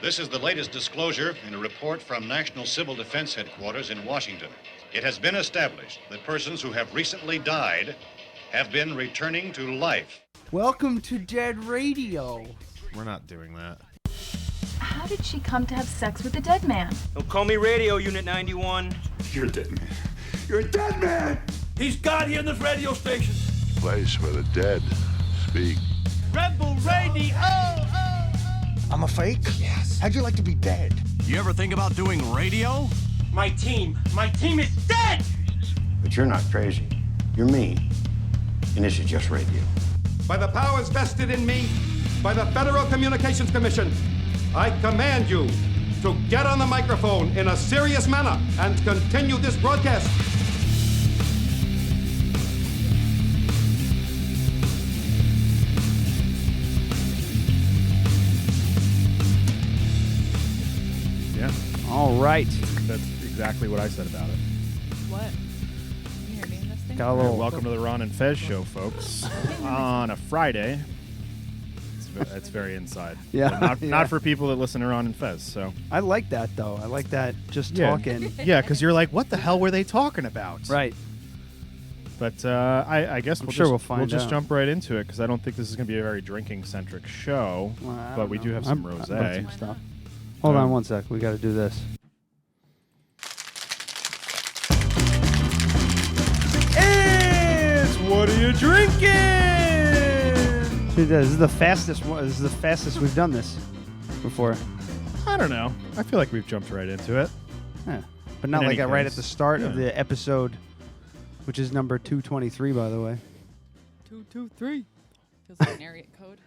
This is the latest disclosure in a report from National Civil Defense Headquarters in Washington. It has been established that persons who have recently died have been returning to life. Welcome to Dead Radio. We're not doing that. How did she come to have sex with a dead man? Don't call me Radio Unit 91. You're a dead man. You're a dead man! He's God here in this radio station. Place where the dead speak. Rebel Radio! I'm a fake? Yes. How'd you like to be dead? You ever think about doing radio? My team is dead! But you're not crazy. You're me. And this is just radio. By the powers vested in me by the Federal Communications Commission, I command you to get on the microphone in a serious manner and continue this broadcast. Yeah. All right. That's exactly what I said about it. What? Can you hear me in this thing? Got a little. Welcome to the Ron and Fez show, folks. On a Friday. It's very inside. Yeah. Not for people that listen to Ron and Fez. So I like that though. I like that. Just Yeah. talking. yeah, because you're like, what the hell were they talking about? Right. But I guess we'll find just out. jump right into it because I don't think this is going to be a very drinking centric show. Well, I but don't we know. do have some I brought rosé. some stuff. Hold on one sec. We got to do this. It's what are you drinking? Dude, this is the fastest one. This is the fastest we've done this before. I don't know. I feel like we've jumped right into it. Yeah. But not In like any right case, at the start of yeah. the episode, which is number 223, by the way. 223. Feels like an area code.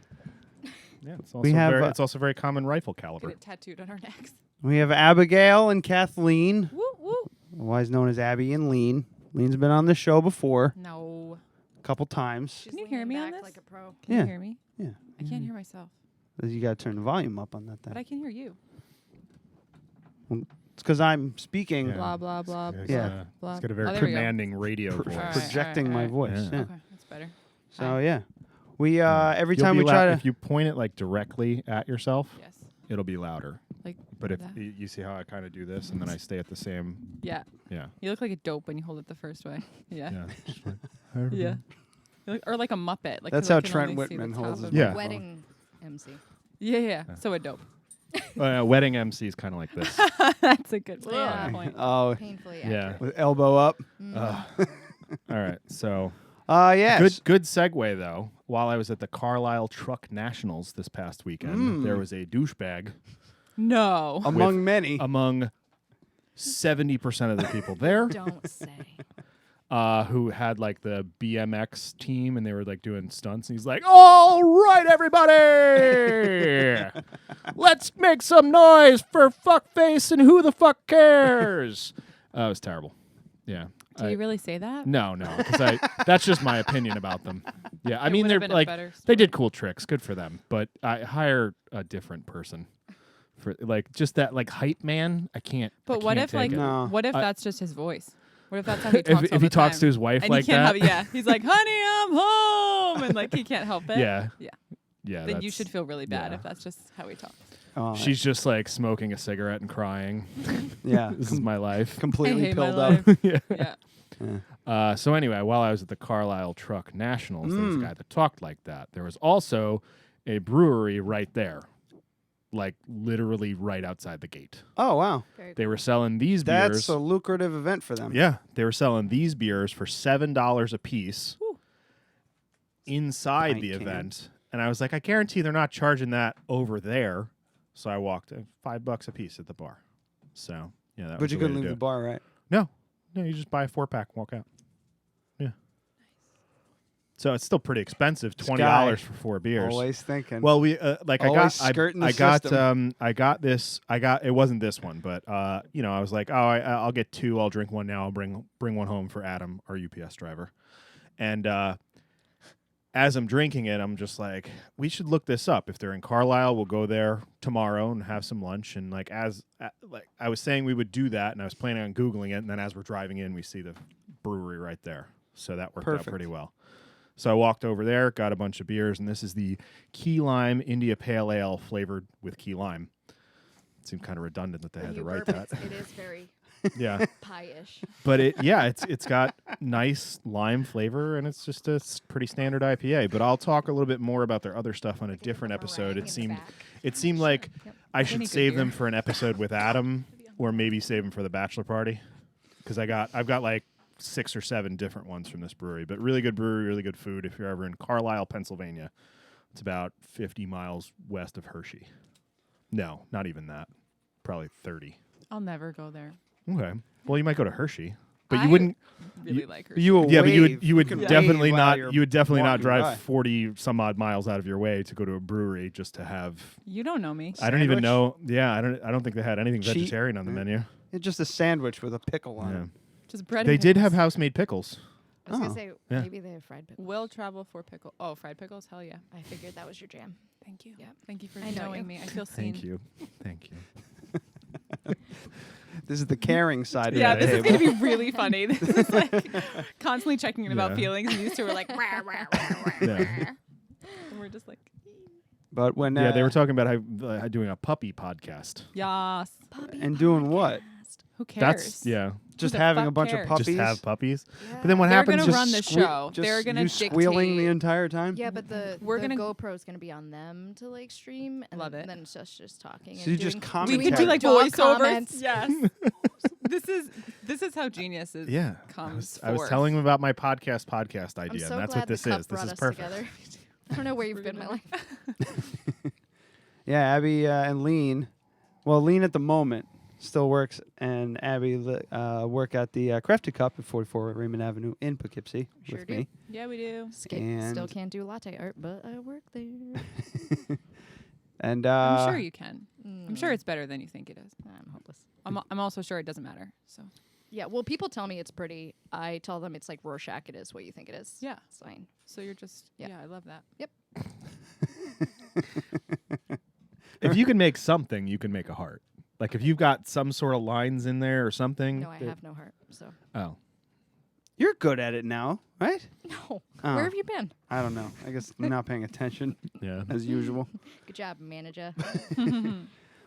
Yeah, it's also We have, it's also very common rifle caliber. Get it tattooed on our necks. We have Abigail and Kathleen, Woo woo. otherwise known as Abby and Leen. Leen's been on the show before No. a couple times. Can you hear me on this? Like a pro. Can Yeah. you hear me? Yeah. I can't hear myself, You got to turn the volume up on that but thing. I can hear you. It's because I'm speaking, Yeah. Blah blah blah. It's, Yeah. Blah. It's got a Oh, very there we go. commanding radio voice. All right. projecting my voice. Yeah. Yeah. Okay, that's better. So yeah, we every You'll time be we try to. if you point it like directly at yourself, Yes. it'll be louder. Like. But if that. you see how I kind of do this and then I stay at the same, Yeah. yeah, You look like a dope when you hold it the first way. Yeah. yeah. Just like, Yeah. Or like a Muppet. Like That's 'cause I how can Trent only see Whitman the holds top his of Yeah. it. Wedding MC. Yeah. So a dope. Wedding MC is kind of like this. That's a good Yeah. point. Oh, Painfully Yeah. accurate. with elbow up. All right. So Yes. good segue though. While I was at the Carlisle Truck Nationals this past weekend, there was a douchebag No. Among many. among 70% of the people there. Don't say. Who had like the BMX team and they were like doing stunts and he's like, all right, everybody, let's make some noise for fuckface and who the fuck cares. It was terrible. Yeah. Do you really say that? No, because that's just my opinion about them. Yeah, I mean, would've they're been a like, better they story. did cool tricks, good for them, but I hire a different person for like just that like hype man. I can't. But I what can't if take like it. No. what if I- that's just his voice? What if that's how he talks all if the he talks time? to his wife and like he can't that, Help, yeah, he's like, "Honey, I'm home," and like he can't help it. yeah, Yeah. yeah. Then you that's- should feel really bad yeah. if that's just how he talks. She's just like smoking a cigarette and crying. yeah, This is my life. completely I hate my pilled up. life. Yeah. Yeah. So anyway, while I was at the Carlisle Truck Nationals, there was a guy that talked like that. There was also a brewery right there, like literally right outside the gate. Oh wow, They were selling these beers. that's a lucrative event for them. Yeah, they were selling these beers for $7 a piece inside Pint the can. event, and I was like, I guarantee they're not charging that over there. So I walked $5 a piece at the bar. So yeah, that But was you the way couldn't to leave do the it. bar, right? No, you just buy a 4-pack and walk out. Yeah. So it's still pretty expensive, $20 Guy. for 4 beers. Always thinking. Well, we like Always skirting the I got system. it wasn't this one, but I was like, I'll get 2, I'll drink one now, I'll bring one home for Adam, our UPS driver. And as I'm drinking it, I'm just like, we should look this up. If they're in Carlisle, we'll go there tomorrow and have some lunch. And like I was saying we would do that, and I was planning on Googling it, and then as we're driving in, we see the brewery right there. So that worked out pretty well. So I walked over there, got a bunch of beers, and this is the key lime India Pale Ale flavored with key lime. seemed kind of redundant that they had to You write burp, that. It is very Yeah. pie-ish. But it's got nice lime flavor, and it's just a pretty standard IPA. But I'll talk a little bit more about their other stuff on a different episode. It seemed like I should save them for an episode with Adam, or maybe save them for the bachelor party, because I've got like 6 or 7 different ones from this brewery. But really good brewery, really good food. If you're ever in Carlisle, Pennsylvania, it's about 50 miles west of Hershey. No, not even that. Probably 30. I'll never go there. Okay. Well, you might go to Hershey, but you I wouldn't. really like Hershey. You will Yeah, but wave. you would can definitely wave while not. you're You would definitely not walking drive by. 40 some odd miles out of your way to go to a brewery just to have. You don't know me. I don't even Sandwich? know. Yeah, I don't think they had anything Cheap. vegetarian on the menu. It's just a sandwich with a pickle on Yeah. it. Just bread. They and did pickles. have house-made pickles. I was gonna Oh. say Yeah. maybe they have fried pickles. Will travel for pickle. Oh, fried pickles. Hell yeah. I figured that was your jam. Thank you. Yeah. Thank you for I know knowing you. me. I feel seen. Thank you. Thank you. This is the caring side Yeah, of the this is table. gonna be really funny. This is like constantly checking in about Yeah. feelings, and these two were like, rah, rah, rah, rah, Yeah. rah. And we're just like, But when Yeah, they were talking about doing a puppy podcast. yas. and doing what? Who cares? That's Just the having a fuck bunch cares? of puppies. Just have puppies. But then what They're happens? gonna Just run the show. Just They're gonna you squealing the dictate. entire time. Yeah, but the We're gonna- GoPro is gonna be on them to like stream, and Love it. then it's just talking. So and you just doing comment We could do like dog voiceovers. comments. Yes. this is how genius is. Yeah, Comes I was forth. telling them about my podcast I'm idea, so and that's glad what this the cup is. This brought is us perfect. together. I don't know where you've been in my life. Yeah, Abby and Leen. Well, Leen at the moment still works, and Abby work at the Crafted Cup at 44 Raymond Avenue in Poughkeepsie Sure with do. me. Yeah, we do. Still And- can't do latte art, but I work there. And I'm sure you can. I'm sure it's better than you think it is. I'm hopeless. I'm also sure it doesn't matter. So Yeah, well, people tell me it's pretty. I tell them it's like Rorschach. It is what you think it is. yeah. It's fine. So you're just Yeah. I love that. Yep. If you can make something, you can make a heart. Like if you've got some sort of lines in there or something. No, I have no heart. So Oh, you're good at it now, right? no. Oh. Where have you been? I don't know. I guess I'm not paying attention yeah. as usual. Good job, manager.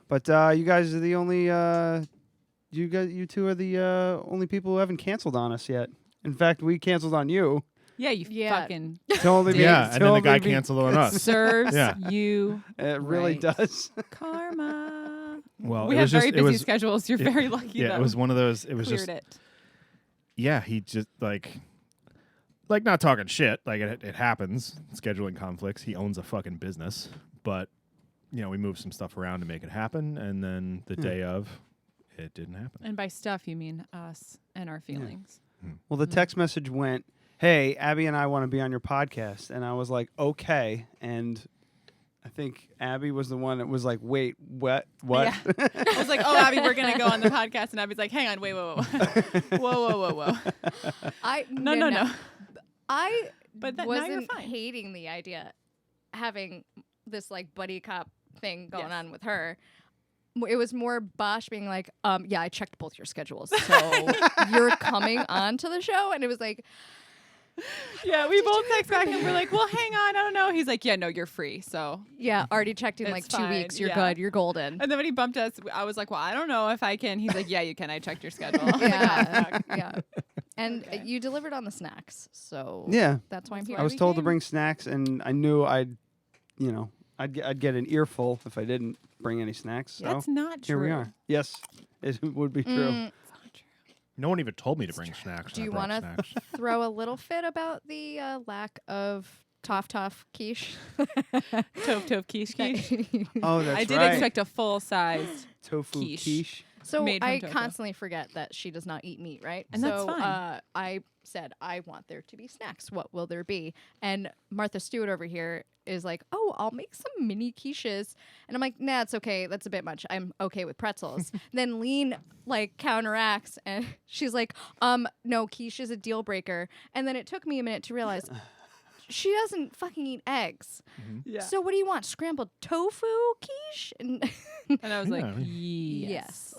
But you guys are the only. You two are the only people who haven't canceled on us yet. In fact, we canceled on you. Yeah, you Yeah. fucking To only be- Yeah, to and then the only guy be- canceled on us. serves Yeah. you It really Right. does. karma. Well, We it have was just, very it busy was, schedules. You're very lucky. Yeah, though. it was one of those. It was Cleared just. it. Yeah, he just like not talking shit. Like it happens. Scheduling conflicts. He owns a fucking business, but we moved some stuff around to make it happen, and then the day of, it didn't happen. And by stuff, you mean us and our feelings. Well, the text message went, "Hey, Abby and I want to be on your podcast," and I was like, "Okay." And I think Abby was the one that was like, "Wait, what? What?" Yeah. I was like, "Oh, Abby, we're gonna go on the podcast," and Abby's like, "Hang on, wait, whoa, whoa." No. I But now you're wasn't fine. hating the idea having this like buddy cop thing going Yes. on with her. It was more Bosch being like, yeah, I checked both your schedules, so you're coming on to the show, and it was like, Yeah, we both text back and we're like, "Well, hang on, I don't know." He's like, "Yeah, no, you're free." So, yeah, already checked in It's like 2 fine, weeks. You're yeah. good. You're golden. and then when he bumped us, I was like, "Well, I don't know if I can." He's like, "Yeah, you can. I checked your schedule." I was like, Yeah, "Oh, fuck." yeah. And you delivered on the snacks, so Yeah. that's why I'm That's here. why I was we told to came. bring snacks, and I knew I'd get an earful if I didn't bring any snacks. So That's not true. here we are. Yes, it would be true. Mm, It's not true. No one even told me to bring snacks. do and I you brought want to snacks. throw a little fit about the lack of toff quiche? Tove quiche. Oh, that's I did right. expect a full-sized Tofu quiche. So Made from I tofu. constantly forget that she does not eat meat, right? And so, that's fine. I said, I want there to be snacks. What will there be? And Martha Stewart over here is like, oh, I'll make some mini quiches. And I'm like, nah, it's okay. That's a bit much. I'm okay with pretzels. Then Leen like counteracts and she's like, no, quiche is a deal breaker. And then it took me a minute to realize she doesn't fucking eat eggs. Yeah. So what do you want? Scrambled tofu quiche? And And I was like, Yeah. yes.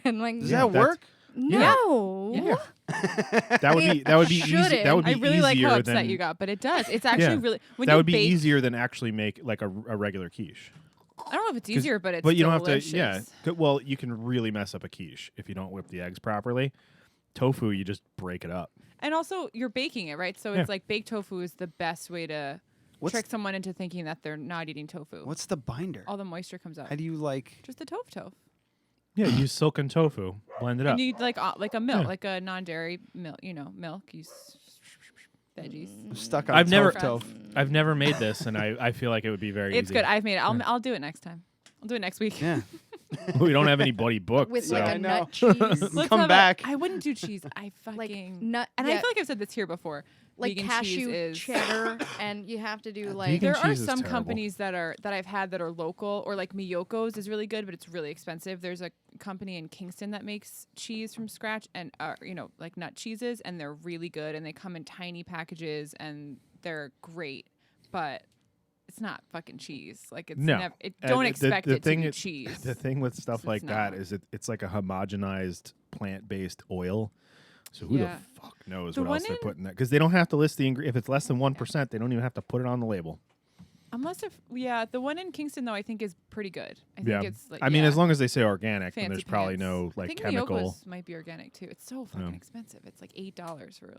and like, Does Yeah, that that's- work? no. Yeah. That would be easy. shouldn't. That would be I really like easier how upset than you got, but it does. It's actually Yeah. really when that you would be bake, easier than actually make like a regular quiche. I don't know if it's easier, but it's But you don't delicious. have to. Yeah. Well, you can really mess up a quiche if you don't whip the eggs properly. Tofu, you just break it up. And also, you're baking it, right? So Yeah. it's like baked tofu is the best way to trick someone into thinking that they're not eating tofu. What's the binder? All the moisture comes out. How do you like? Just the tofu. Yeah, use silken tofu, blend it up. And you like a milk, like a non-dairy milk. Milk. Use veggies. I'm stuck on tofu. I've never made this, and I feel like it would be very It's easy. good. I've made it. I'll do it next time. I'll do it next week. Yeah. We don't have anybody booked. With so. like a nut cheese. Let's Come have back. I wouldn't do cheese. I fucking Like nut- And I yeah. feel like I've said this here before. Like Vegan cashew cheese is cheddar, and you have to do like. vegan There are cheese is some terrible. companies that I've had that are local, or like Miyoko's is really good, but it's really expensive. There's a company in Kingston that makes cheese from scratch, and like nut cheeses, and they're really good, and they come in tiny packages, and they're great, but it's not fucking cheese. Like it's No. don't expect the it thing to be is- cheese. The thing with stuff It's like that not. is it's like a homogenized plant-based oil. So who Yeah. the fuck knows The what else one they're in- putting that? Because they don't have to list the if it's less than 1%, they don't even have to put it on the label. Unless the one in Kingston though I think is pretty good. I Yeah, think it's like I mean, as long as they say organic, then Fancy there's probably pants. no I like think chemical. Miyoko's might be organic too. It's so fucking Yeah. expensive. It's like $8 for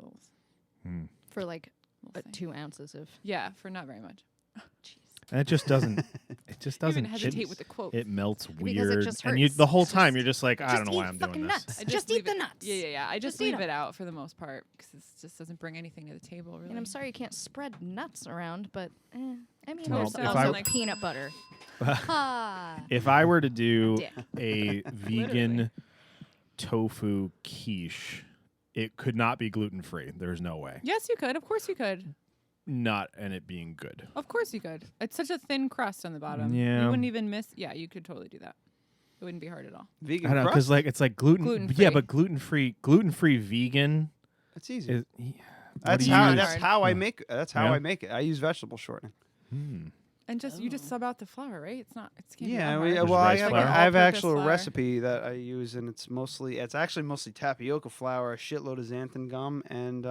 a for like little thing. 2 ounces of. Yeah, for not very much. And it just doesn't. It just You doesn't. even hesitate with the quote. It melts Because it weird, just and you hurts. the whole It's time just- you're just like, I just don't know eat why I'm doing fucking this. nuts. I Just leave eat the it- nuts. Yeah. I just Just eat leave 'em. it out for the most part because it just doesn't bring anything to the table. Really. And I'm sorry you can't spread nuts around, but I mean, Toast there's salad also like- peanut butter. Ha! If I were to do Dick. a vegan tofu quiche, it could not be gluten free. There's no way. Yes, you could. Of course you could. Not and it being good. Of course you could. It's such a thin crust on the bottom. Yeah. You wouldn't even miss. Yeah, you could totally do that. It wouldn't be hard at all. Vegan I don't know crust? because it's like gluten. Gluten-free. Yeah, but gluten free That's vegan. easy. Is, That's do you how. use? That's how I make. That's how Yeah? I make it. I use vegetable shortening. And you just sub out the flour, right? It's not. It's can't be Yeah, that well, hard. Just I rice have, flour? I have All-purpose actual flour. recipe that I use, and it's actually mostly tapioca flour, a shitload of xanthan gum, and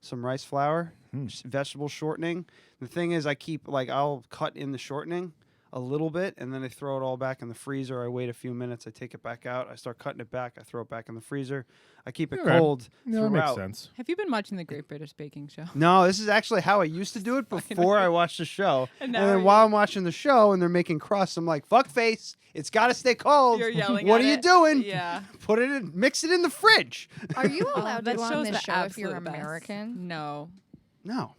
some rice flour, vegetable shortening. The thing is, I'll cut in the shortening a little bit, and then I throw it all back in the freezer. I wait a few minutes, I take it back out, I start cutting it back, I throw it back in the freezer. I keep it Alright. cold Yeah, that makes throughout. sense. Have you been watching the Great British Baking Show? No, this is actually how I used to do it before I watched the show. And And now then you- while I'm watching the show and they're making crusts, I'm like, fuck face, it's got to stay cold. You're yelling What at are you it. doing? Yeah. Put it in, mix it in the fridge. Are you allowed that to go on show's this the show if you're absolute best. American? No. No.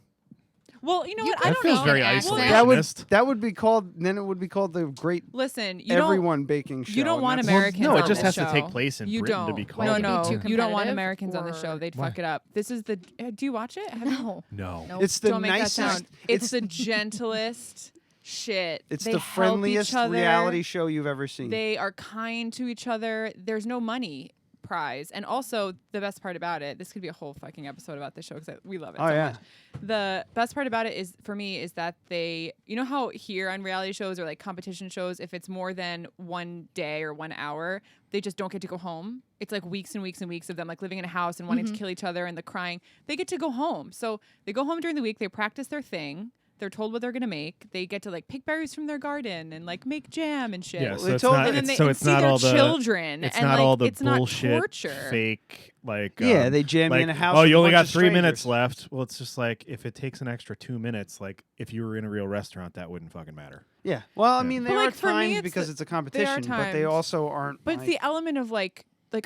Well, you know You what? could I That don't feels know. very accent. isolationist. That would be called. Then it would be called the Great Listen, you Everyone Baking Show. You don't and want that's- Americans. no, it on just this has to show. take place in you Britain don't. to be called No, it. no, Be too you don't want competitive, Americans on the or- show. They'd Why? fuck it up. This is the. Do you watch it? Have you- No. No. Nope. It's the Don't make that nicest. sound. It's the gentlest shit. It's They the help friendliest each other. reality show you've ever seen. They are kind to each other. There's no money prize. And also, the best part about it, this could be a whole fucking episode about this show because we love it Oh, so yeah. much. The best part about it is, for me, is that they, you know how here on reality shows or like competition shows, if it's more than 1 day or 1 hour, they just don't get to go home. It's like weeks and weeks and weeks of them like living in a house and wanting to kill each other and the crying. They get to go home. So they go home during the week. They practice their thing. They're told what they're gonna make. They get to like pick berries from their garden and like make jam and shit. Yeah, Well, so they it's told- not. and then It's, they- so and it's see not their all the children, It's and, not like, all the it's not bullshit, torture. fake like. Yeah, they jam you like, in a house Oh, with you a only bunch got of 3 minutes strangers. left. Well, it's just like if it takes an extra 2 minutes, like if you were in a real restaurant, that wouldn't fucking matter. Yeah. Well, I Yeah. mean, they But, are like, for me, timed it's because the- it's a they are competition, but they timed. also aren't. But it's like, the element of like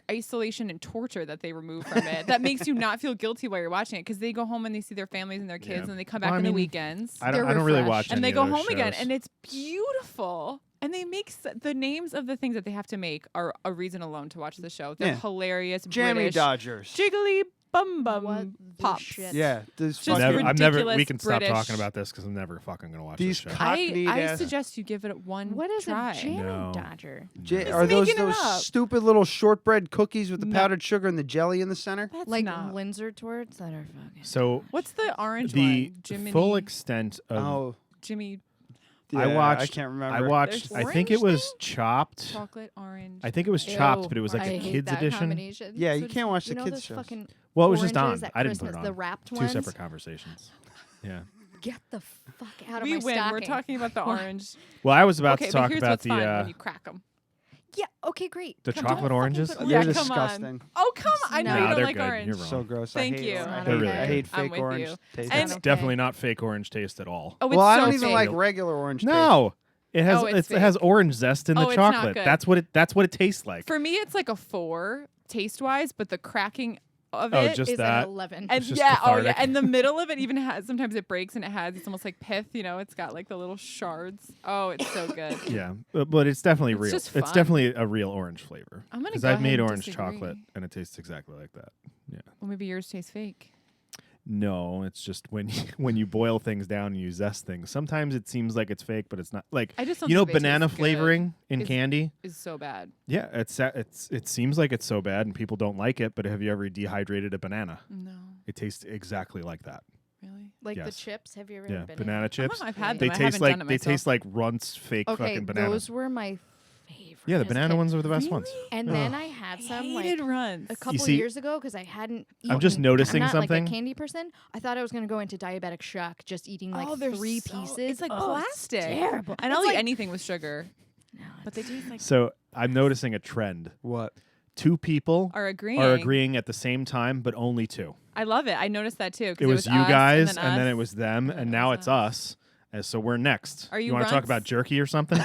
isolation and torture that they remove from it that makes you not feel guilty while you're watching it because they go home and they see their families and their kids Yeah. and they come Well, back I on the mean, weekends I They're don't really refreshed. watch and any they of go those home again shows. and it's beautiful and they make the names of the things that they have to make are a reason alone to watch the show. They're Yeah. hilarious. Jammy British, Dodgers. jiggly bum bum What the pops. shit? Yeah. This Just fucking- I'm never. ridiculous We can stop British- talking about this because I'm never fucking gonna watch These this show. cockneyed I ass- suggest you give it one What is try. a jammy No. dodger? Are those making it up. stupid little shortbread cookies with the No. powdered sugar and the jelly in the center? That's Like not. Linzer torts that are fucking. So What's the orange the one? Jiminy, full extent of Oh, Jimmy I yeah, watched. I can't remember. I watched. There's I think it orange was Chopped. chocolate orange. I think it was Chopped, Ew, but it was like I a hate kids that edition. combination. Yeah, you So can't watch you the know kids those shows. fucking Well, it was just on. oranges at I didn't put Christmas, it on. the wrapped 2 ones. separate conversations. Yeah. Get the fuck out of We my win. stocking. We're talking about the orange. Well, I was about Okay, to but talk here's about what's fun the when you crack them. Yeah. Okay. Great. the Come chocolate on. oranges. Fucking They're Yeah, come disgusting. on. Oh, come on. I know No, you don't they're like good. orange. You're wrong. So gross. Thank I hate you. it. I They're hate, really I hate good. I'm fake with orange you. taste. And- It's okay. definitely not fake orange taste at all. Oh, it's Well, I so don't even fake. like regular orange taste. No, it has Oh, it's it has fake. orange zest in the Oh, it's not chocolate. good. That's what it tastes like. For me, it's like a 4 taste-wise, but the cracking of Oh, it just Is that. an 11. and just yeah, oh yeah, cathartic. and the middle of it even has sometimes it breaks and it's almost like pith. You know, it's got like the little shards. Oh, it's so good. Yeah, but it's definitely It's real. just It's fun. definitely a real orange flavor. I'm gonna Because go I've ahead made and orange disagree. chocolate and it tastes exactly like that. Yeah. Well, maybe yours tastes fake. No, it's just when when you boil things down and you zest things. Sometimes it seems like it's fake, but it's not. Like I just don't you know think they banana taste good. flavoring in Is- candy. Is so bad. Yeah, it seems like it's so bad and people don't like it. But have you ever dehydrated a banana? No, It tastes exactly like that. really. Like the Yes. chips. Have you ever Yeah, had banana chips. I've had They them. I taste haven't like done it they taste myself. like Runts fake Okay, fucking banana. those were my favorite. Yeah, the as a banana kid. ones are the best ones. And then I had some hated like runs. a couple see, years ago because I hadn't. I'm just eaten- noticing I'm not something. Like a candy person. I thought I was gonna go into diabetic shock just eating like they're 3 so- pieces. It's like Oh, plastic. terrible. And I'll It's eat like- anything with sugar. But they taste like So I'm noticing a trend. What? 2 people are agreeing. are agreeing at the same time, but only 2. I love it. I noticed that too. 'Cause It was you us, guys, and then it us. was them, and now it's us. And so we're next. Are you want to talk runts? about jerky or something?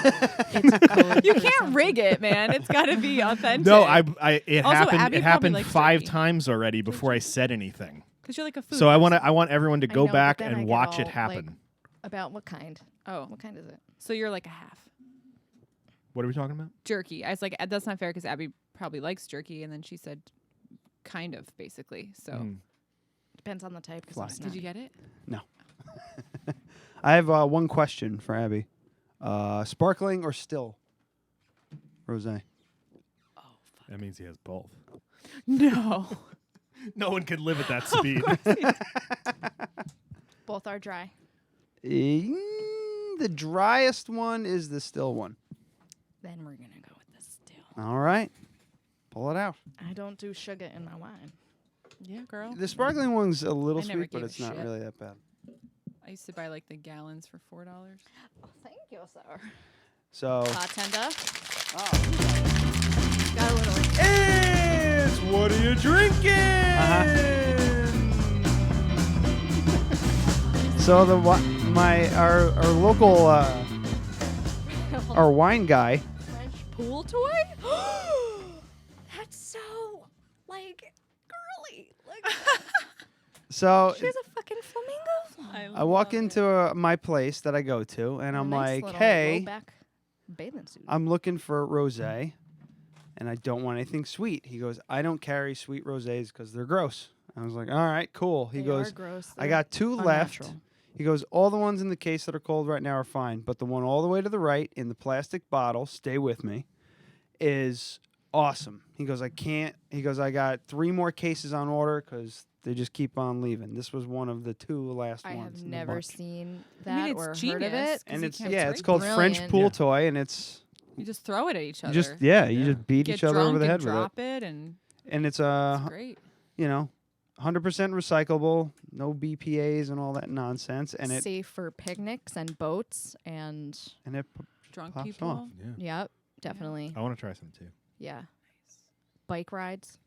You can't rig it, man. It's got to be authentic. No, it Also, happened. Abby It probably happened likes 5 jerky. times already before I said anything. Because you're like a food. So I person. want everyone to I go know, but back then I and get watch it all, happen. like, about what kind? Oh, What kind is it? so you're like a half What are we talking about? jerky. I was like, that's not fair because Abby probably likes jerky, and then she said, kind of, basically. So Mm. Depends on the type. 'Cause Fly. I'm did you get it? No. I have one question for Abby. Sparkling or still? Rosé. That means he has both. No. No one can live at that speed. Both are dry. The driest one is the still one. Then we're gonna go with the still. All right. Pull it out. I don't do sugar in my wine. Yeah, girl. The sparkling one's a little I never sweet, but gave a it's not shit. really that bad. I used to buy like the gallons for $4. Oh, thank you, sir. So Bartender. Oh. Got a little. It's what are you drinking? So our local our wine guy. French pool toy? That's so like girly. Like So she has a fucking flamingo. I walk into my place that I go to, and I'm Nice like, little "Hey, low-back bathing suit. I'm looking for rosé, and I don't want anything sweet." He goes, "I don't carry sweet rosés because they're gross." I was like, "All right, cool." He They goes, are gross. "I They're got 2 left." unnatural. He goes, "All the ones in the case that are cold right now are fine, but the one all the way to the right in the plastic bottle, stay with me, is awesome." He goes, "I can't." He goes, "I got 3 more cases on order because they just keep on leaving." This was one of the 2 last I ones. have in the never bunch. seen I that mean, it's or heard of genius. it. 'Cause And you it's can't it's drink called French Brilliant. pool Yeah. toy, and it's You just throw it at each other. you just you just beat Get each other drunk over the and head with it. drop it, and And it's it's great. 100% recyclable, no BPAs and all that nonsense, and it safe for picnics and boats and Drunk pops people. off. Yeah. yep, definitely. I want to try some too. Yeah. Bike rides.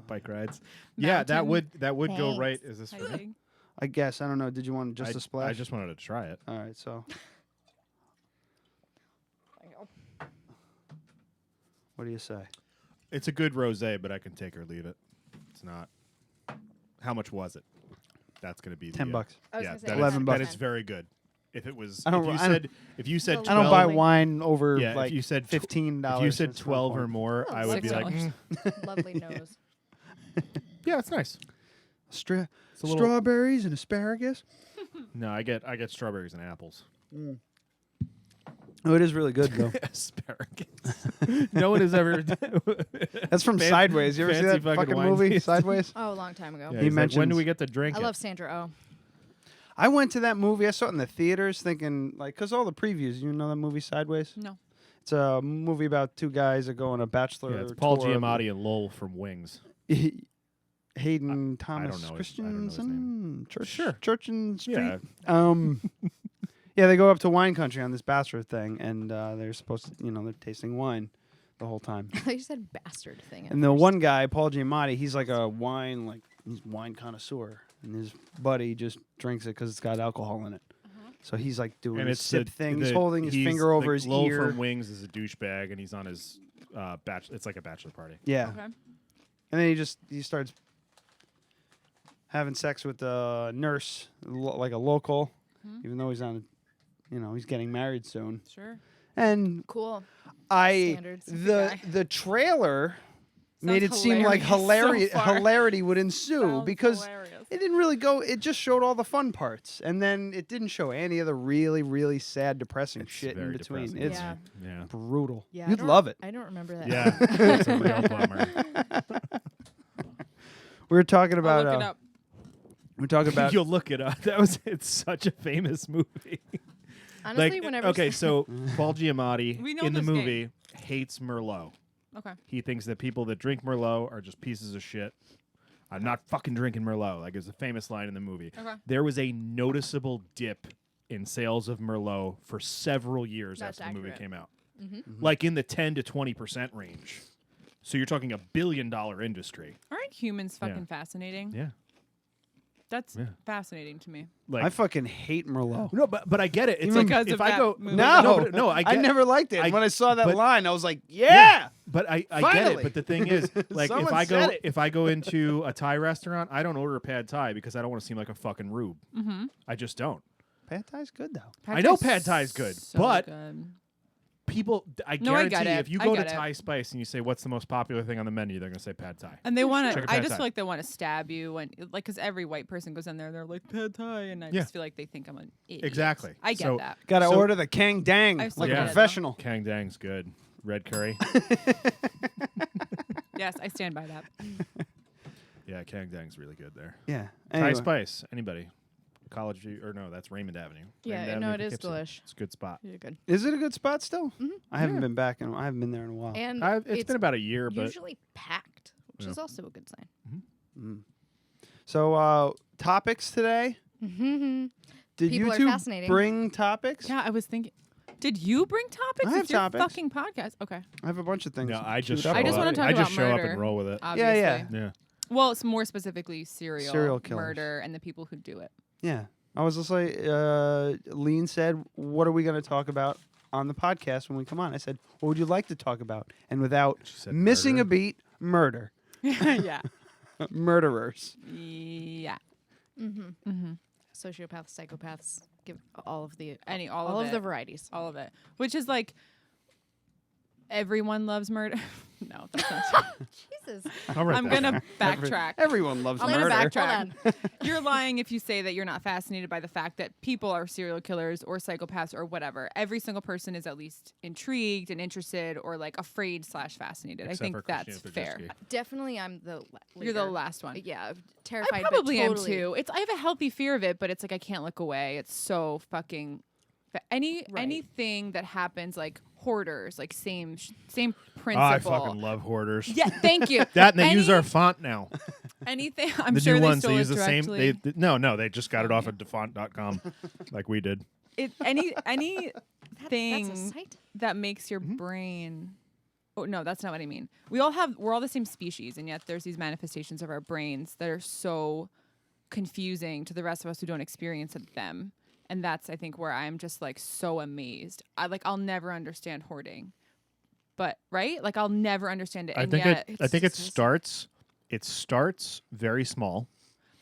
Bike rides. Yeah, that would go Thanks. right. Is this? Hiking. I guess I don't know. Did you want just a splash? I just wanted to try it. All right, so what do you say? It's a good rosé, but I can take or leave it. It's not. How much was it? That's going to be $10. I was Yeah, gonna say that is- 11 That bucks. is very good. If it was, I don't- if you I don't- said, if you said, I 12, I don't buy Lovely. wine over Yeah, like if you said $15. If you said it's not 12 or fun. more, Oh, I would be like, $6. Lovely nose. yeah, it's nice. It's a little- strawberries and asparagus. No, I get strawberries and apples. Oh, it is really good though. Asparagus. No one has ever. That's from Sideways. You ever see fancy that fucking fucking wine movie, tasting. Sideways? Oh, a long time ago. Yeah, He he's like, when do mentions- we get to drink I it? love Sandra Oh. I went to that movie. I saw it in the theaters, thinking like, cause all the previews. You know that movie Sideways? No. It's a movie about 2 guys that go on a bachelor. Yeah, it's Paul tour of- Giamatti and Lowell from Wings. Hayden Thomas know his Christensen, Sure. Church and Street. Yeah. Yeah, they go up to wine country on this bachelor thing, and they're supposed to, they're tasting wine the whole time. You said bastard thing. And the one guy, Paul Giamatti, he's like a he's wine connoisseur, and his buddy just drinks it because it's got alcohol in it. So he's like doing And a it's sip thing. He's holding his finger over his Lowell ear. from Wings is a douchebag, and he's on his it's like a bachelor party. Yeah. Okay. And then he starts having sex with a nurse, like a local, even though he's on, he's getting married soon. Sure. And Cool. Standards. the trailer made it Sounds seem like hilarious so far. hilarity would ensue Sounds because hilarious. it didn't really go. It just showed all the fun parts, and then it didn't show any of the really, really sad, depressing shit in very between. depressing. It's Yeah. brutal. Yeah, You'd love it. I don't remember that. Yeah, it's a real bummer. We were talking about. I'll look it up. We're talking about. You'll look it up. It's such a famous movie. Honestly, whenever. Okay, so Paul Giamatti We know in the this movie game. hates Merlot. Okay. He thinks that people that drink Merlot are just pieces of shit. I'm not fucking drinking Merlot. Like, it's a famous line in the movie. Okay. There was a noticeable dip in sales of Merlot for several years That's after the movie accurate. came out. Mm-hmm. Like in the 10 to 20% range. So you're talking $1 billion industry. Aren't humans Yeah. fucking fascinating? Yeah. That's Yeah. fascinating to me. Like, I fucking hate Merlot. no, but I get it. It's Even like because if of I that go movie. No, I get never liked it. I- When I saw that but- line, I was like, yeah. But I get Finally. it. But the thing is, like, Someone said it. if I go into a Thai restaurant, I don't order a pad Thai because I don't want to seem like a fucking rube. Mm-hmm. I just don't. Pad Thai's good though. I know pad Thai is good, but good. people, I No, I guarantee get it. if you I go to get it. Thai Spice and you say what's the most popular thing on the menu, they're gonna say pad Thai. And they want Check to. a I pad just Thai. feel like they want to stab you when, like, because every white person goes in there, and they're like pad Thai, and I Yeah. just feel like they think I'm an idiot. Exactly. I get So- that. Got to So- order the Kang Dang I've like seen a it, though. professional. Kang Dang's good. Red curry. Yes, I stand by that. Yeah, Kang Dang's really good there. Yeah. Thai Anyway. Spice. Anybody? College View or no? That's Raymond Avenue. Yeah, Raymond no, Avenue, it is Poughkeepsie. delish. It's a good spot. You're good. Is it a good spot still? Mhm. I haven't been back and I haven't been there in a while. And It's been about a year, but usually packed, which Yeah. is also a good sign. So topics today. Mm-hmm. Did People you are two fascinating. bring topics? Yeah, I was thinking. Did you bring topics? I have It's your topics. fucking podcast. Okay. I have a bunch of things. no, I just queued up show I just up. wanna talk I just about show up murder. and roll with it. Obviously. Yeah. Well, it's more specifically serial killers. murder and the people who do it. Yeah. I was just like, Leen said, what are we going to talk about on the podcast when we come on? I said, what would you like to talk about? And without She said missing murder. a beat, murder. Yeah. Murderers. Yeah. Mm-hmm. Mm-hmm. Sociopaths, psychopaths, give all of the All of it. the varieties. All of it. Which is like everyone loves murder. No, that's not true. Jesus. I'm gonna backtrack. Everyone loves I'm murder. gonna Hold backtrack. You're lying if you say that you're not fascinated by the fact that people are serial killers or psychopaths or whatever. Every single person is at least intrigued and interested or like afraid / fascinated. Except I think for that's Christina fair. Pajitsky. Definitely, I'm the You're the leader. last one. Yeah, terrified. I but probably am totally. too. I have a healthy fear of it, but it's like I can't look away. It's so fucking anything that happens like hoarders, like same principle. Oh, I fucking love hoarders. Yeah, thank you. That and they use our font now. Anything. I'm the sure new they ones stole they it use the same. directly. They just got it off of defont.com like we did. Anything That's a site? that makes your brain. Oh no, that's not what I mean. We're all the same species, and yet there's these manifestations of our brains that are so confusing to the rest of us who don't experience them. And that's, I think, where I'm just like so amazed. I'll never understand hoarding, but right, like I'll never understand it. I And think yet, it starts. It starts very small.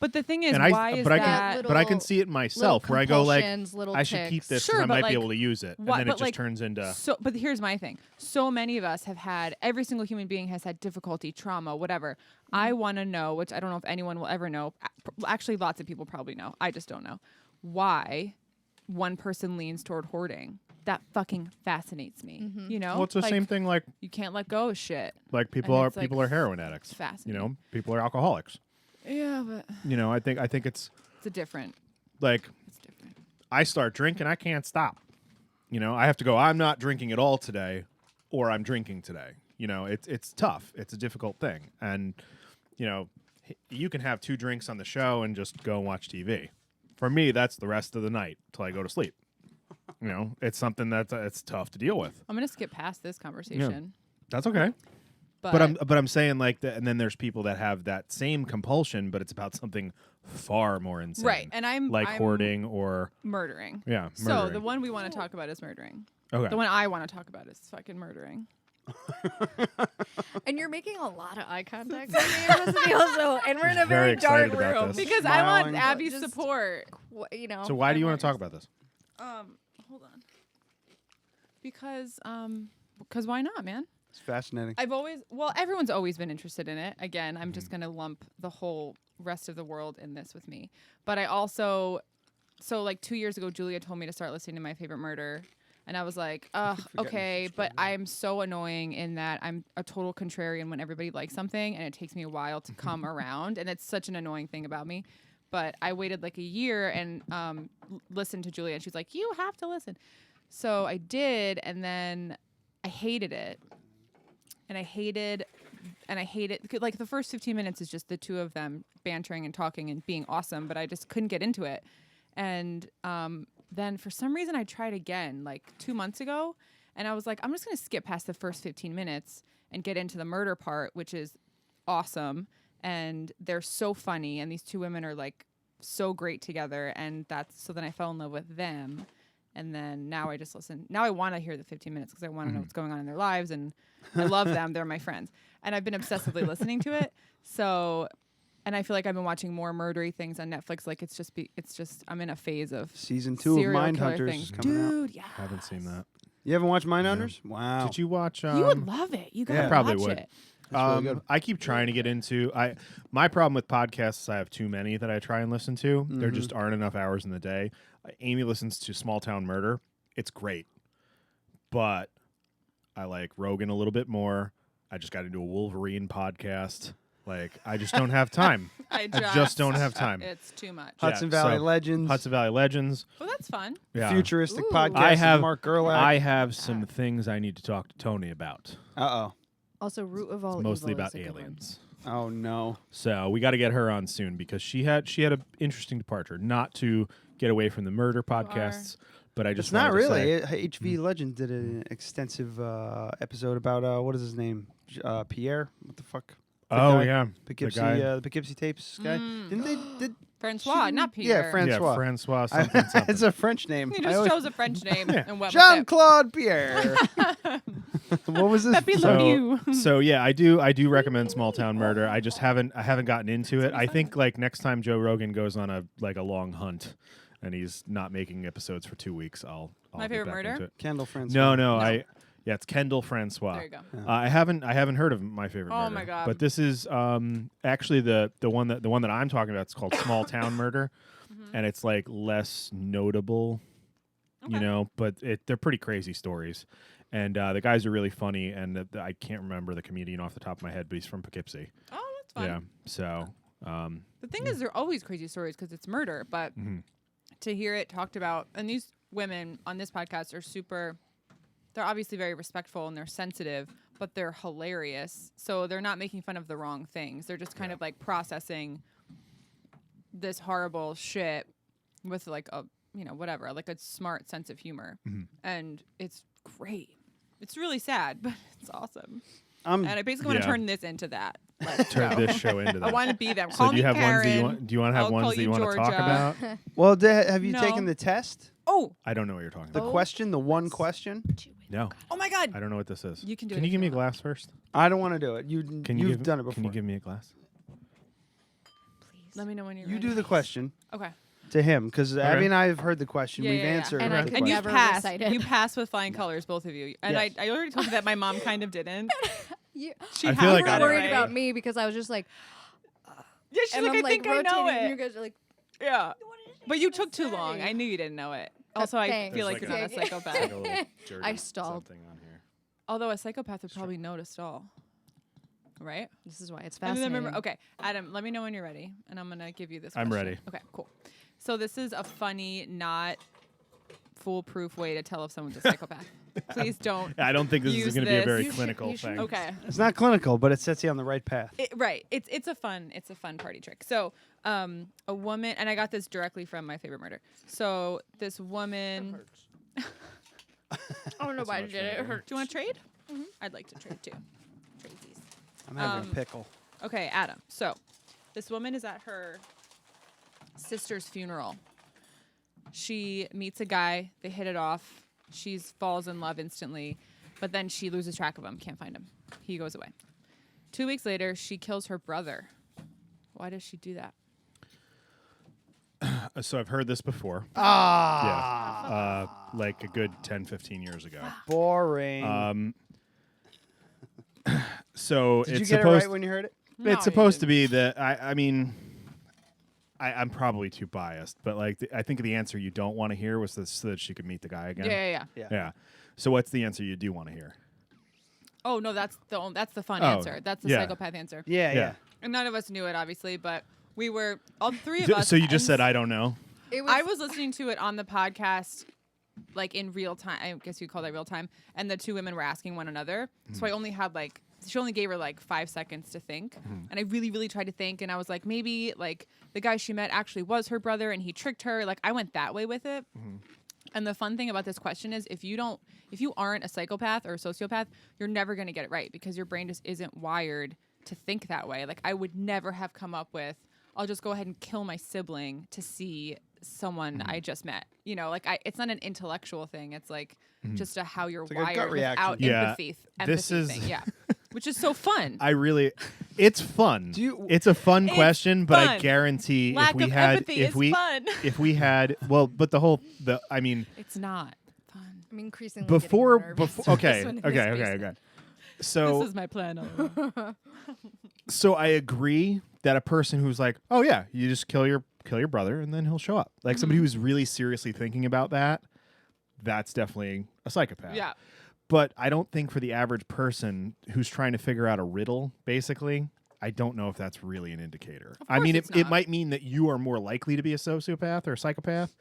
But the thing is, And why is but that? I can see it myself where I go like, little I should keep ticks. this Sure, because I but, might be like, able to use it, why- and then it but, just like, turns into. So, but here's my thing. So many of us have had, every single human being has had difficulty, trauma, whatever. I want to know, which I don't know if anyone will ever know. Actually, lots of people probably know. I just don't know why one person leans toward hoarding. That fucking fascinates me. You know, Well, it's the same thing like you can't let go of shit. like people And are it's, like, people are heroin addicts. fascinating. You know, people are alcoholics. Yeah, but You know, I think it's it's a different. like It's different. I start drinking, I can't stop. You know, I have to go. I'm not drinking at all today, or I'm drinking today. You know, it's tough. It's a difficult thing, and you know, you can have 2 drinks on the show and just go and watch TV. For me, that's the rest of the night till I go to sleep. You know, it's something that's it's tough to deal with. I'm gonna skip past this conversation. That's okay. But I'm saying like that, and then there's people that have that same compulsion, but it's about something far more insane, right? And I'm hoarding or murdering. Yeah. So the one we want to talk about is murdering. Okay. The one I want to talk about is fucking murdering. And you're making a lot of eye contact with me, also, and we're in a very dark excited about room. this. Because Smiling. I want Abby's support. You know. So why do you want to talk about this? Hold on. Because why not, man? It's fascinating. Everyone's always been interested in it. Again, I'm just gonna lump the whole rest of the world in this with me. But I also, like 2 years ago, Julia told me to start listening to My Favorite Murder. And I was like, okay, but I'm so annoying in that I'm a total contrarian when everybody likes something, and it takes me a while to come around, and it's such an annoying thing about me. But I waited like a year and listened to Julia, and she's like, you have to listen. So I did, and then I hated it. And I hated, like the first 15 minutes is just the two of them bantering and talking and being awesome, but I just couldn't get into it. And then for some reason I tried again like 2 months ago, and I was like, I'm just going to skip past the first 15 minutes and get into the murder part, which is awesome. And they're so funny, and these two women are like so great together, and so then I fell in love with them. And then now I just listen. Now I want to hear the 15 minutes because I want to know what's going on in their lives, and I love them. They're my friends. And I've been obsessively listening to it. So, and I feel like I've been watching more murdery things on Netflix. Like it's just I'm in a phase of season 2 of Mindhunters things. is coming out. Dude, yeah. I haven't seen that. You haven't watched Mindhunters? Wow. Did you watch? You would love it. You gotta I probably watch would. it. Really good. I keep trying to get into. My problem with podcasts is I have too many that I try and listen to. There just aren't enough hours in the day. Amy listens to Small Town Murder. It's great, but I like Rogan a little bit more. I just got into a Wolverine podcast. Like, I just don't have time. I just don't have time. It's too much. Hudson Valley Legends. Hudson Valley Legends. Well, that's fun. Yeah. Futuristic podcast. Mark Gerlach. I have some things I need to talk to Tony about. Uh-oh. Also, Root of All It's mostly Evil about is a good aliens. one. Oh, no. So we got to get her on soon because she had an interesting departure. Not to get away from the murder podcasts, but I just it's not wanted to really. say, HV Legend did an extensive episode about what is his name? Pierre. What the fuck? Oh yeah, Poughkeepsie, the Poughkeepsie tapes guy. Didn't they? Did Francois, not Pierre. Yeah, Francois. Yeah, Francois. Something. It's a French name. He just chose a French name and went Jean-Claude Pierre. What was this? So yeah, I do recommend Small Town Murder. I just haven't gotten into it. I think like next time Joe Rogan goes on a long hunt and he's not making episodes for 2 weeks, I'll My get Favorite back Murder? into it. Kendall Francois. No. It's Kendall Francois. There you go. Yeah. I haven't heard of My Favorite Murder. Oh my god! But this is actually the one that I'm talking about. It's called Small Town Murder, and it's like less notable, you know. But they're pretty crazy stories, and the guys are really funny. And I can't remember the comedian off the top of my head, but he's from Poughkeepsie. Oh, that's fun. Yeah. So the thing is, they're always crazy stories because it's murder. But to hear it talked about, and these women on this podcast are super. They're obviously very respectful and they're sensitive, but they're hilarious. So they're not making fun of the wrong things. They're just kind of like processing this horrible shit with like a, whatever, like a smart sense of humor. And it's great. It's really sad, but it's awesome. And I basically want to turn this into that. Turn this show into that. I want to be them. So Call do you me have Karen. ones that do you want to have ones that you want to talk about? Well, have you taken the test? Oh, I don't know what you're talking the about. question, the one question. No. Oh my god. I don't know what this is. You can do it. Can you give me a glass first? I don't want to do it. You've done it before. Can you give me a glass? Please. Let me know when you're You ready. do the question. Okay. To him, because Abby and I have heard the question. We've answered. And I the could question. You never passed. recite it. You passed with flying colors, both of you. And Yes. I already told you that my mom kind of didn't. She I feel like got You it were worried right. about me because I was just like, Yeah, she's and like, I'm I think I know rotating, and it. you guys are like, Yeah. But you took too long. I knew you didn't know it. Also, I thanks. feel like There's you're like not a a- psychopath. Like a little dirty I stalled. something on here. Although a psychopath would probably know to stall. Right? this is why it's And then fascinating. remember, okay, Adam, let me know when you're ready, and I'm gonna give you this. I'm question. ready. Okay, cool. So this is a funny, not foolproof way to tell if someone's a psychopath. Please don't. I don't think this is going to be a very You should- clinical you should- thing. Okay. It's not clinical, but it sets you on the right path. Right. It's a fun party trick. So, a woman, and I got this directly from My Favorite Murder. So this woman. I don't know why I did it. It hurt. Do you want to trade? I'd like to trade too. Tradesies. I'm having a pickle. Okay, Adam. So, this woman is at her sister's funeral. She meets a guy. They hit it off. She falls in love instantly, but then she loses track of him. Can't find him. He goes away. 2 weeks later, she kills her brother. Why does she do that? So I've heard this before. Yeah. Like a good 10, 15 years ago. Boring. So Did it's you get it supposed right when you heard it? No, it's supposed to be that I mean I'm probably too biased, but like I think the answer you don't want to hear was this, so that she could meet the guy again. Yeah. So what's the answer you do want to hear? Oh no, that's the fun Oh, answer. That's the yeah. psychopath answer. Yeah. And none of us knew it, obviously, but we were all three of us. So you just said I don't know. I was listening to it on the podcast, like in real time. I guess you'd call that real time. And the two women were asking one another. So I only had she only gave her like 5 seconds to think. And I really, really tried to think. And I was like, maybe like the guy she met actually was her brother and he tricked her. Like I went that way with it. And the fun thing about this question is if you aren't a psychopath or a sociopath, you're never going to get it right because your brain just isn't wired to think that way. Like I would never have come up with, I'll just go ahead and kill my sibling to see someone I just met. You know, like it's not an intellectual thing. It's like just how you're like a gut wired reaction. without Yeah, empathy. this is- Thing. Yeah. Which is so fun. It's fun. It's a fun question, but I fun. guarantee Lack if we of had empathy if is we fun. if we had but I mean It's not fun. I'm increasingly before getting more nervous. okay. This one is crazy. So This is my plan. So I agree that a person who's like, oh yeah, you just kill your brother and then he'll show up. Like somebody who's really seriously thinking about that, that's definitely a psychopath. Yeah. But I don't think for the average person who's trying to figure out a riddle, basically, I don't know if that's really an indicator. I mean, it might mean that you are more likely to be a sociopath or a psychopath.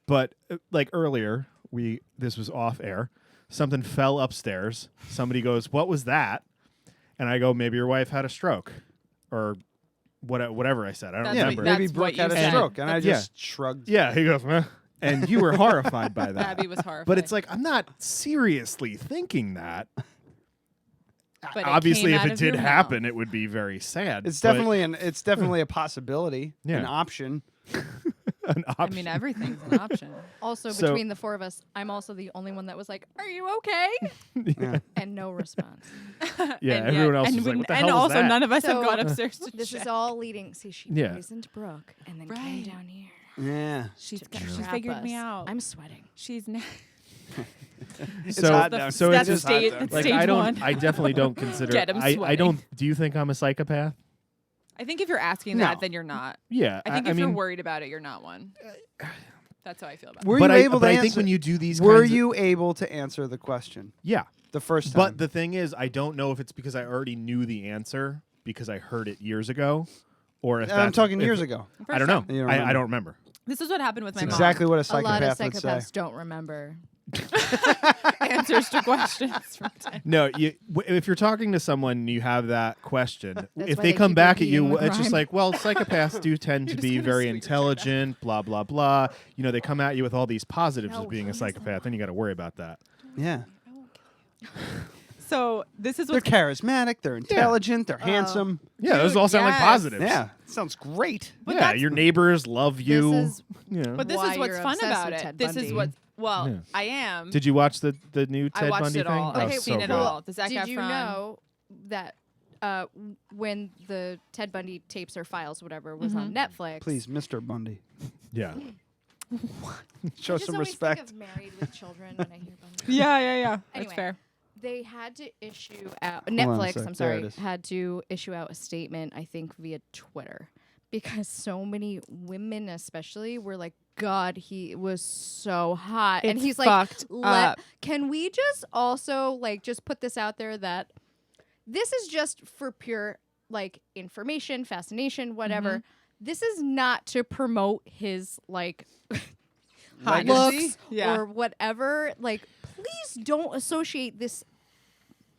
But like earlier, this was off air. Something fell upstairs. Somebody goes, "What was that?" And I go, "Maybe your wife had a stroke," or whatever I said. I don't remember. Maybe Brooke had a stroke, and I just shrugged. Yeah, he goes, "Meh." And you were horrified by that. Abby was horrified. But it's like I'm not seriously thinking that. But it obviously, came if out it of did your happen, mouth. it would be very sad. It's but- definitely a possibility, Yeah. an option. an option. I mean, everything's an option. Also, So- between the four of us, I'm also the only one that was like, "Are you okay?" Yeah. And no response. Yeah, And everyone yet- else and was like, when- "What the and hell was also that?" none of us have So, gone upstairs to This check. is all leading. See, she Yeah. poisoned Brooke and then came Right. down here. Yeah. She's to she's trap figured me us. out. I'm sweating. She's So, hot down. so that's it's a stage, hot down. like stage I don't. one. I definitely don't consider. Get 'em I sweating. don't. Do you think I'm a psychopath? I think if you're asking No. that, then you're not. Yeah. I think I if mean, you're worried about it, you're not one. That's how I feel about it. Were but you able to I answer? think when you do these, were kinds of- you able to answer the question Yeah. the first time? But the thing is, I don't know if it's because I already knew the answer because I heard it years ago, or if I'm that's- talking if- years ago. I don't know. You don't I remember. don't remember. This is what happened with my It's mom. exactly what a A lot psychopath of would say. psychopaths don't remember. Answers to questions from time. No, if you're talking to someone and you have that question, if why they they come keep back at repeating you, the it's just crime. like, well, psychopaths do tend to You're just be gonna very see what you're intelligent, blah, blah, blah. You know, they come at you with all these positives No, of being a please don't. psychopath, then you got to worry about that. Yeah. So this is They're what charismatic. They're intelligent. They're handsome. Yeah, those all sound like yes. positives. Yeah. Sounds great. But yeah, that's- your neighbors love you. is- you know. But this why is what's you're fun obsessed about with it. Ted This is Bundy. what. Well, Yeah. I am. Did you watch the new I Ted watched Bundy it all. thing? I've Okay, Oh, seen so it good. all. The Zac Did you Efron. know that when the Ted Bundy tapes or files, whatever, was on Mm-hmm. Netflix? Please, Mr. Bundy. Yeah. Show I just some always respect. Think of Married with Children when I hear Bundy. Yeah. That's Anyway. fair. They had to issue out on a Netflix. sec. I'm There it sorry, is. had to issue out a statement. I think via Twitter, because so many women, especially, were like, "God, he was so hot," and It's he's like, fucked up. "Can we just also like just put this out there that this is just for pure like information, fascination, whatever. Mm-hmm. This is not to promote his like Hotness. looks Yeah. or whatever. Like, please don't associate this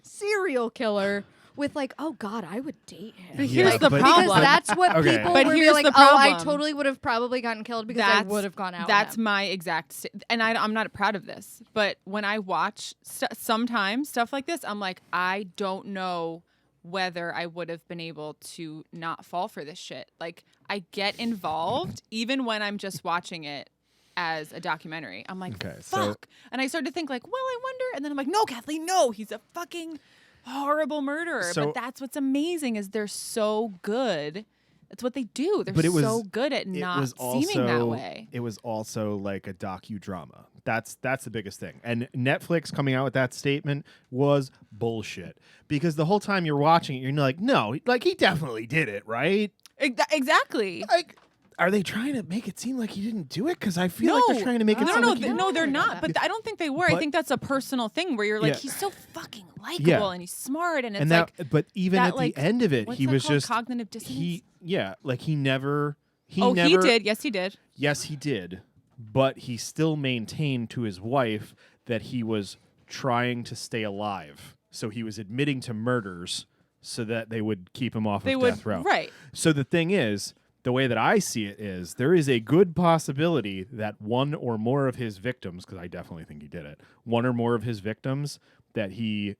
serial killer with like, oh God, I would date him. But here's the Because problem. that's what Okay. people But would be here's like, the oh, I problem. totally would have probably gotten killed because I would have gone out That's with him. my exact, and I'm not proud of this. But when I watch sometimes stuff like this, I'm like, I don't know whether I would have been able to not fall for this shit. Like, I get involved even when I'm just watching it as a documentary. I'm like, Okay, fuck. And I start to think like, well, I wonder. And then I'm like, no, Kathleen, no, he's a fucking horrible murderer. So- but that's what's amazing is they're so good. That's what they do. They're But it was so good at it not was seeming that way. It was also like a docudrama. That's the biggest thing. And Netflix coming out with that statement was bullshit. Because the whole time you're watching it, you're like, no, like he definitely did it, right? Exactly. Like, are they trying to make it seem like he didn't do it? Because I feel like they're trying to make it seem like he no, they're not. But I don't think they were. I But- think that's a personal thing where you're like, Yeah. he's so fucking likable and he's smart, and it's and like. that, but even that, at like, the end of it, what's he that was called? just Cognitive dissonance. he never. He did. Yes, he did. Yes, he did. But he still maintained to his wife that he was trying to stay alive. So he was admitting to murders so that they would keep him off of death row. Right. So the thing is, the way that I see it is there is a good possibility that one or more of his victims, because I definitely think he did it, one or more of his victims that he,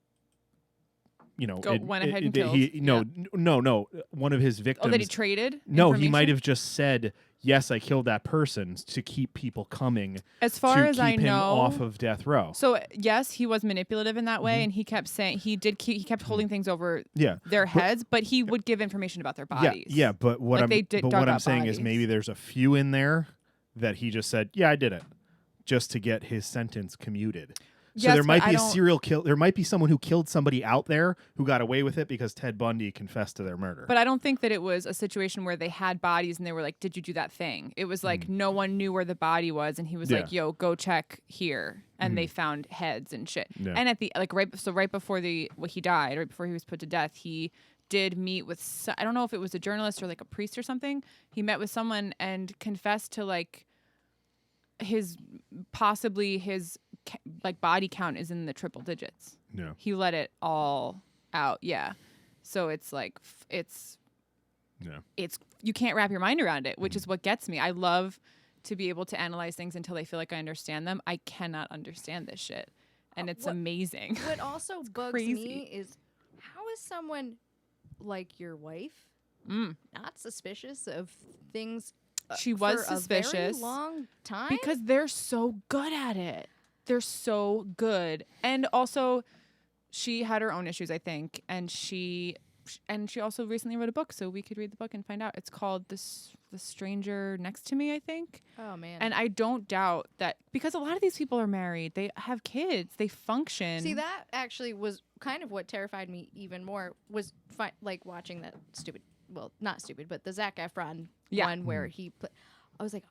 went ahead and that killed. No, one of his victims. Oh, that he traded? No, he might information? have just said, yes, I killed that person to keep people coming. As far to as keep I him know, off of death row. So yes, he was manipulative in that way, and he kept saying he kept holding things over their heads, but he would give information about their bodies. Yeah, but what Like I'm saying is maybe there's a few in there that he just said, yeah, I did it, just to get his sentence commuted. So Yes, there might but be I a serial kill. There might be someone who killed somebody out there who got away with it because Ted Bundy confessed to their murder. But I don't think that it was a situation where they had bodies and they were like, "Did you do that thing?" It was like no one knew where the body was, and he was like, "Yo, go check here," and they found heads and shit. Yeah. And at the right before he died, right before he was put to death, he did meet with I don't know if it was a journalist or like a priest or something. He met with someone and confessed to like his like body count is in the triple digits. Yeah. He let it all out. Yeah. So it's like it's you can't wrap your mind around it, which is what gets me. I love to be able to analyze things until I feel like I understand them. I cannot understand this shit. And it's amazing. What also bugs crazy. me is how is someone like your wife not suspicious of things She was for suspicious a very long time? because they're so good at it. They're so good. And also she had her own issues, I think, and she also recently wrote a book, so we could read the book and find out. It's called The Stranger Next to Me, I think. Oh man. And I don't doubt that because a lot of these people are married, they have kids, they function. See, that actually was kind of what terrified me even more was like watching that stupid, well, not stupid, but the Zac Efron one where he I was like,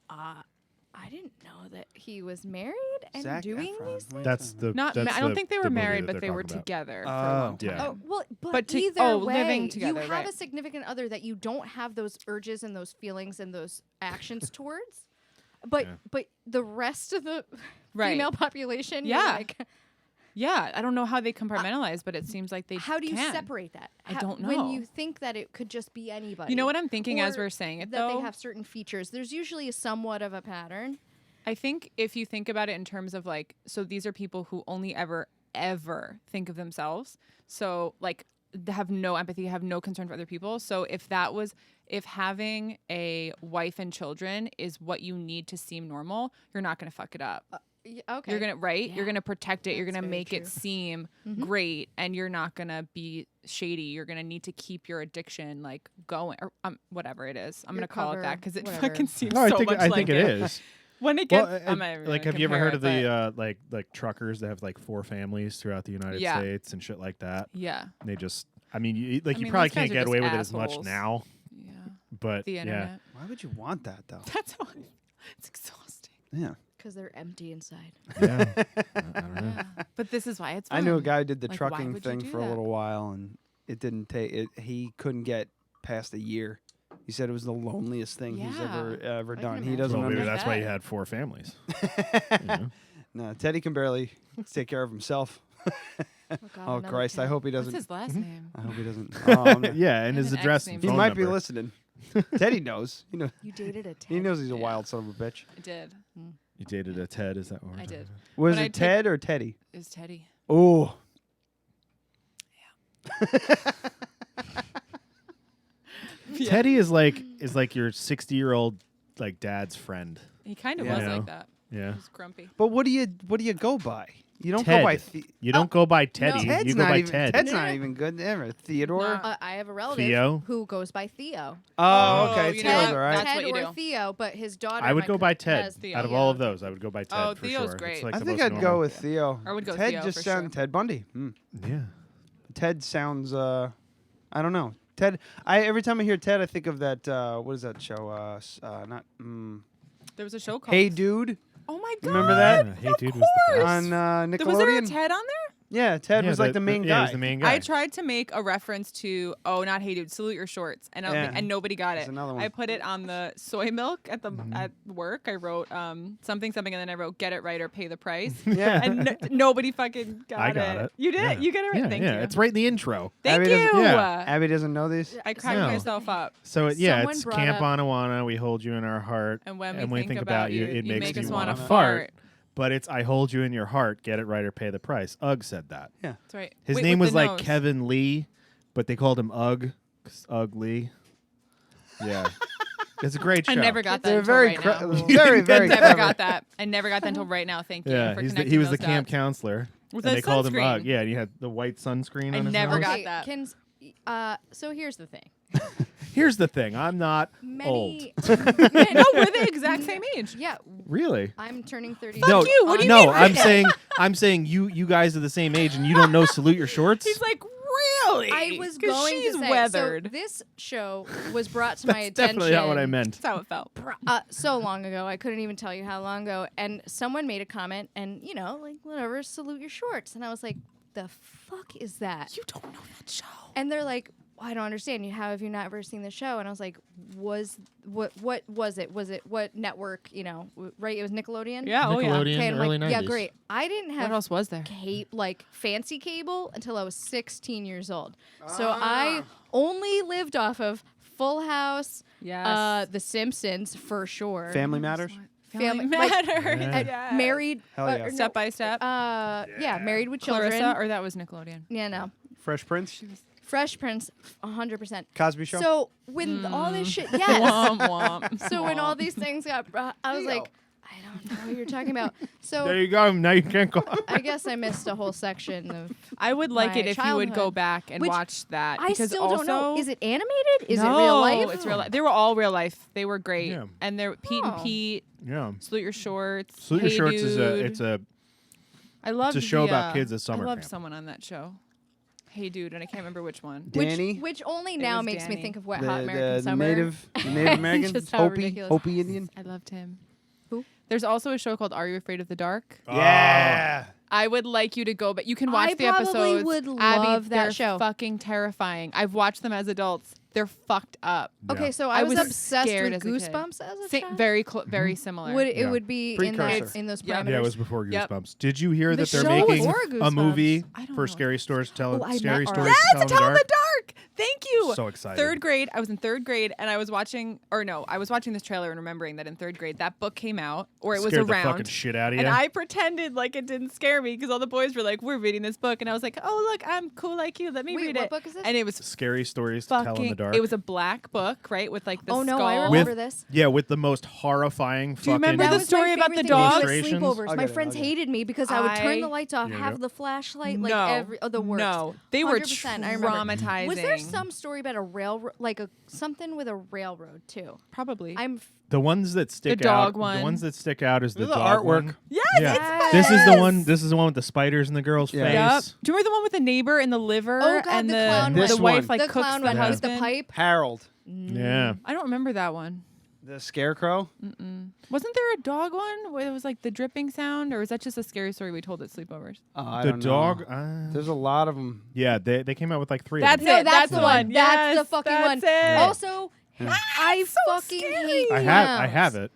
I didn't know that he was married and Zac doing Efron. these things. That's the. I don't think they were the movie married, that but they they're were talking about. together for a long time. Yeah. Oh, well, but But either way, living together, you have right. a significant other that you don't have those urges and those feelings and those actions towards. But the rest of the female population, you're like, yeah, I don't know how they compartmentalize, but it seems like they how do you can. separate that? I don't know. When you think that it could just be anybody. You know what I'm thinking as or we're saying it, that though? they have certain features. There's usually somewhat of a pattern. I think if you think about it in terms of like, so these are people who only ever think of themselves. So like they have no empathy, have no concern for other people. So if having a wife and children is what you need to seem normal, you're not going to fuck it up. Okay. You're going to, you're going to protect it. You're going to make very it true. seem great, and you're not going to be shady. You're going to need to keep your addiction like going or whatever it is. I'm going to call it that because it whatever. fucking seems No, I so think much I like think it is. When it gets, Well, I'm not even like, gonna have you ever compare heard of it, the like truckers that have like 4 families throughout the United Yeah. States and shit like that? Yeah. And they just, I mean, you probably those guys can't are get just away with it as much assholes. now. Yeah. But The yeah, internet. Why would you want that though? That's how it's exhausting. Yeah. Because they're empty inside. yeah. I don't know. Yeah. But this is why it's fun. I knew a guy who did the Like, why trucking would you thing do for a that? little while, and it didn't take it. He couldn't get past a year. He said it was the loneliest thing he's ever I can done. He imagine. doesn't Well, maybe understand. that's why you had 4 families. You know? No, Teddy can barely take care of himself. God, Oh another Christ! I Ted. hope he doesn't. What's his last name? I hope he doesn't. Oh, I'm not- Yeah, and his an address ex and name. he phone might number. be listening. Teddy knows. You know. You dated a Ted. He knows he's a wild son of a bitch. I did. You dated a Ted, is that what we're I talking did. about? Was But I it took- Ted or Teddy? It was Teddy. Oh. Teddy is like your 60-year-old like dad's friend. He kind of Yeah. was You know? like that. Yeah. He was grumpy. But what do you go by? You don't Ted. go by. You don't go by Teddy. Ted's you go not by even. Ted. Ted's No, not no. even good. Ever. Theodore. Nah. I have a relative Theo? who goes by Theo. Oh, okay. you Theo's know Ted, what? all right. That's Ted what you or do. Theo, but his daughter. I would my go co- by Ted. has Theo. Out of all of those, I would go by Ted Oh, for Theo's sure. great. It's like I the think most I'd go normal. with Theo. I would go Ted Theo just for sounds sure. Ted Bundy. Yeah. Ted sounds. I don't know. Ted. Every time I hear Ted, I think of that. What is that show? Not. There was a show called Hey, Dude. Oh my god! Remember that? Yeah, Hey Dude was the course. best. On Nickelodeon. Was there a Ted on there? Yeah, Ted Yeah, was like the main yeah, guy. he was the main guy. I tried to make a reference to not Hey Dude, Salute Your Shorts, and Yeah. and nobody got There's it. another one. I put it on the soy milk at the at work. I wrote something, and then I wrote Get It Right or Pay the Price. Yeah. and nobody fucking got I got it. You did Yeah. it. You got it right. Yeah, Thank yeah. you. It's right in the intro. Thank Abby you. doesn't- Yeah. Abby doesn't know these. I cracked No. myself up. So Someone it's brought Camp up- Anawana. We hold you in our heart, And when we think about you, it makes make you us want wanna to fart. fart. But it's I hold you in your heart. Get it right or pay the price. Ugg said that. Yeah. That's right. His Wait, name with was the like nose. Kevin Lee, but they called him Ugg. 'Cause Ugg Lee. Yeah. It's a great show. I never got that They're until very, right now. very, very Never clever. got that. I never got that until right now. Thank you Yeah, for he connecting was the those camp dots. counselor. With and a they called him sunscreen. Ugg. Yeah, and he had the white sunscreen I on his never nose. got Okay, that. so here's the thing. Here's the thing. I'm not old. Many. No, we're the exact same age. Yeah, Really? I'm turning 30. No, you. What do you no, mean right I'm saying you guys are the same age and you don't know Salute Your Shorts? He's like, really? I was 'Cause going she's to say. weathered. So this show was brought to my That's attention. definitely not what I meant. That's how it felt. So long ago, I couldn't even tell you how long ago. And someone made a comment, and like whatever, salute your shorts. And I was like, the fuck is that? You don't know that show. And they're like, I don't understand. How have you not ever seen the show? And I was like, what was it? Was it what network? Right? It was Nickelodeon. Yeah. Oh yeah. Nickelodeon, Okay, and I'm early like, 90s. yeah, great. I didn't have What else was there? fancy cable until I was 16 years old. So I only lived off of Full House, Yes. The Simpsons for sure. Family Matters. Family Matters. Yeah. Yes. Married. Hell yeah. or no, Step by Step. yeah, Married with Children. Clarissa, or that was Nickelodeon. Yeah, no. Fresh Prince. Fresh Prince, 100%. Cosby Show. So when all this shit, yes. Womp womp. So when all these things got brought, I was like, I don't know what you're talking about. So There you go. Now you can't go. I guess I missed a whole section of. I would like my it if you would go childhood. back and Which watch that. I because still also, don't know. Is it animated? Is no, it real life? It's real life. They were all real life. They were great. Yeah. And they're Pete and Oh. Pete, Yeah. Salute Your Shorts. Salute Your Hey Shorts Dude. is a I love a show about kids at summer I loved camp. someone on that show. Hey Dude, and I can't remember which one. Danny. Which only It now was makes me Danny. think of Wet the, Hot American the Summer. Native American. Just how Hopi. ridiculous. Hopi Indian. I loved him. Who? There's also a show called Are You Afraid of the Dark? Yeah. I would like you to go, but you can watch I the probably episodes. would Abby, love that they're show. fucking terrifying. I've watched them as adults. They're fucked up. Okay, so I I was was obsessed scared with as a kid. Goosebumps as a Sa- child. very similar. Would it Yeah. would be Precursor. in those Yeah. parameters? Yeah, it was before Yep. Goosebumps. Did you hear The that they're show making was a Goosebumps. movie I don't for know. Scary Stories to Tell Oh, I Scary met Stories Yes, to Tell in the Dark? Thank you. So excited. Third grade. I was in third grade, and I was watching this trailer and remembering that in third grade that book came out, or it was Scared the around. fucking shit out of And you. I pretended like it didn't scare me because all the boys were like, "We're reading this book," and I was like, "Oh look, I'm cool like you. Let me Wait, read what it." book is this? And it was Scary Stories to Tell in the fucking. Dark. It was a black book, right, with like the Oh no, skull. I with, remember this. Yeah, with the most horrifying you fucking. remember That the was my story about favorite the thing to do dog? at Illustrations? sleepovers. I'll My get it, friends I'll get it. hated me because I would turn the I- lights off, Yeah, have yeah. the flashlight, like No, the worst. no, they were 100%, I remember. traumatizing. Was there some story about a railroad, like something with a railroad too? Probably. The ones that stick dog out. one. The ones that stick out is the This is dog artwork. one. Yes, Yeah. it's This is the yes! one. This is the one with the spiders in the girl's Yeah. face. Yep. Do you remember the one with the neighbor and the liver? Oh, God, and the clown the one. wife This like the cooks clown the one with husband. the pipe. Harold. Yeah. I don't remember that one. The Scarecrow. Wasn't there a dog one where it was like the dripping sound, or was that just a scary story we told at sleepovers? I The don't dog. know. There's a lot of them. Yeah, they came out with like 3 That's of them. it. That's the one. That's the Yes, fucking that's one. it. Also, I fucking hate. I clowns. have it.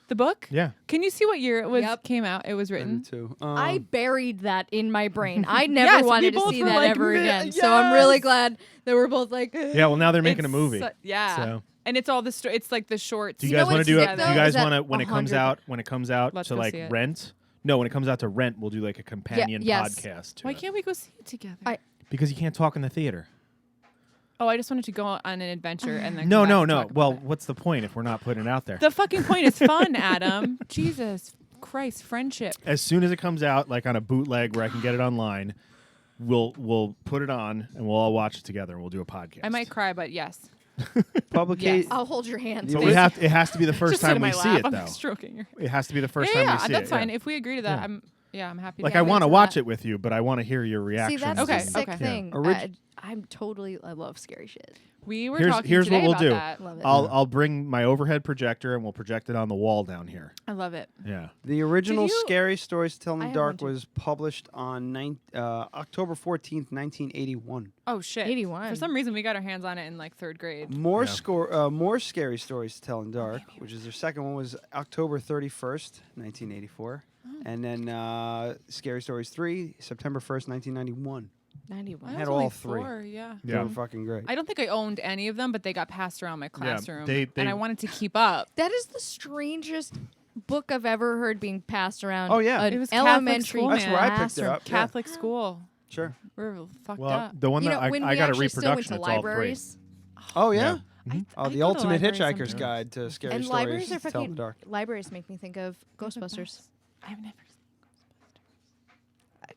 The book? Yeah. Can you see what year it was Yep. came out? It was written. Too. I buried that in my brain. I never Yes, we wanted to both see were that like, ever "Meh, again. So I'm really yes." glad that we're both like. Yeah. Well, now they're making a It's movie. yeah. So. And it's all the it's like the shorts. Do you You guys know want what's to do it? sick, Do though, you guys is that want to when it comes 100 out? When it comes out Let's to go like see it. rent? No, when it comes out to rent, we'll do like a companion yes. podcast. To Why it. can't we go see it together? Because you can't talk in the theater. Oh, I just wanted to go on an adventure and then No, come back no, and no. talk about Well, it. what's the point if we're not putting it out there? The fucking point is fun, Adam. Jesus Christ, friendship. As soon as it comes out, like on a bootleg where I can get it online, we'll put it on and we'll all watch it together and we'll do a podcast. I might cry, but yes. Publication. I'll hold your hand. But we have. It has to be the first Just sit time in we my see lap. it, I'm though. stroking your. It has to be the first Yeah, time we see that's it. fine. Yeah. If we agree to that, Yeah. I'm happy. Like to I do want to that. watch it with you, but I want to hear your See, reaction. that's Okay, the sick okay. thing. Orig- I love scary shit. We were Here's talking here's today what we'll about do. that. Love it. I'll bring my overhead projector and we'll project it on the wall down here. I love it. Yeah. The original you- Scary Stories to Tell in I the have Dark one, too. was published on October 14th, 1981. Oh shit. 81. For some reason, we got our hands on it in like 3rd grade. More more Scary Stories to Tell in the Dark, which is their second one, was October 31st, 1984. And then Scary Stories 3, September 1st, 1991. 91. I That had was only all three. 4, yeah. They were fucking great. I don't think I owned any of them, but they got passed around my classroom, they- and I wanted to keep up. That is the strangest book I've ever heard being passed around. Oh, yeah. an It was Catholic elementary school, That's man. where I picked it classroom. up. Yeah. Catholic school. Sure. We're fucked Well, up. the one You that know, when I we got a actually still went reproduction. to It's all 3. libraries, Oh, yeah? I Oh, go the to Ultimate libraries Hitchhiker's sometimes. Guide to Scary and Stories libraries are to Tell in fucking. the Dark. Libraries make me think of Ghostbusters. I've never.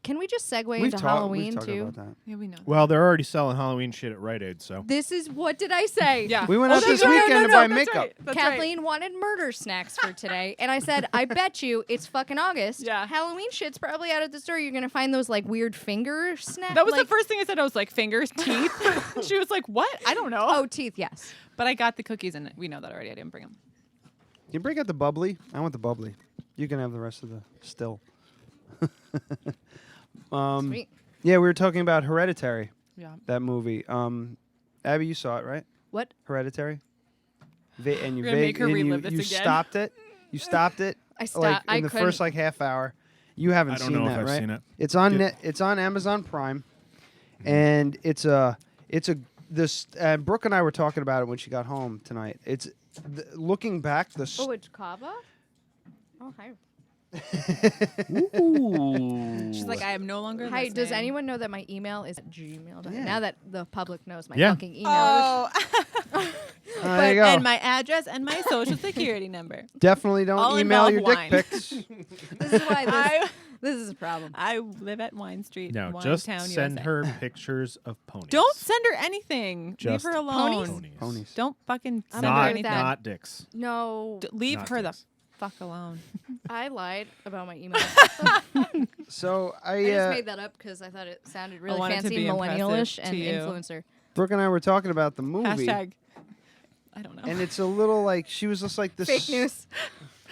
Can we just segue We've into we've Halloween talked too? about that. Yeah, we know. Well, they're already selling Halloween shit at Rite Aid, so. This is what did I say? Yeah. We went out that's this right. weekend to buy makeup. Right. That's Kathleen wanted murder snacks for today, and I said, "I bet you it's fucking August. Yeah. Halloween shit's probably out at the store. You're gonna find those like weird finger snacks. Right. That was like, the first thing I said. I was like, fingers, teeth. She was like, what? I don't know. Oh, teeth, yes. But I got the cookies, and we know that already. I didn't bring them. You bring out the bubbly? I want the bubbly. You can have the rest of the still. Sweet. Yeah, we were talking about Hereditary, Yeah. that movie. Abby, you saw it, right? What? Hereditary? And you You're gonna make her and relive this you again? stopped it. You stopped it. I like I in the couldn't. first like half hour. You haven't I don't seen know if that, I've right? seen it. It's on Yep. It's on Amazon Prime, and Brooke and I were talking about it when she got home tonight. It's looking back Oh, it's Kava. Okay. Ooh. She's like, I am no longer. Hi. Does listening. anyone know that my email is Gmail? Yeah. Now that the public knows my Yeah. fucking email. Oh, There you go. and my address and my social security number. Definitely don't All email involve your wine. dick pics. This is why I, this is a problem. I live at Wine Street. No, Wine just Town, send USA. her pictures of ponies. Don't send her anything. Just leave her alone. Ponies? Ponies. Don't fucking I'm send her not Not, anything. that. not dicks. No, Leave Not her dicks. the fuck alone. I lied about my email. So I just made that up because I thought it sounded really want it to fancy, be millennial-ish, impressive and to you. influencer. Brooke and I were talking about the movie, Hashtag. I don't know. and it's a little like she was just like this. Fake news.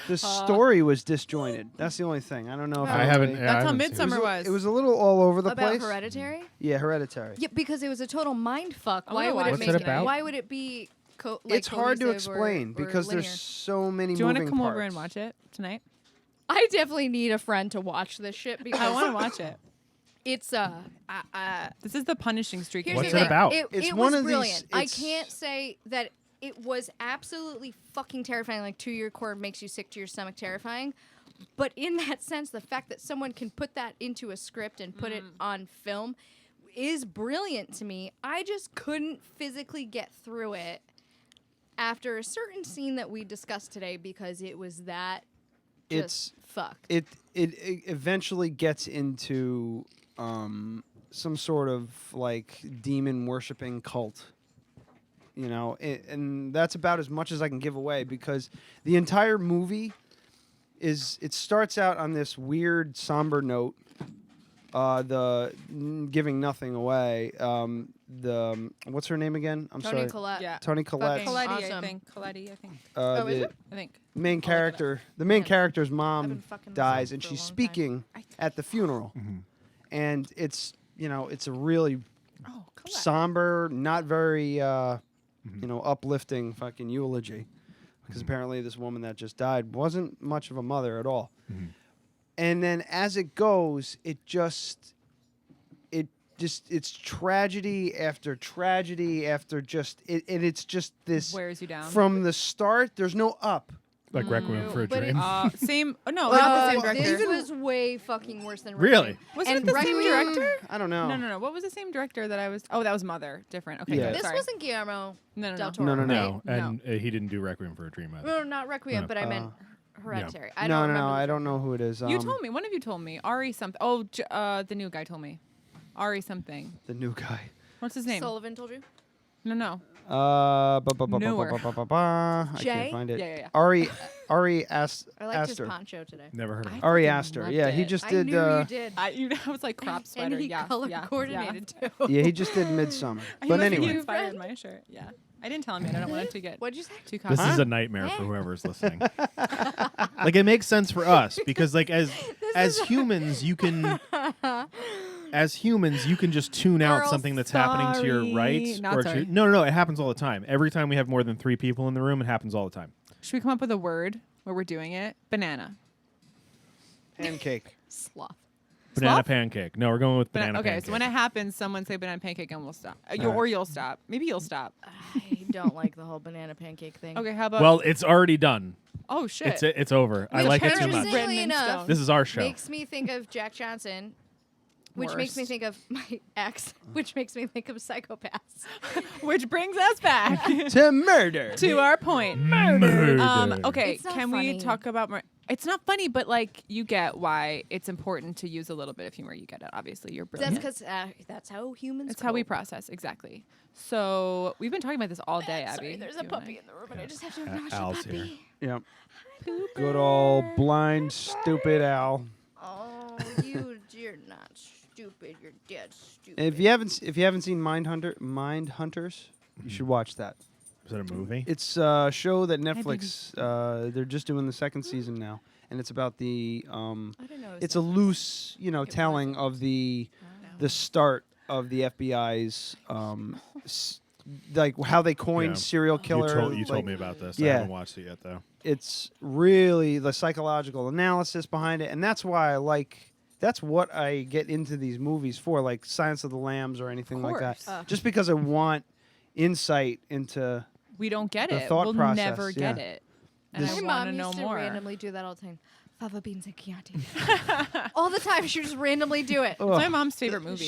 The story was disjointed. That's the only thing. I don't know if I haven't. everybody- Yeah, I That's how haven't seen it. Midsummer was. It was a little all over the About place. Hereditary? Yeah, Hereditary. Yeah, because it was a total mind fuck. I Why wanna would it watch make it. What's it about? Why would it be like It's hard to cohesive explain or because linear? there's so many Do you want to moving come parts. over and watch it tonight? I definitely need a friend to watch this shit I because want to watch it. it's This is the punishing streak. here's What's the it thing. about? It's It one was of these- brilliant. I it's- can't say that it was absolutely fucking terrifying, like to your core, makes you sick to your stomach terrifying. But in that sense, the fact that someone can put that into a script and put it on film is brilliant to me. I just couldn't physically get through it after a certain scene that we discussed today because it was that just fucked. It eventually gets into some sort of like demon worshipping cult. You know, and that's about as much as I can give away because the entire movie it starts out on this weird somber note. Giving nothing away. What's her name again? I'm Tony sorry. Collette. Yeah. Tony Collette. Fucking Coletti, I awesome. think. Coletti, I think. Oh, is the it? I think. main character. The main character's mom been fucking dies, this up and for a she's long time. speaking at the funeral, and it's a really Oh, Colette. somber, not very uplifting fucking eulogy. because apparently this woman that just died wasn't much of a mother at all. Mhm. And then as it goes, it's tragedy after tragedy after and it's just this Wears you down. from the start. There's no up. Like Requiem for a but Dream. Same. Oh, no, Uh, not the same director. This was way fucking worse than Really? Requiem. Was And it the same Requiem- director? I don't know. No. What was the same director that I was? Oh, that was Mother. Different. Okay, Yeah. good. This Sorry. wasn't Guillermo No. del Toro. No. No, right? and he didn't do Requiem for a Dream either. No, not Requiem, No. but I meant Hereditary. I No, don't remember the I don't know who it is. You told me. One of you told me. Ari something. Oh, the new guy told me. Ari something. The new guy. What's his name? Sullivan told you? No. I Newer. Jay? can't find it. Yeah. Ari I liked his Aster. poncho today. Never heard of him. Ari fucking Aster. loved Yeah, he it. just I did. knew you did. I was like crop sweater. And he yeah. color yeah, coordinated too. Yeah, he just did Midsummer. He But was- he anyway, inspired my shirt. Yeah. I didn't tell him yet. I don't want it to get What'd you say? too This is a nightmare for whoever's listening. Like it makes sense for us because like as humans you can just tune out Girl, something that's happening to your right Not or sorry. no, it happens all the time. Every time we have more than 3 people in the room, it happens all the time. Should we come up with a word where we're doing it? Banana. pancake. Sloth. Banana Sloth? pancake. No, we're going with banana Okay, pancake. so when it happens, someone say banana pancake and we'll stop. Or you'll stop. Maybe you'll stop. I don't like the whole banana pancake thing. Okay, how about? Well, it's already done. Oh shit. It's over. I Wait, like it too Paris much. is written in Interestingly enough, stone. This is our show. Makes me think of Jack Johnson, which makes me Worst. think of my ex, which makes me think of psychopaths. Which brings us back To murder. to our point. Murder. Okay, It's not can funny. we talk about? It's not funny, but like you get why it's important to use a little bit of humor. You get it. Obviously, you're brilliant. That's because that's how humans. It's how we cope. process exactly. So we've been talking about this all day, Abby. Sorry, there's you a and puppy I. in the room, and I just have to acknowledge Al's the puppy. here. Yep. Good old blind, stupid Al. Oh, you're not stupid. You're dead stupid. If you haven't seen Mindhunters, you should watch that. Is that a movie? It's a show that Netflix. They're just doing the second season now, and it's about the. I didn't know. It's a loose, telling of the start of the FBI's, like how they coined Yeah. serial killer. You told me about this. I yeah. haven't watched it yet though. It's really the psychological analysis behind it, and that's why I like. That's what I get into these movies for, like Silence of the Lambs or anything like that. course. Just because I want insight into. We don't get The it. thought We'll process, never get yeah. it. And This- I My want mom to know used to more. randomly do that all the time. Fava beans and Chianti. All the time, she would just randomly do it. It's my mom's favorite movie.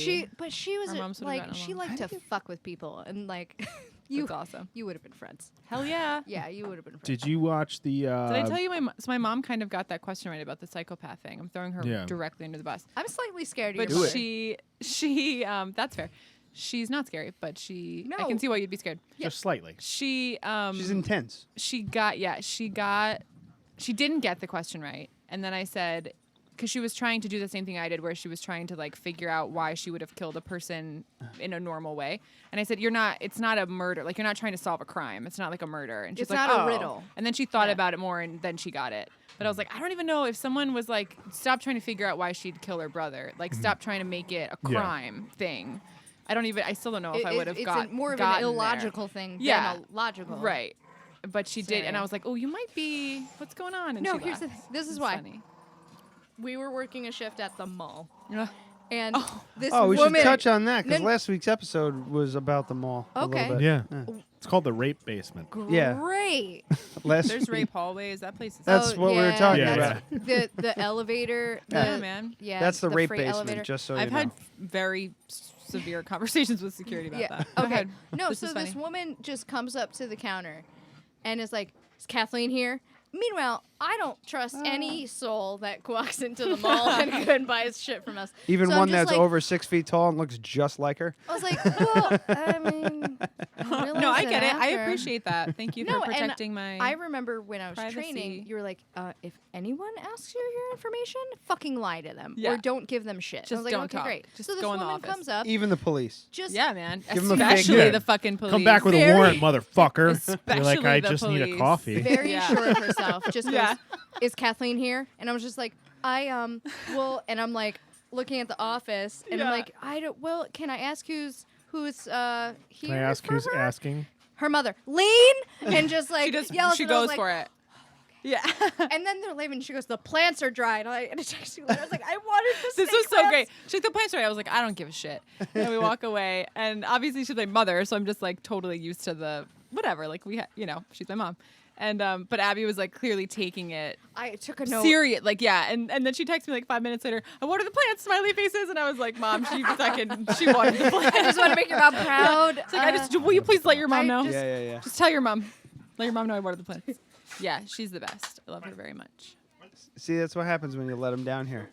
She was Our moms would've like, gotten she along. liked to fuck with people, and like, you, That's awesome. you would have been friends. Hell yeah. Yeah, you would have been friends. Did you watch the? Did I tell you my mom kind of got that question right about the psychopath thing? I'm throwing her Yeah. directly under the bus. I'm slightly scared of But your mother. she that's fair. She's not scary, but I No. can see why you'd be scared. Just slightly. She She's intense. she didn't get the question right. And then I said, because she was trying to do the same thing I did, where she was trying to like figure out why she would have killed a person in a normal way. And I said, it's not a murder. Like, you're not trying to solve a crime. It's not like a murder. And she's It's like, not a "Oh." riddle. And then she thought about it more, and then she got it. But I was like, I don't even know if someone was like, stop trying to figure out why she'd kill her brother. Like, stop trying to make it a Yeah. crime thing. I still don't know if I would have it's got more of an gotten there. illogical thing Yeah. than a logical. Right. But she did, and I Scenario. was like, "Oh, you might be. What's going on?" And No, she here's the laughed. thing. This is It's why. funny. We were working a shift at the mall, Ugh. and this Oh, we woman. should touch on that because No- last week's episode was about the mall. a little Okay. bit. Yeah. It's called the Rape Basement. Yeah. Great. Last There's rape hallways. That place is. That's Oh, what we were yeah. talking Yeah, about. The elevator. Yeah, man. Yeah, That's the rape freight basement. elevator. Just so I've you know. had very severe conversations with security about Yeah. that. Go Okay. ahead. No, This so is this funny. woman just comes up to the counter and is like, "Is Kathleen here?" Meanwhile, I don't trust any soul that walks into the mall and buys shit from us. Even So I'm one just that's like- over 6 feet tall and looks just like her. I was like, well, I mean, No, I get it. I after. appreciate that. Thank you No, for and protecting my. I remember when I was privacy. training, you were like, if anyone asks you your information, fucking lie to them Yeah. or don't give them shit. I Just was like, don't okay, talk. great. Just so this go in the woman office. comes up, Even the police. just yeah, man. Give 'em a fake Especially name. the fucking police. Come back with a Very- warrant, motherfucker. You're like, Especially I the just need a police. coffee. very Yeah. sure of herself. Just Yeah. goes, "Is Kathleen here?" And I was just like, well, and I'm like looking at the office, and I'm Yeah. like, can I ask who's here? Can I ask for who's her? asking? her mother, Leen, and just like yells. She and I was goes like, for it. Yeah. And then they're leaving. She goes, the plants are dry. And I texted you later. I was like, I wanted to This was so great. She's like, the plants are dry. I was like, I don't give a shit. And we walk away. And obviously she's my mother, so I'm just like totally used to the whatever. Like she's my mom. And but Abby was like clearly taking it. I took a note. Serious, like yeah. And then she texted me like 5 minutes later. I watered the plants, smiley faces, and I was like, Mom, she watered the plants. I just want to make your mom proud. It's like, will you please let your mom know? Yeah. Just tell your mom. Let your mom know I watered the plants. Yeah, she's the best. I love her very much. See, that's what happens when you let them down here.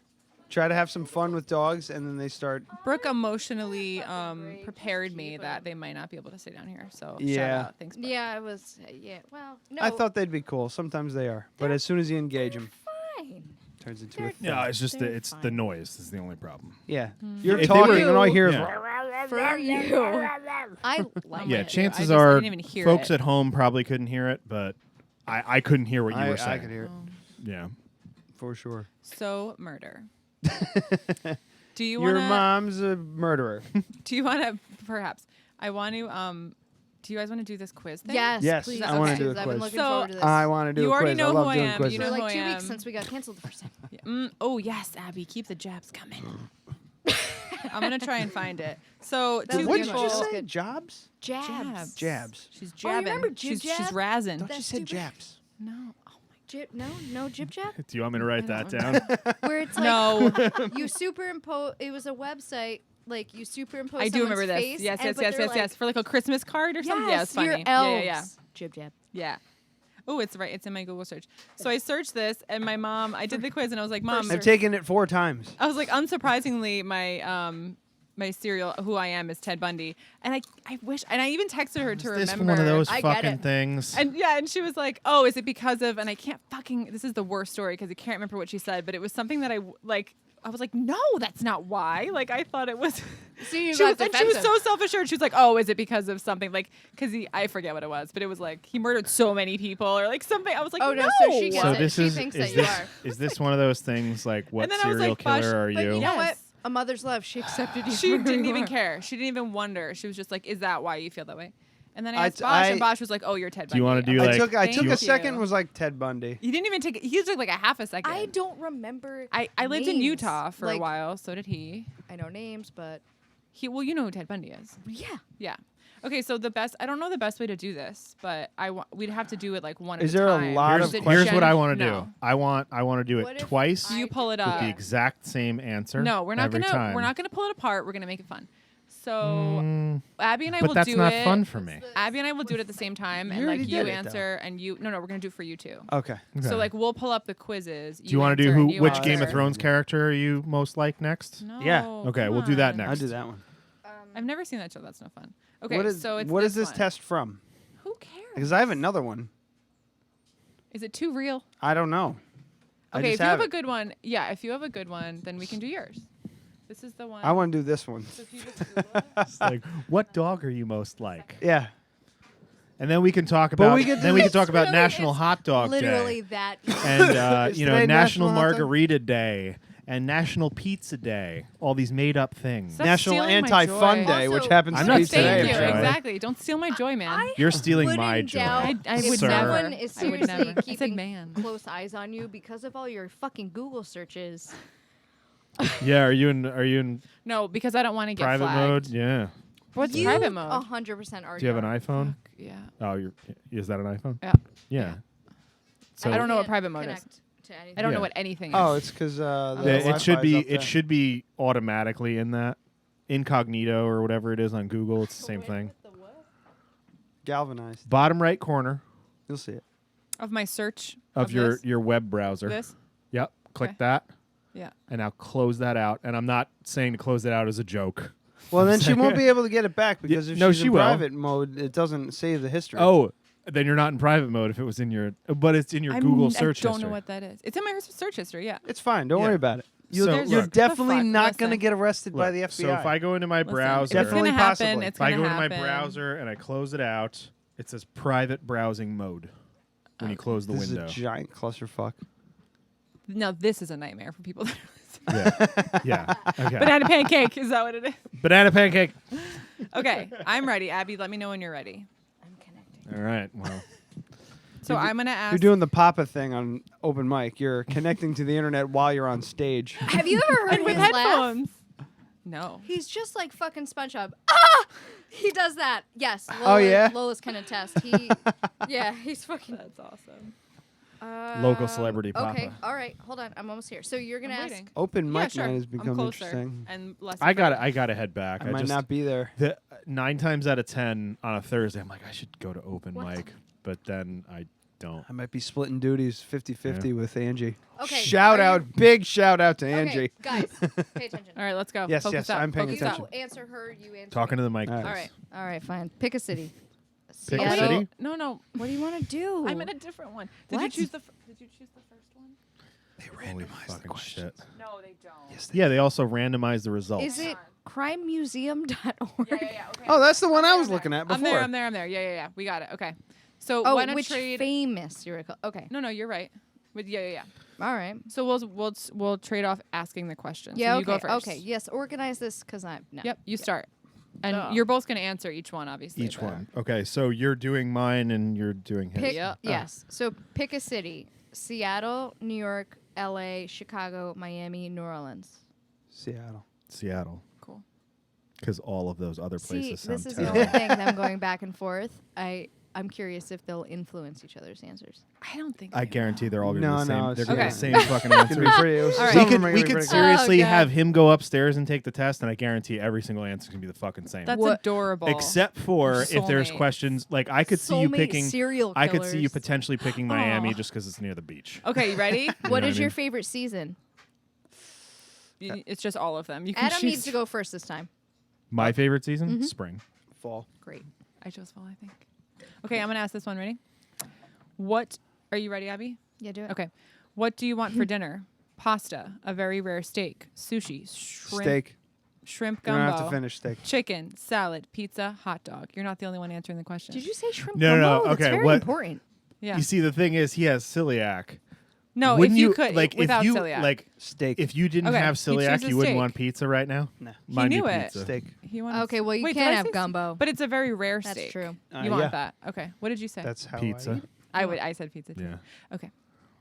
Try to have some fun with dogs, and then they start. Brooke emotionally prepared me that they might not be able to stay down here. So Yeah. shout out. Thanks, Brooke. Yeah, it was. Yeah, well, no. I thought they'd be cool. Sometimes they are, but as soon as you engage them, fine. turns into a thing. No, it's just the noise is the only problem. Yeah, Mm. you're If they talking, were- and all you hear is. Yeah. For you. I like Yeah, it. chances I are didn't even hear folks it. at home probably couldn't hear it, but I couldn't hear what you were saying. I could hear it Yeah. for sure. So murder. Do you Your want to? mom's a murderer. Do you want to? Perhaps. I want to. Do you guys want to do this quiz thing? Yes, please. I wanna Okay. do a I've been quiz. looking So, forward to this. I want to do You a already quiz. know I who love I doing am. quizzes. You know For who like I 2 weeks am. since we got canceled the first time. Oh yes, Abby, keep the jabs coming. I'm gonna try and find it. So That was What did beautiful. you just That's say? good. Jobs? Jabs. Jabs. She's Oh, you jabbing. remember jib she's jab? razzing. Thought you That's said stupid. jabs. No. Oh No jib jab? Do you want me to write I that don't down? Where it's like No. you superimpose. It was a website. Like you superimpose. I do someone's remember this. face, Yes, and- yes, but yes, they're yes, yes. like, For like a Christmas card or something. Yeah, it's Yes, funny. you're elves. Yeah. Jib jab. Yeah. Oh, it's right. It's in my Google search. So I searched this, and my mom. I did the quiz, and I was like, Mom. I've taken it 4 times. I was like, unsurprisingly, my serial who I am is Ted Bundy, and I wish, and I even texted her to Is this remember. one of those I get fucking it. things? And yeah, and she was like, "Oh, is it because of?" And I can't fucking. This is the worst story because I can't remember what she said, but it was something that I was like, "No, that's not why." Like I thought it was. See, you She got was, and she was defensive. so self-assured. She was like, "Oh, is it because of something?" Like, because I forget what it was, but it was like he murdered so many people or like something. I was like, Oh, no, "No." so she gets So it. this She is thinks is that you this are. is this one of those things like what then I was serial like, Bosh, killer are But you? you know what? Yes. A mother's love. She accepted you. She for who didn't you even are. care. She didn't even wonder. She was just like, "Is that why you feel that way?" And then I I asked t- Bosh, I- and Bosh was like, "Oh, you're Ted Bundy." Do you wanna do, I'm like- I took a "Thank second you." and was like Ted Bundy. He didn't even take. He took like a half a second. I don't remember. I lived in names. Utah for Like, a while. So did he. I know names, but Well, you know who Ted Bundy is. yeah. Yeah. Okay, so I don't know the best way to do this, but we'd have to do it like one at Is a there a time. lot Or of is it Here's what I gen- want to No. do. I want to do What it if twice You pull it with up. the exact same answer. No, we're not every gonna. time. We're not gonna pull it apart. We're gonna make it fun. So Abby and I But will that's do not it. fun for me. Abby and I will do it at the same time, You and like already you did it, answer, and you. No, we're gonna do it for you too. Okay. So like we'll pull up the quizzes. Do you want to do answer and who? you Which Game of answer. Thrones character are you most like next? No. Yeah. Okay, come we'll do that on. next. I'll do that one. I've never seen that show. That's no fun. Okay, What is, so it's what is this one. test from? Who cares? Because I have another one. Is it too real? I don't know. I Okay, just if you have it. a good one, yeah. If you have a good one, then we can do yours. This is the one. I want to do this one. So if you just Google it. It's like, what dog are you most like? Yeah. And then we can talk But about. we could then do we can this- talk about Really, National it's Hot Dog Literally Day, that. and Is you know today National National Hot Dog? Margarita Day, and National Pizza Day. All these made up things. Stop National stealing my Anti-Fun joy. Day, which Also, happens I'm to not be stealing today. Thank you. your joy. Exactly. Don't steal my joy, man. I You're stealing wouldn't my joy. doubt I if would Sir. never. someone is I would seriously never. I said keeping man. close eyes on you because of all your fucking Google searches. Yeah, are you in No, because I don't want to get private flagged. mode? Yeah. What's You private mode? 100% are. Do you have an iPhone? Yeah. Oh, is that an iPhone? Yeah. Yeah. So I don't know what Can't private mode is. connect to anything. I don't Yeah. know what anything is. Oh, it's because it should be automatically in that incognito or whatever it is on Google. It's the same thing. galvanized. Bottom right corner You'll see it. Of my search of your this? web browser. This? Yep. Click Okay. that, Yeah. and now close that out. And I'm not saying to close it out as a joke. Well, then she won't be able to get it back because if no, she's she in will. private mode, it doesn't save the history. Oh, then you're not in private mode if it was in your, but it's in your Google search I don't history. know what that is. It's in my search history. Yeah. It's fine. Don't Yeah. worry about it. So, You're look. definitely Fuck, not going to listen. get arrested by Look, the FBI. So if I go into my Listen, browser, it's Definitely gonna happen. possibly. It's if I gonna go into my happen. browser and I close it out, it says private browsing mode when you close the this window. is a giant clusterfuck. No, this is a nightmare for people. Yeah. Okay. Banana pancake. Is that what it is? Banana pancake. Okay, I'm ready. Abby, let me know when you're ready. I'm connected. All right. Well, So I'm gonna ask. You're doing the Papa thing on open mic. You're connecting to the internet while you're on stage. Have you ever heard with his laugh? headphones. No. He's just like fucking SpongeBob. Ah! He does that. Yes. Lola, yeah? Lola's can attest. He, yeah, he's fucking. That's awesome. local celebrity Papa. Okay. All right. Hold on. I'm almost here. So you're gonna I'm ask. waiting. Open Yeah, mic sure. night has I'm become closer interesting. and less. I got afraid. to head back. I might not be there. 9 times out of 10 on a Thursday, I'm like, I should go to open mic, but then I don't. I might be splitting duties 50-50 with Angie. Okay, Shout are out, big shout out to Okay, Angie. guys, pay attention. All right, let's go. Yes, Focus yes, up. I'm paying Focus attention. up. You answer her. You answer. Talking to the mic. All please. All right. All right. Fine. Pick a city. Pick a Seattle. city? No. What do you want to do? I'm in a different one. Did you What? choose the? Did you choose the first one? Holy fucking shit. No, they don't. Yeah, they also randomize the results. Is it crimemuseum.org? Yeah. Okay. Oh, that's the one I was looking at before. I'm there. Yeah. We got it. Okay. So Oh, why don't which trade? famous you recall? Okay. No, you're right. Yeah. All right. So we'll trade off asking the questions. Yeah. So Okay. you go first. Okay. Yes. Organize this because I'm. No. Yep. You start, and Duh. you're both gonna answer each one, obviously. Each but- one. Okay, so you're doing mine and you're doing his. Pick. Yeah. Yes. So pick a city: Seattle, New York, L.A., Chicago, Miami, New Orleans. Seattle. Cool. Because all of those other places See, sound this is the terrible. only thing them going back and forth. I'm curious if they'll influence each other's answers. I don't think. I guarantee they're all going to No, be the same. no, they're it's going to okay. be the same fucking It's gonna be answers. pretty- All right. We some could of them are we gonna be could pretty good. seriously Oh, God. have him go upstairs and take the test, and I guarantee every single answer is going to be the fucking same. That's What- adorable. Except for if there's Soulmates. questions like I could see you Soulmate picking. serial I could see you killers. potentially picking Miami Aw. just because it's near the beach. Okay, you ready? know What what is I your mean? favorite season? It's just all of them. You can Adam choose. needs to go first this time. My favorite season, spring. Fall. Great. I chose fall, I think. Okay, I'm gonna ask this one. Ready? What are you ready, Abby? Yeah, do it. Okay. What do you want for dinner? Pasta, a very rare steak, sushi, shrimp, shrimp You don't gumbo, have to finish steak. chicken, salad, pizza, hot dog. You're not the only one answering the question. Did you say shrimp No, no, gumbo? no, That's okay, very what- important. Yeah. You see, the thing is, he has celiac. No, Wouldn't if you could, like without if you celiac. like Steak. if you didn't Okay, have he celiac, chooses you wouldn't steak. want pizza right now. Nah. He Mind you, knew it. pizza. Steak. He wanted Okay, well, you Wait, did can't I have say gumbo. But it's a very rare That's steak. true. You yeah. want that? Okay. What did you say? That's how I Pizza. eat. I said pizza too. Yeah. Okay.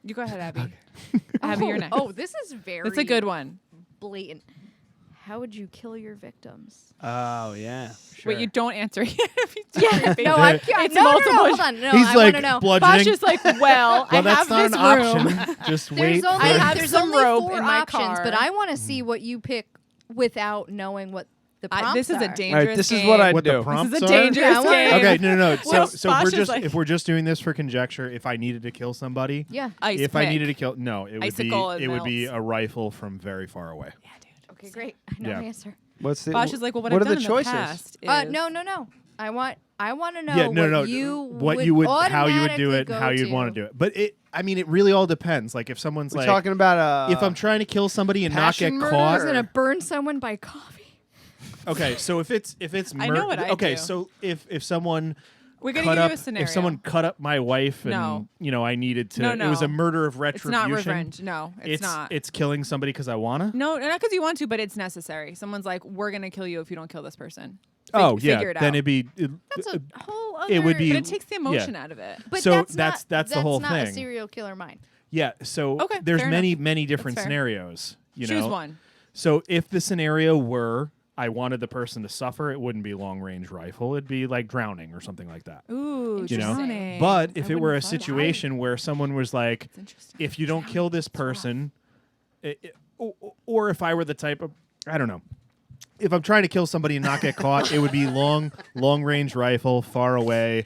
You go ahead, Abby. Abby, you're next. Oh, this is very. It's a good one. Blatant. How would you kill your victims? Oh yeah. Sure. Wait, you don't answer yet. Yeah, no, I'm It's no, multiple. hold on. No, He's I like want to know. bludgeoning. Bosh is like, well, I that's have not this an room. option. Just There's wait. only, I have there's some only rope 4 in my options, car. but I want to see what you pick without knowing what the prompts This is a are. dangerous All right, this game. is what I what do. the prompts This is a are? dangerous Yeah, I wanna- game. Okay, no. Well, So Bosh we're is just like- if we're just doing this for conjecture, if I needed to kill somebody, Yeah. Ice if I pick. needed to kill, no, it would Icicle and be melts. a rifle from very far away. Yeah, dude. Okay, great. I know Yeah. my answer. What's the? Bosh is like, well, what what I've are done the in choices? the past is No. I want to know Yeah, no, what you how you would do automatically it, and how go you'd to. want to do it. But it really all depends. Like if someone's We're like, talking about if I'm trying to kill somebody and not get passion murder caught. I was gonna burn someone by coffee. Okay, so if it's I know what I okay, do. so if someone We're gonna cut give up you a scenario. if someone cut up my wife and No. I needed to No, it was a no. murder of It's retribution. not revenge. No, it's not. It's killing somebody because I wanna. No, not because you want to, but it's necessary. Someone's like, we're gonna kill you if you don't kill this person. Oh yeah, figure it then out. it'd be That's a whole other. it would be But it takes the emotion yeah. out of it. But so that's that's the whole not thing. a serial killer mind. Yeah, so Okay, there's fair many different That's fair. scenarios. You Choose know, one. So if the scenario were I wanted the person to suffer, it wouldn't be long range rifle. It'd be like drowning or something like that. Ooh, You know? drowning. But if I it were a wouldn't thought that. situation where someone was like, That's interesting. if you don't kill this person, or if I were the type of, I don't know, if I'm trying to kill somebody and not get caught, it would be long range rifle, far away.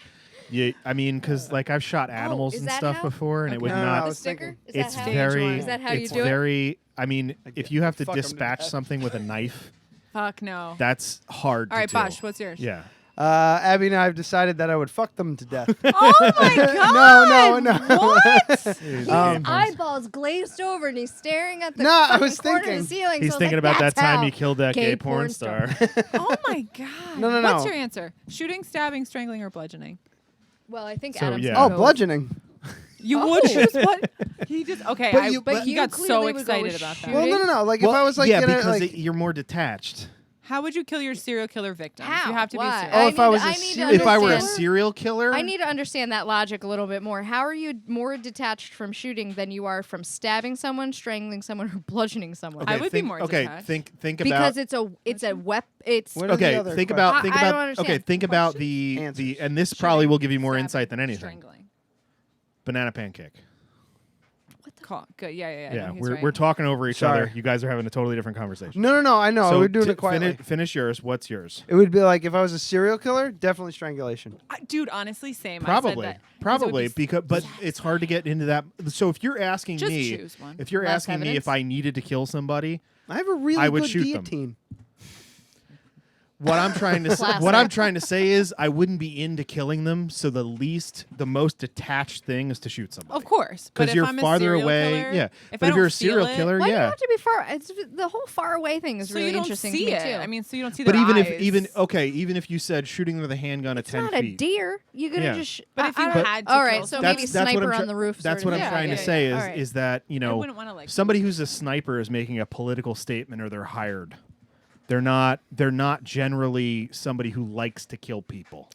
I mean, because like I've shot animals is and that stuff how? before, and it Okay. would No, no, I not. The was sticker? Is It's that how very. Is that how it's you do it? very. I mean, if you have to fuck 'em to dispatch death. something with a knife, Fuck no. that's hard. All right, to do. Bosh, what's yours? Yeah. Abby and I have decided that I would fuck them to death. Oh my god! No. What? His eyeballs glazed over and he's staring at the No, I fucking was corner of thinking. the ceiling. He's so I was thinking like, about that "That's time how he killed that gay porn star. Oh my god. No. What's your answer? Shooting, stabbing, strangling, or bludgeoning? Well, I think So, Adam's yeah. gonna Oh, go- bludgeoning. You Oh. would choose what? He just okay. But But you he got so clearly would go excited with about that. shooting. Well, no. Like if I was like, yeah, gonna, because like, you're more detached. How would you kill your serial killer victims? How? You have to Why? be serial. If I were a serial killer, I need to understand that logic a little bit more. How are you more detached from shooting than you are from stabbing someone, strangling someone, or bludgeoning someone? I would be more detached. think about because it's a weapon. It's okay. Think about I don't understand. okay. Think about the and this probably will give you more insight than anything. Strangling. Banana pancake. Good. Yeah. Yeah, No, he's we're right. we're talking over each Sorry. other. You guys are having a totally different conversation. No. I know. So We're doing it quietly. Finish yours. What's yours? It would be like if I was a serial killer, definitely strangulation. Dude, honestly, same. Probably, I said that 'cause it would be but it's hard to get into that. So if you're asking Just me, choose one. if you're Less asking me if evidence? I needed to kill somebody, I have a really I would good shoot them. guillotine. What I'm trying to say is I wouldn't be into killing them. So the most detached thing is to shoot somebody. Of course, but because if you're I'm a farther serial away. killer, Yeah, if but I if you're a don't feel serial it- killer, Why do you yeah. have to be far? It's the whole far away thing is So really you don't interesting see to me it. too. I mean, so you don't see But their even eyes. even if you said shooting with a handgun at it's 10 not feet, a deer. You could have Yeah. just. But if you I- had to all kill right, so someone- maybe what I'm sniper try- on the roof. That's sort what of I'm thing. trying to Yeah, say yeah, yeah. is that I wouldn't wanna, like, somebody who's a sniper is making a political statement or they're hired. They're not generally somebody who likes to kill people.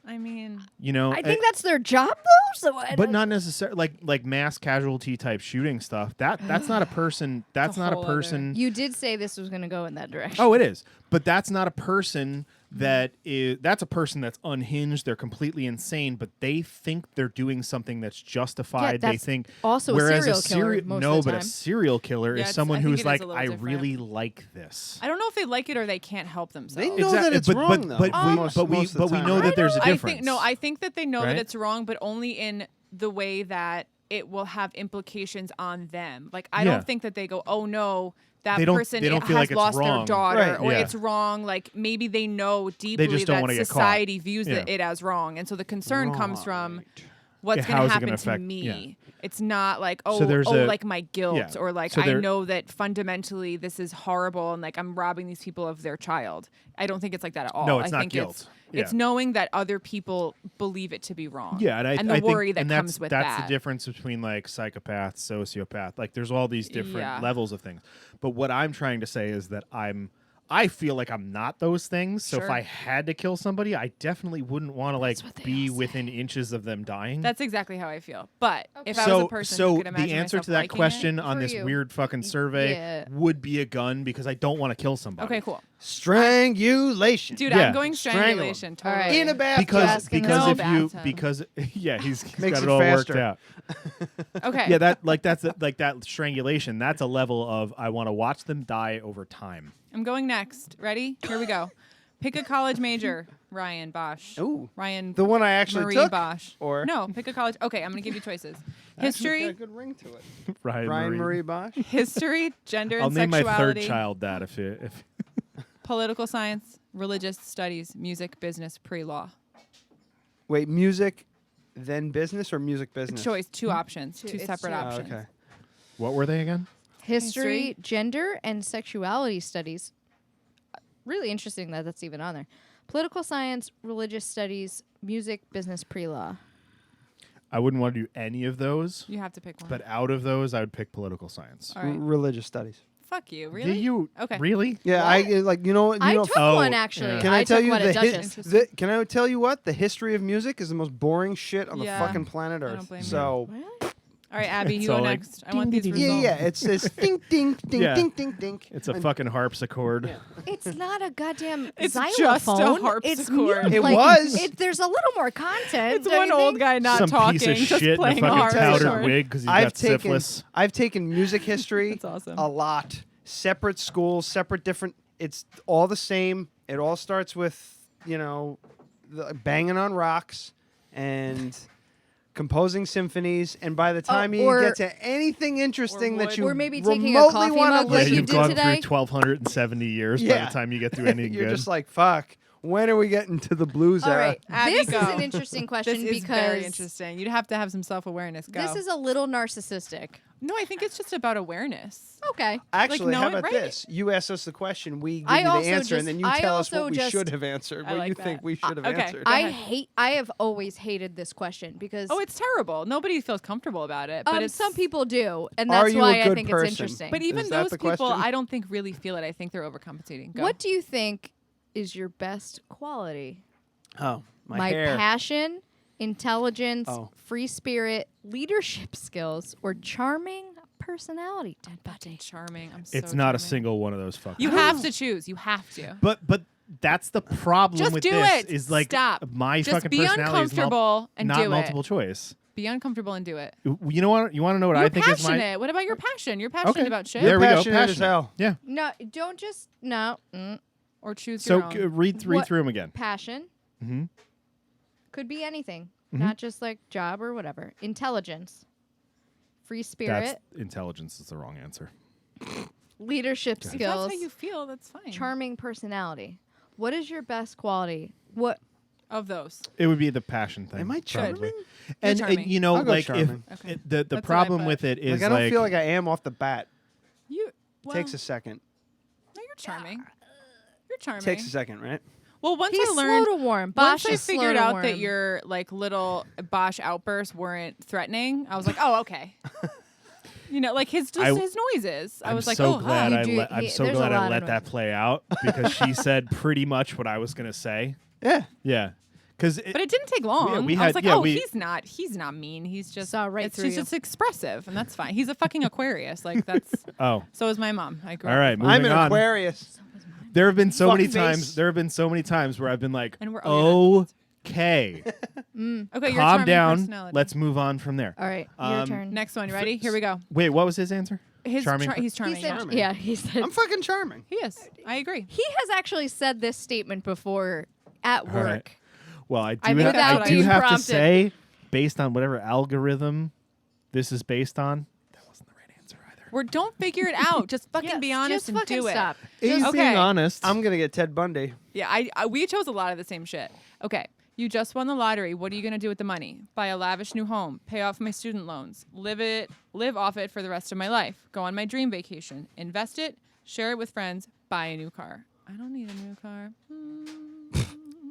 I mean, I think that's their job though. So but not necessarily like mass casualty type shooting stuff. That's not a person. That's not a whole person. You did say this was going to go in that direction. Oh, it is. But that's not a person that's a person that's unhinged. They're completely insane, but they think they're doing something that's justified. Yeah, They that's think also a whereas serial killer most no, of the but a time. serial killer Yeah, is someone I think who's it is like, a little I different. really like this. I don't know if they like it or they can't help themselves. They know that it's wrong, though. But Most of the we time, know right? that there's a difference. I think that they know Right? that it's wrong, but only in the way that it will have implications on them. Like I Yeah. don't think that they go, oh no, that They don't- person they don't has feel like it's lost wrong. their daughter, Right. or Yeah. it's wrong. Like maybe they know deeply just don't that wanna get caught. society views Yeah. it as wrong, and so the concern comes from what's Yeah, going how to is it happen gonna to affect- me. yeah. It's not like there's a- like my guilt yeah. or like So I there- know that fundamentally this is horrible and like I'm robbing these people of their child. I don't think it's like that at all. No, it's I not think guilt. It's Yeah. knowing that other people believe it to be wrong. Yeah, and the I worry think, that and comes with that's that. the difference between like psychopath, sociopath. Like there's all these different Yeah. levels of things. But what I'm trying to say is that I feel like I'm not those things. So if Sure. I had to kill somebody, I definitely wouldn't want to like be within inches of them dying. That's exactly how I feel. But if I was a person who so could imagine the answer myself to that liking question it, on For this you. weird fucking survey Yeah. would be a gun because I don't want to kill somebody. okay, cool. Strangulation. Dude, Yeah. I'm going strangulation. All Totally. right. In a bathtub. Because in because the if you bathtub. because yeah he's Makes got it it all faster. worked out. Okay. Yeah, that strangulation. That's a level of I want to watch them die over time. I'm going next. Ready? Here we go. Pick a college major. Ryan Bosch. Ooh. Ryan. The one I actually Marie took? Bosch. Or- no, pick a college. Okay, I'm gonna give you choices. Actually got a History, good ring to it. Ryan Marie Bosch. history, gender I'll and name my sexuality, third child that if political science, religious studies, music, business, pre-law. Wait, music, then business, or music business? Choice. Two options. Two it's separate two. Oh, options. okay. what were they again? History, gender, and sexuality studies. Really interesting that that's even on there. Political science, religious studies, music, business, pre-law. I wouldn't want to do any of those, You have to pick one. but out of those, I would pick political science. All right. Religious studies. Fuck you. Really? Do you Okay. really? Yeah, I like. You know what? You I know, took Oh, one actually. yeah. Can I tell took you one at the, Duchess. can I tell you what? The history of music is the most boring shit on Yeah. the fucking planet I don't Earth. blame you. So All right, Abby, It's you go all like, next. I want these ding, results. yeah, it's this ding ding ding Yeah. ding ding ding. It's a fucking harpsichord. It's not a goddamn It's xylophone. just a It's harpsichord. mute. It Like, was. There's a little more content. It's don't one you old think? guy not Some talking, piece of just shit in a playing a fucking harpsichord. powdered wig because he's got syphilis. I've taken music history That's awesome. a lot. Separate schools, separate different. It's all the same. It all starts with banging on rocks and composing symphonies. And by the time you or- get to anything interesting that you Or maybe taking a remotely coffee wanna mug like listen you you've did gone today. through 1,270 years by Yeah. the time you get through anything You're good. just like, fuck. When are we getting to the blues All era? right, Abby, this go. is an interesting question This is because very interesting. You'd have to have some self-awareness. Go. this is a little narcissistic. No, I think it's just about awareness. Okay. Actually, know how it, about right? this? You ask us the question, we give I you the also answer, and just- then you I tell us also what we just- should have answered, I what like you that. think we should have okay. answered. I have always hated this question because Oh, it's terrible. Nobody feels comfortable about it. But it's, some people do, and Are that's you a why I good think person? it's interesting. but even Is that those the people, question? I don't think really feel it. I think they're overcompensating. Go. What do you think is your best quality? Oh, my hair. Passion, intelligence, Oh. free spirit, leadership skills, or charming personality. Dead Fucking body. charming. I'm It's so not a charming. single one of those fucking. You have to choose. You have to. But that's the problem Just with do this it. is like Stop. my Just fucking be personality is uncomfortable and not do it. multiple choice. Be uncomfortable and do it. You know what? You want to know what You're I think passionate. is my What about your passion? You're passionate Okay. about shit. There we go. passionate as Passionate. hell. Yeah. No, don't just no. Or choose So your own. read What- through them again. Passion Mm-hmm. could be anything, Mhm. not just like job or whatever. Intelligence, free spirit, That's intelligence is the wrong answer. leadership If skills, that's how you feel, that's fine. charming personality. What is your best quality? What Of those. It would be the passion thing. Am I charming? probably. You're And charming. you know, I'll go like if charming. Okay. the That's what I problem put. with it is Like, I don't feel like I am off the bat. You well, Takes a second. No, you're charming. You're charming. Takes a second, right? Well, once He's I learned, slow to warm. once Bosch I is slow figured to out warm. that your like little Bosch outbursts weren't threatening, I was like, oh, okay. You know, like his noises. I I'm was like, so oh, glad hi. I do- let, I'm he- so there's a glad I lot of let that noise. play out because she said pretty much what I was gonna say. Yeah. Yeah, because But it didn't take long. we I was had- like, yeah, oh, we- he's not mean. He's just Saw right it's through he's you. just expressive, and that's fine. He's a fucking Aquarius. Like that's oh, so is my mom. I grew all up right, with- moving I'm an on. Aquarius. There have been so Fuck many face. times. There have been so many times where I've been like, And we're- oh, okay, Okay, your calm charming down. personality. Let's move on from there. All right, your Um, turn. Next one. You ready? Here we go. Wait, what was his answer? He's charming. charming. He said, charming. yeah, he said I'm fucking charming. He is. I agree. he has actually said this statement before at All work. right. Well, I I do. think that's I what do you have to prompted. say, based on whatever algorithm this is based on, that wasn't the right answer either. Don't figure it out. Just fucking Yes, be honest just and fucking do it. stop. He's Okay. being honest. I'm gonna get Ted Bundy. Yeah, I we chose a lot of the same shit. Okay, you just won the lottery. What are you gonna do with the money? Buy a lavish new home, pay off my student loans, live off it for the rest of my life, go on my dream vacation, invest it, share it with friends, buy a new car. I don't need a new car.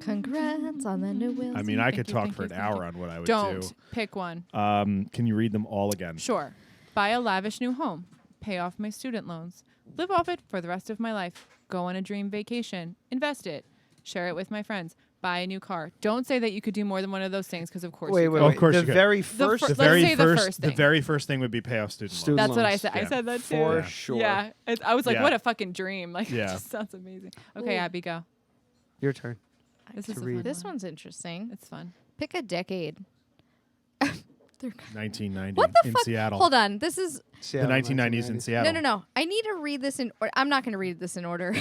Congrats on the new wheels. I mean, I Thank could you, talk thank for you, an thank hour you. on what I would Don't pick one. do. Can you read them all again? Sure. Buy a lavish new home, pay off my student loans, live off it for the rest of my life, go on a dream vacation, invest it, share it with my friends, buy a new car. Don't say that you could do more than one of those things because of course Wait, you wait, could. Of wait. course The you could. very The first. fir- The Let's very say the first, first the thing. very first thing would be pay off student Student loans. That's what I loans. said. I Yeah. said that too. For Yeah. sure. Yeah. I was like, Yeah. what a fucking dream. Like, Yeah. it just sounds amazing. Okay, Abby, go. Your turn. This is a read. fun This one. one's interesting. It's fun. Pick a decade. 1990 What the in fuck? Seattle. Hold on. This is The 1990s in Seattle. no. I need to read this in. I'm not going to read this in order.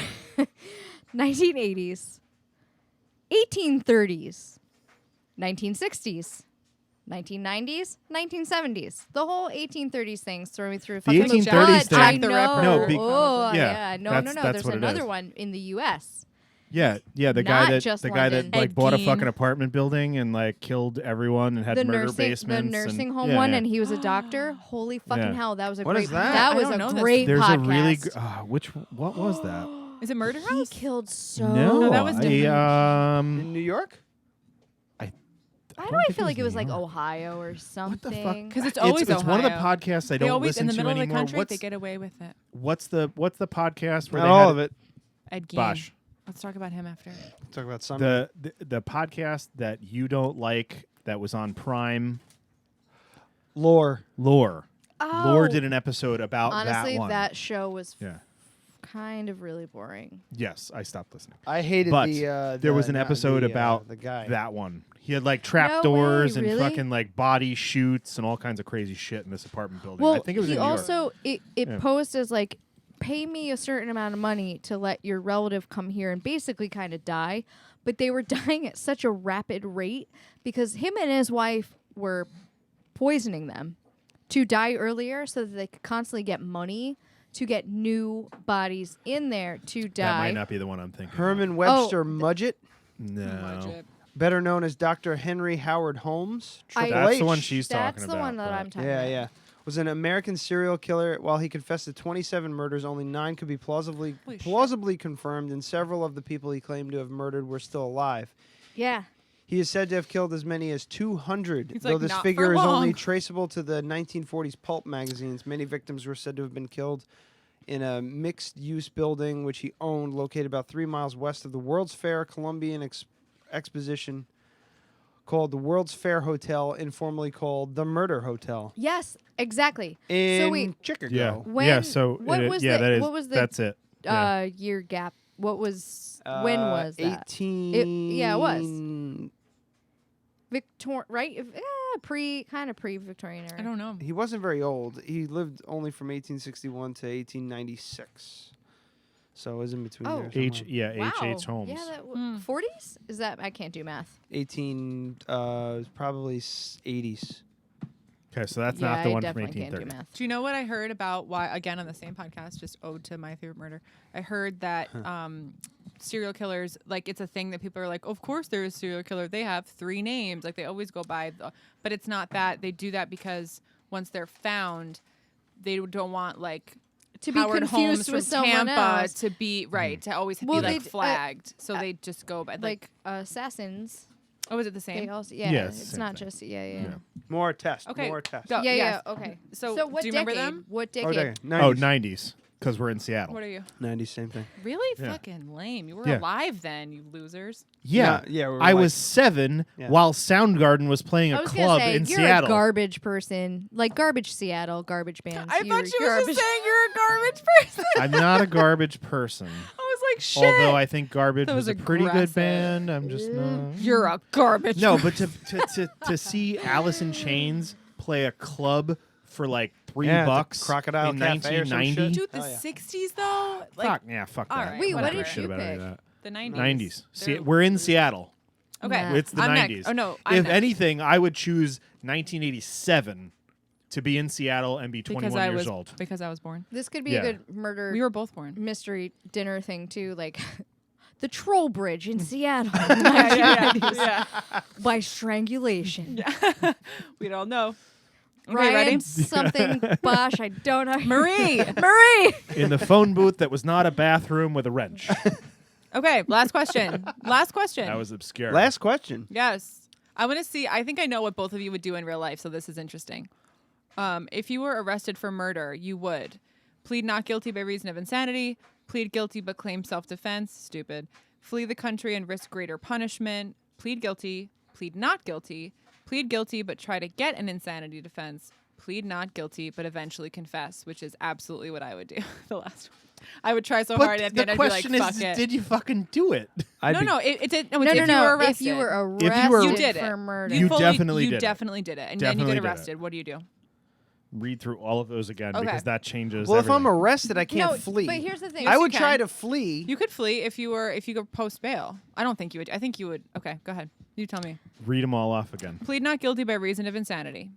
1980s, 1830s, 1960s, 1990s, 1970s. The whole 1830s things throw me through. The fucking 1830s God, I thing- the know. Ripper. No, be- oh yeah, yeah. No. that's There's what it another is. one in the U.S. Yeah, the Not guy that just the guy that London. like Ed bought a Gein. fucking apartment building and like killed everyone and had The murder nursing, basements. the nursing and, home yeah, one, yeah. and he was a doctor. Holy fucking Yeah. hell! That was a What great. is that? That I was don't know a this. great There's podcast. a really what was that? Is it Murder He House? killed so. No, that was different. In New York? Why do don't I think feel it like it was New like York. Ohio or something? fuck? Because it's always it's one of the Ohio. podcasts I They don't always listen in the middle to of the anymore. country. What's They get away with it. what's the podcast where Not they all had of it. Ed Gein. Bosch. Let's talk about him after. Talk about some. the podcast that you don't like that was on Prime. Lore. Lore. Oh. Lore did an episode about Honestly, that one. that show was Yeah. kind of really boring. Yes, I stopped listening. I hated But the. there was an not episode the, about the guy. that one. He had like No trapdoors way, and really? fucking like body shoots and all kinds of crazy shit in this apartment building. Well, I think it was he in New York. also it Yeah. posed as like, pay me a certain amount of money to let your relative come here and basically kind of die. But they were dying at such a rapid rate because him and his wife were poisoning them to die earlier so that they could constantly get money to get new bodies in there to die. That might not be the one I'm thinking. Herman Webster Mudgett, No. better known as Dr. Henry Howard Holmes. I- Triple That's the H. one she's That's talking the about. one that but- I'm talking Yeah, about. yeah. was an American serial killer. While he confessed to 27 murders, only 9 could be plausibly confirmed, and several of the people he claimed to have murdered were still alive. Yeah. He is said to have killed as many as 200, He's though like, this "Not figure for is only long." traceable to the 1940s pulp magazines. Many victims were said to have been killed in a mixed-use building which he owned, located about 3 miles west of the World's Fair Columbian Exposition, called the World's Fair Hotel, informally called the Murder Hotel. Yes, exactly. In so wait, Chicago. Yeah. When, So what it- was yeah, the, that is. what was the That's it. Yeah. year gap? What was when was that? 18. Yeah, it was. Right? Pre-Victorian era. I don't know. He wasn't very old. He lived only from 1861 to 1896. So it was in between there. H. somewhere. Yeah. Wow. H. Holmes. Yeah, that 40s? Is that I can't do math. 18, probably 80s. Okay, so that's Yeah, not the I one from definitely can't do 1830. math. Do you know what I heard about why, again, on the same podcast, just ode to My Favorite Murder? I heard that serial killers, like, it's a thing that people are like, of course they're a serial killer. They have 3 names. Like, they always go by. But it's not that. They do that because once they're found, they don't want, like, To be Howard confused Holmes with from someone Tampa else. to be, right, to always Well, be, like, they- flagged. So they just go by, Like assassins. oh, is it the same? They also, Yeah, it's the it's same not thing. just yeah. More tests. Okay. More tests. Go. Yeah, yes. yeah, okay. So, what do you decade? remember them? What Oh, decade? okay. 90s. Oh, 90s, because we're in Seattle. What are you? 90s, same thing. Really? Yeah. Fucking lame. You were Yeah. alive then, you losers. Yeah, Yeah, we were I like- was 7 Yeah. while Soundgarden was playing I a was gonna club say, in you're Seattle. a garbage person, like garbage Seattle, garbage bands. I You're thought she was garbage. just saying you're a garbage person. I'm not a garbage person. I was like, shit. Although I think Garbage That was was a pretty good aggressive. band. I'm just not. You're a garbage No, person. but to see Alice in Chains play a club for like $3 Yeah, at the $3 Crocodile in Cafe or some 1990. Dude, the Oh, yeah. 60s though? Like, Fuck yeah, fuck all that. right, Wait, I don't what give a did shit you about any of pick? that. the 90s. 90s. See, They're- we're in Seattle. Okay. It's the I'm 90s. Next. Oh, no. I'm If next. anything, I would choose 1987 to be in Seattle and be 21 because I years was old. because I was born. This could be Yeah. a good murder We were both born. mystery dinner thing too, like the Troll Bridge in Seattle, yeah, 1990s, yeah. by strangulation. We don't know. Okay, Ryan ready? something Bosch. I don't know. Marie. Marie. In the phone booth that was not a bathroom with a wrench. Okay, last question. Last question. That was obscure. Last question. Yes. I want to see. I think I know what both of you would do in real life, so this is interesting. If you were arrested for murder, you would plead not guilty by reason of insanity, plead guilty but claim self-defense, stupid, flee the country and risk greater punishment, plead guilty, plead not guilty, plead guilty but try to get an insanity defense, plead not guilty but eventually confess, which is absolutely what I would do. The last one. I would try so But hard at the the end I'd be like, question fuck is, it. did you fucking do it? No, it did. No, No, if no, you no. were arrested. If you were arrested If you were- You did for it. murder, You fully- definitely you did it. definitely did it, and Definitely then you did get it. arrested. What do you do? Read through all of those again Okay. because that changes Well, everything. if I'm arrested, I can't No, flee. but here's the thing. I you would can. try to flee. You could flee if you go post bail. I don't think you would. I think you would. Okay, go ahead. You tell me. Read them all off again. Plead not guilty by reason of insanity.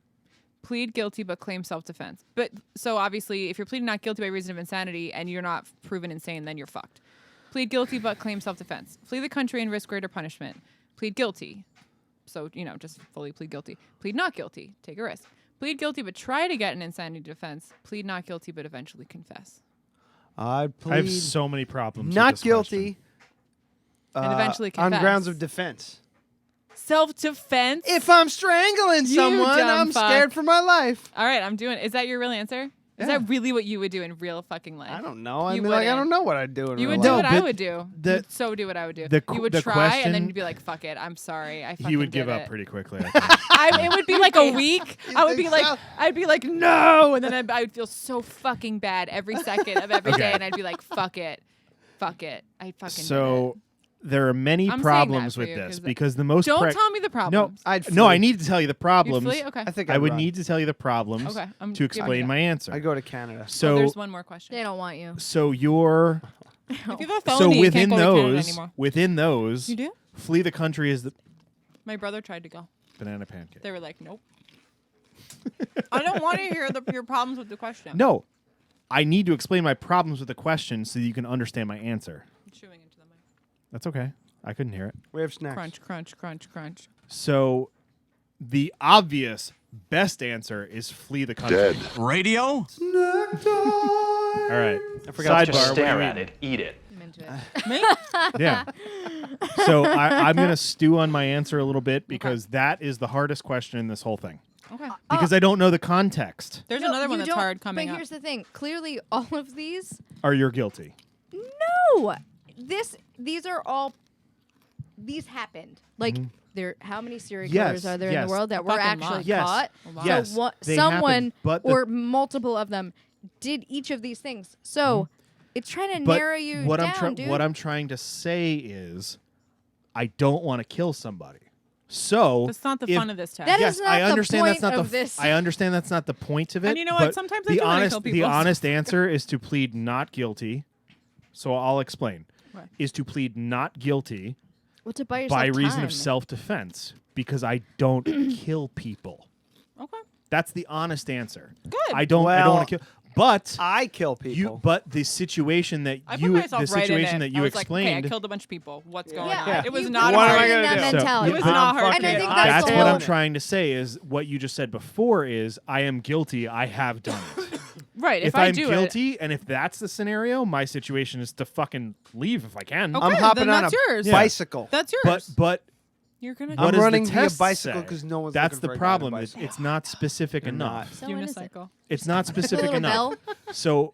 Plead guilty but claim self-defense. But so obviously, if you're pleading not guilty by reason of insanity and you're not proven insane, then you're fucked. Plead guilty but claim self-defense. Flee the country and risk greater punishment. Plead guilty. So, just fully plead guilty. Plead not guilty. Take a risk. Plead guilty but try to get an insanity defense. Plead not guilty but eventually confess. I'd plead I have so many problems. with not this guilty. And eventually on confess. grounds of defense. Self-defense? If I'm strangling You someone, dumb I'm fuck. scared for my life. All right, I'm doing. Is that your real answer? Is Yeah. that really what you would do in real fucking life? I don't know. I You mean, like, I wouldn't. don't know what I'd do in You real would do life. what I but would do. the- You'd so do what I would do. the You would the try, and then question- you'd be like, "Fuck it, I'm sorry. I fucking He would give did up it." pretty quickly. I think. It would be like a week. I would be think like, so? I'd be like, no, and then I would feel so fucking bad every second of every Okay. day, and I'd be like, fuck it. I fucking did So there are many I'm saying problems that for with you, this 'cause because the most. it. Don't tell me the No, problems. I'd no, I flee. need to tell you the You'd problems. flee? Okay. I think I I'd would run. need to tell you the problems Okay, I'm to giving explain you my answer. I go to Canada. So, there's one more question. They don't want you. so you're If you have a so felony, you within can't go to Canada those, anymore. within those, You do? flee the country is the My brother tried to go. banana pancake. They were like, nope. I don't want to hear your problems with the question. No, I need to explain my problems with the question so you can understand my answer. I'm chewing into the mic. That's okay. I couldn't hear it. We have snacks. Crunch, crunch, crunch, crunch. So, the obvious, Best answer is flee the country. Dead. Radio? All right. I forgot to Sidebar. Stare at it. Eat it. I'm into it. Yeah. So I'm going to stew on my answer a little bit because that is the hardest question in this whole thing. Okay. Because I don't know the context. There's another one you that's don't- hard coming But up. here's the thing. Clearly, all of these. Or you're guilty. No. These are all. These happened. Like there. How many serial Yes, killers are there in yes. the world that A were fucking actually lot. Yes. caught? Yes, So they someone happened, but the- or multiple of them did each of these things. So it's trying to But narrow you what down, dude. what I'm trying to say is I don't want to kill somebody. So That's not the if- fun of this test. That yes, is not I the understand point that's not of the this. I understand that's not the point of it. And you know what? but Sometimes I the do wanna honest kill the people. honest answer is to plead not guilty. So I'll explain. Right. Is to plead not guilty Well, to buy yourself by reason time. of self-defense because I don't kill people. Okay. That's the honest answer. Good. I don't Well, want to kill. But I kill people. but the situation that I put you myself the right in situation it. that you I was like, okay, I explained. killed a bunch of people. What's going Yeah. on? Yeah. It was You not put What it am I hard. in gonna that do? mentality. It was I'm not hard. And I fucking- think I that's That's the what whole- I'm trying to say is what you just said before is I am guilty. I have done it. Right. if I I'm do guilty and if that's the scenario, my situation is to fucking leave if I can. Okay, I'm hopping then on that's a yours. bicycle. That's yours. But You're gonna. what I'm does running the via test bicycle say? 'cause no one's That's looking the for a guy on a problem. bicycle. It's not specific They're enough. So innocent. unicycle. It's not specific little enough. bell. So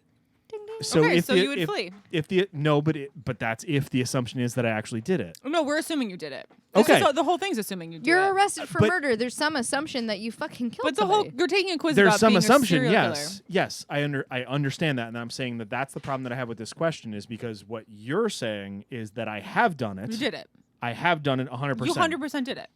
so Okay, if so the, you would if, flee. if the no, but that's if the assumption is that I actually did it. No, we're assuming you did it. Okay. So the whole thing's assuming you did You're it. arrested for But- murder. There's some assumption that you fucking killed But the whole somebody. you're taking a quiz There's about some being assumption, a serial yes, yes. I understand that, and I'm saying that that's the problem that I have with this question is because what you're saying is that I have done it. killer. You did it. I have done it 100%. You 100% did it.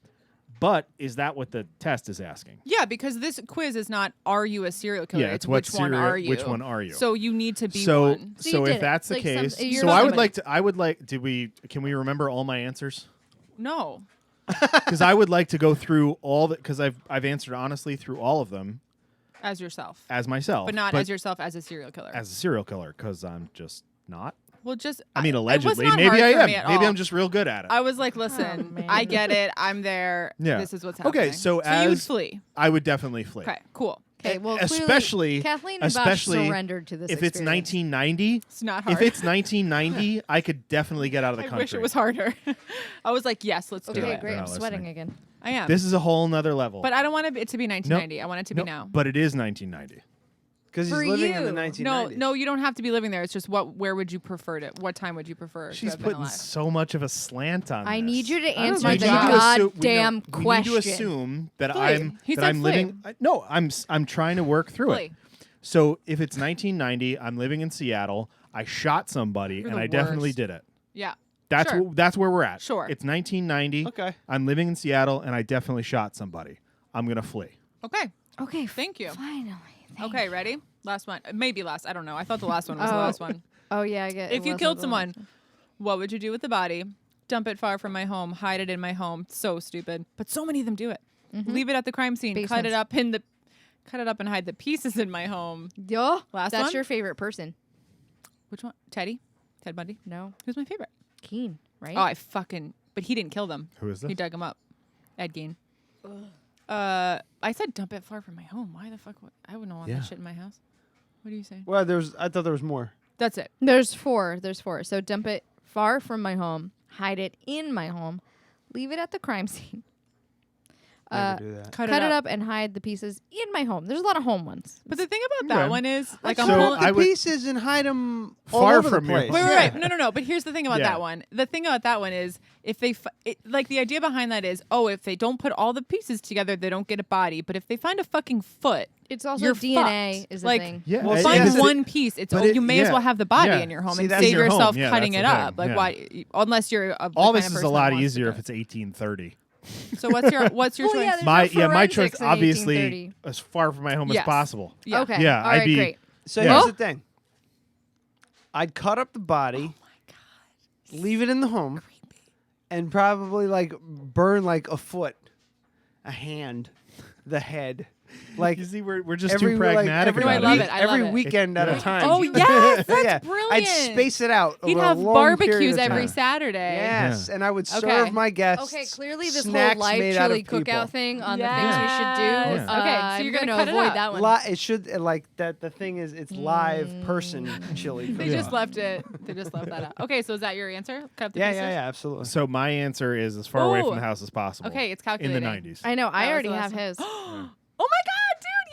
But is that what the test is asking? Yeah, because this quiz is not "Are you a serial killer?" Yeah, it's what which one serial- are you? which one are you? So you need to be So one. So you did if it. that's the Like some- case, you're so not I would somebody. like to. I would like. Can we remember all my answers? No. Because I would like to go through all the because I've answered honestly through all of them As yourself. as myself, But not as yourself as a serial killer. as a serial killer because I'm just not. well, just I mean, it was allegedly, not maybe hard I for am. me at Maybe all. I'm just real good at it. I was like, listen, man. I get it. I'm there. Yeah. This is what's happening. Okay, so you would as- flee. I would definitely flee. Okay, cool. Okay, well, especially clearly, Kathleen and Bosch especially surrendered to this. if it's experience. 1990. It's not hard. If it's 1990, I could definitely get out of the I country. wish it was harder. I was like, yes, let's do Okay, it. great. They're I'm not sweating listening. again. I am. This is a whole nother level. but I don't want it to be 1990. Nope. I want it to Nope, be now. But it is 1990. Because he's For living in the you. 1990s. No, you don't have to be living there. It's just where would you prefer to? What time would you prefer? She's to have been putting alive? so much of a slant on I this. need you to don't answer know. the We need to goddamn We question. need to assume that Flee. I'm He that said I'm flee. living. No, I'm trying to work through Flee. it. So if it's 1990, I'm living in Seattle. I shot somebody, You're and the I definitely worst. did it. Yeah. That's Sure. that's where we're at. Sure. It's 1990. Okay. I'm living in Seattle, and I definitely shot somebody. I'm gonna flee. Okay. Okay, Thank you. finally. Thank Okay, ready? Last one. Maybe last. I don't know. I thought the last one was the Oh. last one. Oh yeah, I get. If it you wasn't killed the someone, last one. what would you do with the body? Dump it far from my home. Hide it in my home. So stupid. But so many of them do it. Leave it at the crime scene. Cut it Basements. up and hide the pieces in my home. Yo, Last that's one? your favorite person. Which one? Teddy? Ted Bundy? No, Who's my favorite? Keen, right? Oh, but he didn't kill them. Who is this? He dug them up. Ed Gein. I said dump it far from my home. Why the fuck? I wouldn't want Yeah. that shit in my house. What are you saying? Well, I thought there was more. That's it. There's four. So dump it far from my home. Hide it in my home. Leave it at the crime scene. Never do that. Cut Cut it up and hide the pieces in my home. There's a lot of home ones. But the thing about that Okay. one is, like, So I'm pulling. I the would- pieces and hide them Far over from the your place. Wait, home. wait, wait. No. But here's the thing about Yeah. that one. The thing about that one is, if they, like, the idea behind that is, if they don't put all the pieces together, they don't get a body. But if they find a fucking foot, It's also you're DNA fucked. is a like, thing. Yeah. Well, find yes, one piece. It's but you may as yeah. well have the body Yeah. in your home See, and that's save your home. yourself Yeah, cutting that's it the up. thing. Like, Yeah. why? Unless you're the All kind this of is person a that lot wants to easier do if it's 1830. So what's your Well, choice? yeah, there's My no my choice forensics in obviously 1830. as far from my home Yes. as possible. Yeah. Okay. Yeah, All I'd right, be- great. So Yeah. here's Oh. the thing. I'd cut up the body. Oh my god. Leave it in the home. And probably like burn like a foot, a hand, the head, Like you see, we're just too pragmatic. Every, about I love it. I every love it. weekend at a time. Oh yes, that's yeah. brilliant. I'd space it out. He'd over a have long barbecues period of every time. Saturday. Yes, and I would serve Okay. my guests. Okay, clearly this whole snacks live made out chili of people. cookout thing on Yes. the things we should do. Yeah. Okay, so I'm you're gonna gonna cut it avoid up. that one. It should like that. The thing is, it's live person chili. They just left it. They just left that out. Okay, so is that your answer? Cut up the Yeah, pieces? yeah, absolutely. So my answer is as far away Ooh. from the house as possible. Okay, it's in calculating. the 90s. I know. I That was already the have last his. Oh my god, dude,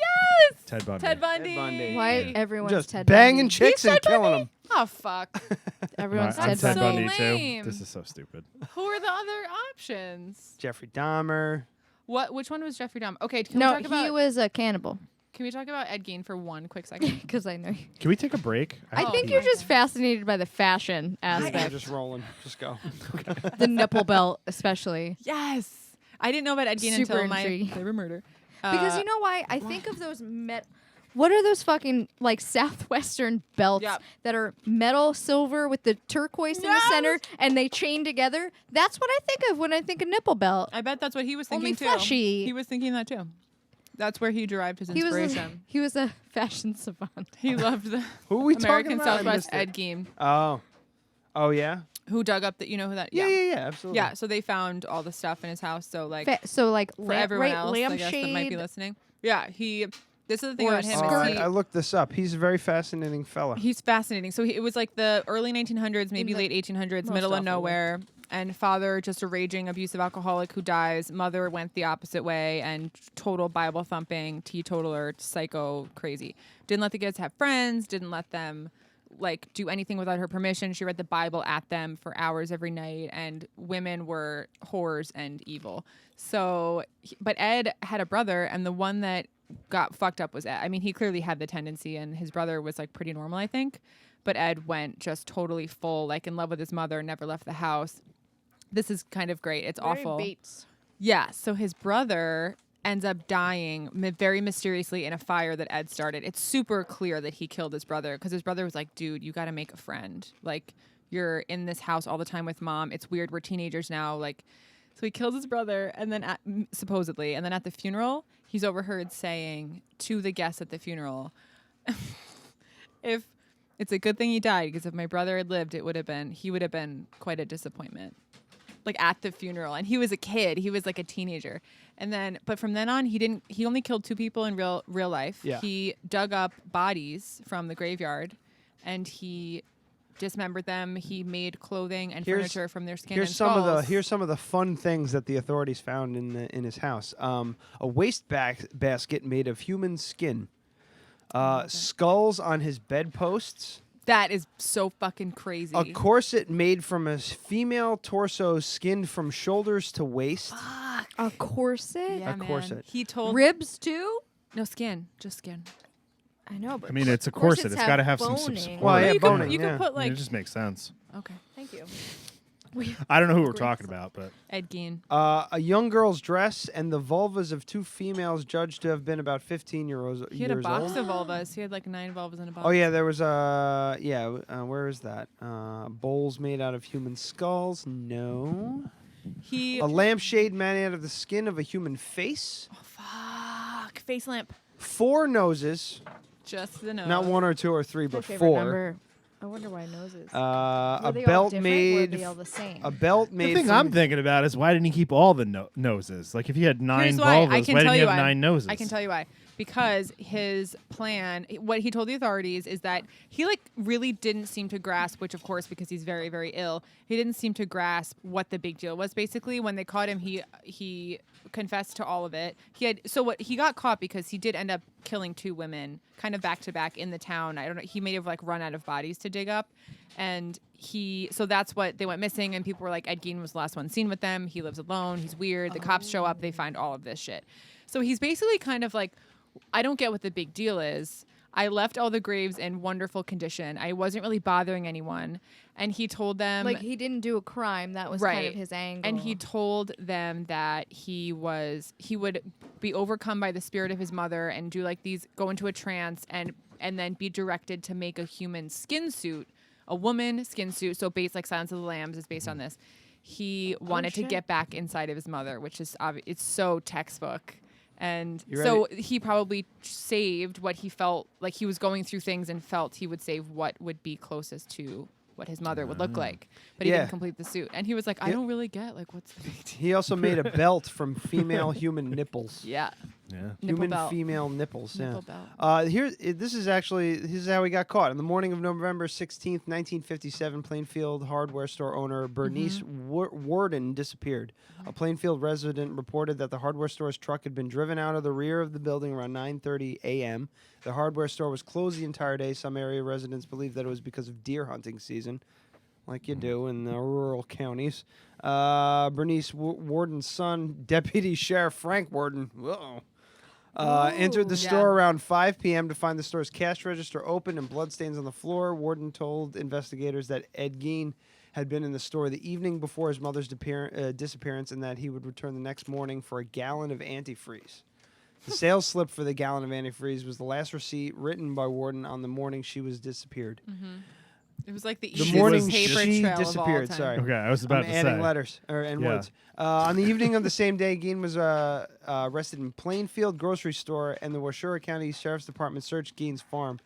yes! Ted Bundy. Ted Bundy. Ted Bundy. Why everyone's Just Ted banging Bundy? chicks He's and Ted killing Bundy? them. Oh fuck. Everyone's I'm Ted Ted Bundy. Bundy lame. too. This is so stupid. Who are the other options? Jeffrey Dahmer. Which one was Jeffrey Dahmer? Okay, can we No, talk about he was a cannibal. Can we talk about Ed Gein for one quick second? Because I know you. Can we take a break? I Oh think my you're just God. fascinated by the fashion We're aspect, just rolling. Just go. the nipple belt especially. Yes. I didn't know about Ed Gein Super until my intriguing. favorite murder. Because you know why? I think of those what are those fucking like southwestern belts Yep. that are metal silver with the turquoise in the center and they chain together? That's what I think of when I think of nipple belt. I bet that's what he was thinking Only too. fleshy. He was thinking that too. That's where he derived his inspiration. He was a fashion savant. He loved the Who are we talking American about? I Southwest missed it. Ed Gein, Oh yeah. who dug up the. You know who that? Yeah, absolutely. Yeah, so they found all the stuff in his house. So like So like for everyone else, I guess that might be lampshade. listening. Yeah, this is the thing Or about him. Oh, Is I looked this up. He's a very fascinating fella. he's fascinating. So it was like the early 1900s, maybe the late 1800s, most middle of awful nowhere. And father, just a raging abusive alcoholic who dies. Mother went the opposite way and total Bible thumping, teetotaler, psycho, crazy. Didn't let the kids have friends. Didn't let them like do anything without her permission. She read the Bible at them for hours every night, and women were whores and evil. So, but Ed had a brother, and the one that got fucked up was Ed. I mean, he clearly had the tendency, and his brother was like pretty normal, I think. But Ed went just totally full, like in love with his mother, never left the house. This is kind of great. It's awful. Bates. Yeah. So his brother ends up dying very mysteriously in a fire that Ed started. It's super clear that he killed his brother because his brother was like, dude, you got to make a friend. Like, you're in this house all the time with mom. It's weird. We're teenagers now. Like, so he kills his brother and then supposedly. And then at the funeral, he's overheard saying to the guests at the funeral, if it's a good thing he died, because if my brother had lived, he would have been quite a disappointment. Like at the funeral, and he was a kid. He was like a teenager, and then, but from then on, he only killed 2 people in real life. Yeah. He dug up bodies from the graveyard, and he dismembered them. He made clothing and furniture from their skin. Here's and here's some of the fun things that the authorities found in his house. A waste basket made of human skin. Skulls on his bedposts. That is so fucking crazy. A corset made from a female torso skinned from shoulders to waist. A corset? Yeah, A man. corset. He told Ribs too? No skin, just skin. I know, but I mean, it's a corset. corsets It's got to have some boning. support. Well, yeah, you boning. you yeah. could put I mean, like it just makes sense. okay. Thank you. I don't know who we're talking about, but Ed Gein. A young girl's dress and the vulvas of 2 females judged to have been about 15 years He had a box old. of vulvas. He had like 9 vulvas in a box. Oh yeah, there was where is that? Bowls made out of human skulls. No. He A lampshade made out of the skin of a human face. fuck face lamp. 4 noses, Just the nose. not 1 or 2 or 3, My but favorite 4. number. I wonder why noses. A Were they all belt different? made. Were they all the same? A belt the made. thing from I'm thinking about is why didn't he keep all the noses? Like if he had 9 Here's why. vulvas, I can why tell didn't he you have why. 9 noses? I can tell you why. Because his plan, what he told the authorities is that he like really didn't seem to grasp, which of course because he's very, very ill, he didn't seem to grasp what the big deal was. Basically, when they caught him, he confessed to all of it. He got caught because he did end up killing 2 women kind of back to back in the town. I don't know. He may have like run out of bodies to dig up. And so that's what they went missing. And people were like, Ed Gein was the last one seen with them. He lives alone. He's weird. The cops show up. They find all of this shit. So he's basically kind of like, I don't get what the big deal is. I left all the graves in wonderful condition. I wasn't really bothering anyone. And he told them... like, he didn't do a crime. That was kind of his angle. And he told them that he would be overcome by the spirit of his mother and do like these, go into a trance and then be directed to make a human skin suit, a woman skin suit. So based like Silence of the Lambs is based on this. He wanted to get back inside of his mother, which is it's so textbook. And You so he probably saved what he felt like he was going through things and felt he would save what would be closest to what his mother would look like. But he Yeah. didn't complete the suit. And he was like, I don't really get, like, what's the big deal? He also made a belt from female human nipples. Yeah. Yeah. Nipple Human belt. female nipples. Nipple Yeah. This is how he got caught. On the morning of November 16th, 1957, Plainfield hardware store owner Bernice Warden disappeared. A Plainfield resident reported that the hardware store's truck had been driven out of the rear of the building around 9:30 a.m. The hardware store was closed the entire day. Some area residents believe that it was because of deer hunting season, like you do in the rural counties. Bernice Warden's son, Deputy Sheriff Frank Warden, entered the store around 5 p.m. to find the store's cash register open and bloodstains on the floor. Warden told investigators that Ed Gein had been in the store the evening before his mother's disappearance and that he would return the next morning for a gallon of antifreeze. The sales slip for the gallon of antifreeze was the last receipt written by Warden on the morning she was disappeared. It was like the The easiest morning paper she trail disappeared. of all time. Sorry. Okay, I was about I'm to adding say. letters and Yeah. words. On the evening of the same day, Gein was arrested in Plainfield grocery store, and the Washoe County Sheriff's Department searched Gein's farm.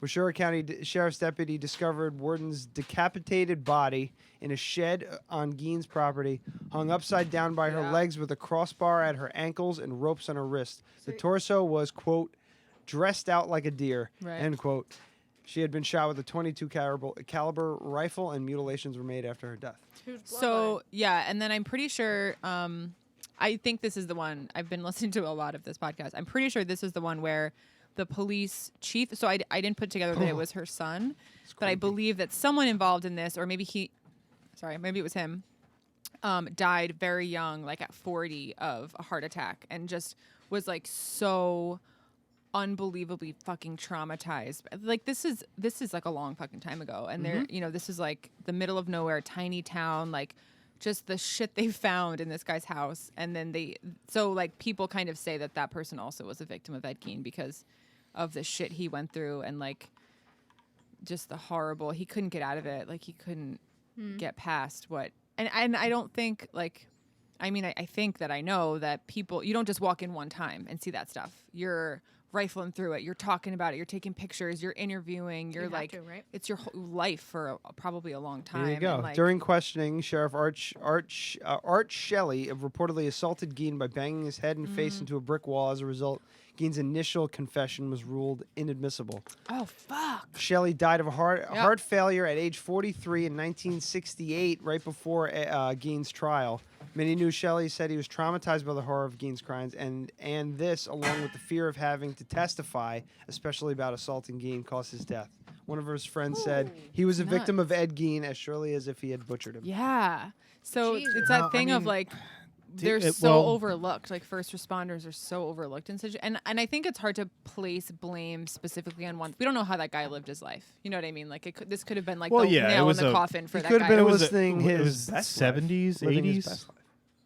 Washoe County Sheriff's deputy discovered Warden's decapitated body in a shed on Gein's property, hung upside down by her legs with a crossbar at her ankles and ropes on her wrist. The torso was, quote, dressed out like a deer, end quote. She had been shot with a .22 caliber rifle, and mutilations were made after her death. So, yeah, and then I'm pretty sure, I think this is the one, I've been listening to a lot of this podcast. I'm pretty sure this is the one where the police chief, so I didn't put together that it was her son, but I believe that someone involved in this, or maybe maybe it was him, died very young, like at 40 of a heart attack, and just was like so unbelievably fucking traumatized. Like this is like a long fucking time ago, and they're this is like the middle of nowhere, tiny town, like just the shit they found in this guy's house. And then like people kind of say that person also was a victim of Ed Gein because of the shit he went through, and like just the horrible, he couldn't get out of it, like he couldn't get past what, and I don't think, like, I mean, I think that I know that people, you don't just walk in one time and see that stuff. You're rifling through it. You're talking about it. You're taking pictures. You're interviewing. You're like, it's your whole life for probably a long time. There you go. And like, During questioning, Sheriff Art Shelley reportedly assaulted Gein by banging his head and face into a brick wall. As a result, Gein's initial confession was ruled inadmissible. Oh, fuck. Shelley died of a heart failure at age 43 in 1968, right before Gein's trial. Many knew Shelley said he was traumatized by the horror of Gein's crimes, and this, along with the fear of having to testify, especially about assaulting Gein, caused his death. One of his friends said he was a victim of Ed Gein as surely as if he had butchered him. Yeah. So it's that thing of like, they're overlooked. Like first responders are so overlooked in such, and I think it's hard to place blame specifically on one. We don't know how that guy lived his life. You know what I mean? Like this could have been like the nail in the coffin for that guy. He could have been listening his 70s, 80s.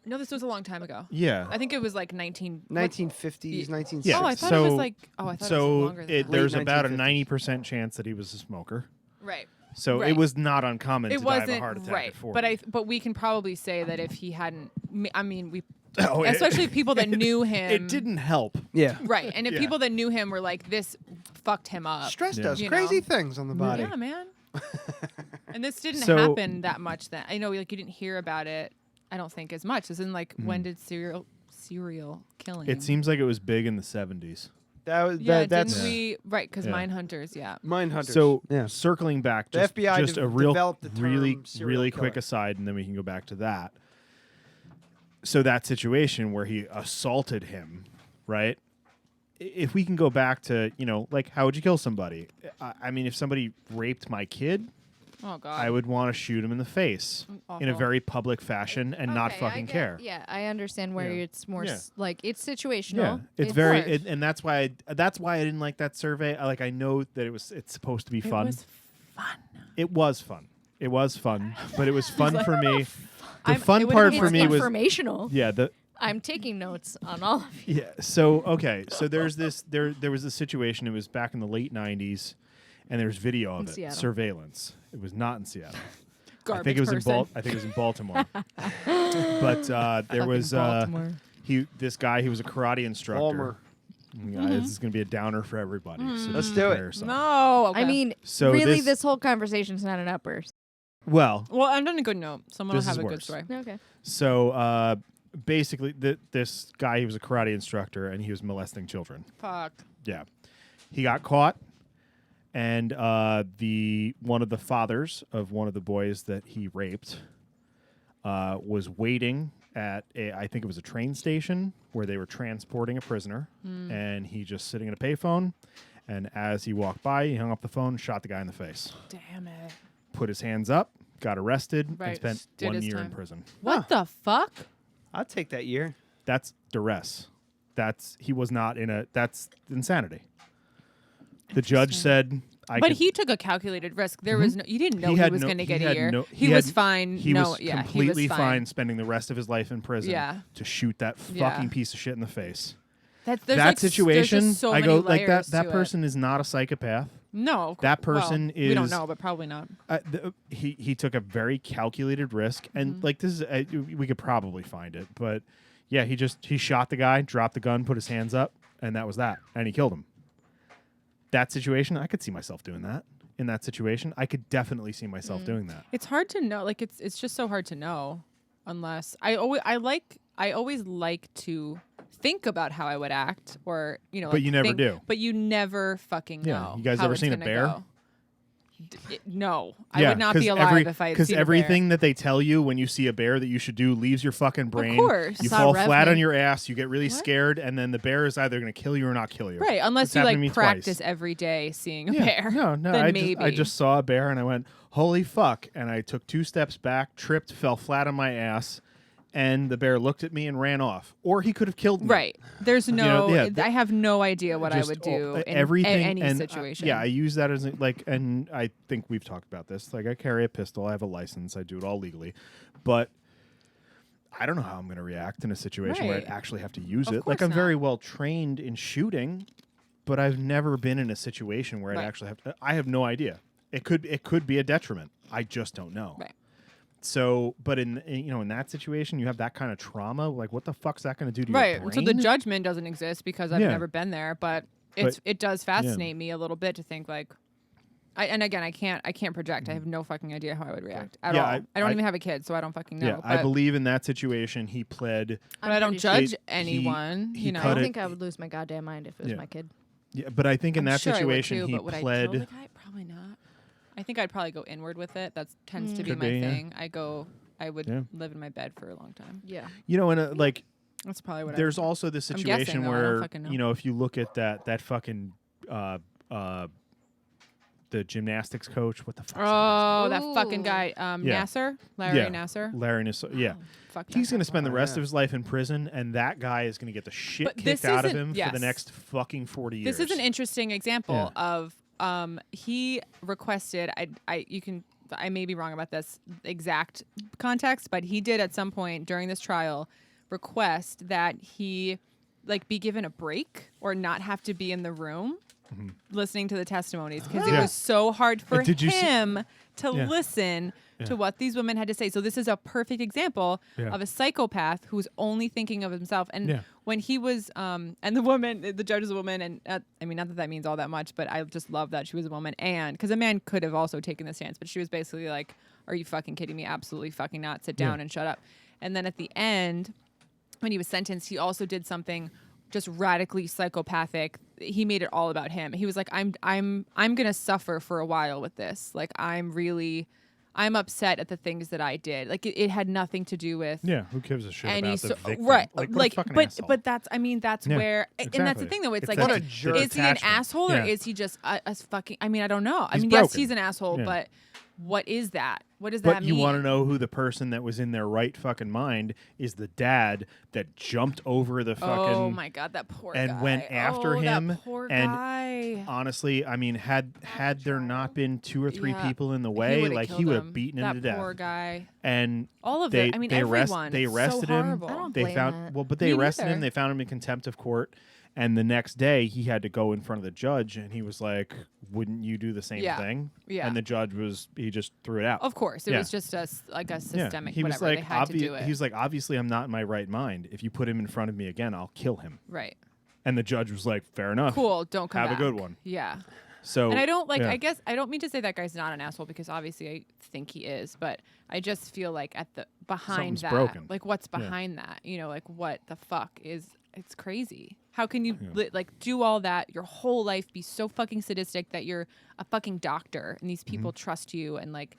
No, this was a long time ago. Yeah. I think it was like 1950s, 1960s. Yeah. Oh, I thought it was like. Oh, I thought it was longer than that. There's about a 90% chance that he was a smoker. Right. So it was not uncommon to die of a heart attack right. at 40. But we can probably say that if he hadn't, I mean, especially people that knew him, it didn't help. Yeah. Right. And if people that knew him were like, this fucked him up. Stress does crazy things on the body. Yeah, man. And this didn't happen that much then. I know, like, you didn't hear about it, I don't think, as much as in like when did serial killing? It seems like it was big in the 70s. That's didn't we? Right, because Mindhunters, Mindhunters. So circling back, just, the FBI just a real, developed the term really killer. quick aside, and then we can go back to that. So that situation where he assaulted him, right? If we can go back to, like, how would you kill somebody? I mean, if somebody raped my kid, oh God, I would want to shoot him in the face in a very public fashion and not fucking care. Yeah, I understand where it's more like it's situational. Yeah, it's very, and that's why I didn't like that survey. I know that it's supposed to be fun. It was fun. It was fun, but it was fun for me. The fun part for me was informational. Yeah, I'm taking notes on all of you. Yeah. So so there's this there was this situation. It was back in the late 90s, and there's video of it. Seattle. Surveillance. It was not in Seattle. Garbage I think it was person. I think it was in Baltimore. But there was This guy, he was a karate instructor. Palmer. Yeah, This is going to be a downer for everybody. So Let's just do prepare it. yourself. No. Okay. I mean, So really, this whole conversation's not an upper. Well, I'm on a good note. Someone will This have is a good worse. story. Okay. so basically, this guy, he was a karate instructor, and he was molesting children. Fuck. Yeah. He got caught, and one of the fathers of one of the boys that he raped was waiting at I think it was a train station where they were transporting a prisoner, and he just sitting at a payphone, and as he walked by, he hung up the phone, shot the guy in the face. Damn it. Put his hands up, got arrested, and Right. spent Did 1 his year in time. prison. What the fuck? I'd take that year. That's duress. He was not that's insanity. The judge said, But he took a calculated risk. There was no. You didn't know he had was no- going to get he a had year. no- he was fine. He was yeah, completely he was fine spending the rest of his life in prison Yeah. to shoot that Yeah. fucking piece of shit in the face. There's That like, situation, there's just so I many go like that. layers That to person is not a psychopath. It. No. That well, person We don't is- know, but probably not. He took a very calculated risk, and like this is we could probably find it, but yeah, he shot the guy, dropped the gun, put his hands up, and that was that, and he killed him. That situation, I could see myself doing that. In that situation, I could definitely see myself doing that. It's hard to know. Like it's just so hard to know, unless I always like to think about how I would act, or But like you never think, do. But you never fucking Yeah. know. You guys how ever it's seen a gonna bear? go. No, I would not be alive if I had because seen everything a bear. that they tell you when you see a bear that you should do leaves your fucking brain. course. You I saw fall Rev flat Man. on your ass. You get really scared, and then the bear is either going to kill you or not kill you. Right, unless It's you happened to me like practice twice. every day seeing a Yeah. bear. No, then I maybe. just saw a bear and I went, holy fuck! And I took 2 steps back, tripped, fell flat on my ass, and the bear looked at me and ran off. Or he could have killed me. Right. There's no. yeah, I have no idea what I Just would do in everything any and, situation. yeah, I use that as and I think we've talked about this. Like, I carry a pistol, I have a license, I do it all legally, but I don't know how I'm going to react in a situation where I'd Right. actually have to use Of it. Like, course I'm very not. well trained in shooting, but I've never been in a situation where I'd Right. actually have to. I have no idea. It could be a detriment. I just don't know. Right. So, but in that situation, you have that kind of trauma. Like, what the fuck's that going to do to Right. your brain? So the judgment doesn't exist because I've Yeah. never been there, but it does fascinate me a little bit to think like. And again, I can't project. I have no fucking idea how I would react at Yeah, all. I don't even have a kid, so I don't fucking know. Yeah, I but- believe in that situation he pled. But I don't pretty judge He- anyone. he you know, cut I it- think I would lose my goddamn mind if it was Yeah. my kid. Yeah, but I think in I'm that sure I would situation too, he but would pled. I kill the guy? Probably not. I think I'd probably go inward with it. That tends to be Could my be, yeah. thing. I would Yeah. live in my bed for a long time. Yeah. And like, That's probably what. there's I would. also this I'm situation guessing, though. I don't where fucking know. if you look at that fucking the gymnastics coach, what the fuck? Oh, that fucking Ooh. guy, Yeah. Nasser, Larry Yeah. Nasser. Larry Nassar. Yeah, Fuck he's that going guy. to spend the rest yeah. of his life in prison, and that guy is going to get the shit But kicked this out of isn't- him for the yes. next fucking 40 years. This is an interesting example Yeah. of he requested. I may be wrong about this exact context, but he did at some point during this trial request that he be given a break or not have to be in the room listening to the testimonies because it Yeah. was so hard for did you see- him to Yeah. listen to what these women had to say. So this is a perfect example Yeah. of a psychopath who's only thinking of himself. And Yeah. when he was, and the judge is a woman, and not that means all that much, but I just love that she was a woman. And because a man could have also taken the stance, but she was basically like, "Are you fucking kidding me? Absolutely fucking not. Sit down Yeah. and shut up." And then at the end, when he was sentenced, he also did something just radically psychopathic. He made it all about him. He was like, I'm gonna suffer for a while with this. Like, I'm upset at the things that I did. Like, it had nothing to do with Yeah, who gives a shit any about the victim? right. Like, what a Like, fucking but asshole. but that's Yeah, where and that's the exactly. thing though. It's like, that What a de- jerk. the is he an detachment. asshole Yeah. or is he just a fucking? I mean, I don't know. I He's mean, yes, broken. he's an asshole, Yeah. but what is that? What does But that you mean? want to know who the person that was in their right fucking mind is? The dad that jumped over the fucking. Oh my god, that poor guy. and went after Oh, him. That poor and guy. honestly, I mean, had there not been 2 or 3 Yeah. people in the way, would've like he killed would him. have beaten him That to death. poor guy. And All of they, it. I mean, they everyone. They So arrested him. horrible. I don't They blame found that. well, but they Me arrested neither. him. They found him in contempt of court, And the next day, he had to go in front of the judge, and he was like, "Wouldn't you do the same thing?" Yeah. And the judge he just threw it out. Of course, it was just a systemic. He was whatever. like, they had to do it. He was like, "Obviously, I'm not in my right mind. If you put him in front of me again, I'll kill him." Right. And the judge was like, "Fair enough. Cool. Don't come Have back. a good one." Yeah. So, and I don't like. yeah. I guess I don't mean to say that guy's not an asshole because obviously I think he is, but I just feel like at the behind Something's that, broken. like what's behind that? You know, like what the fuck is? It's crazy. How can you like do all that your whole life, be so fucking sadistic that you're a fucking doctor and these people trust you and like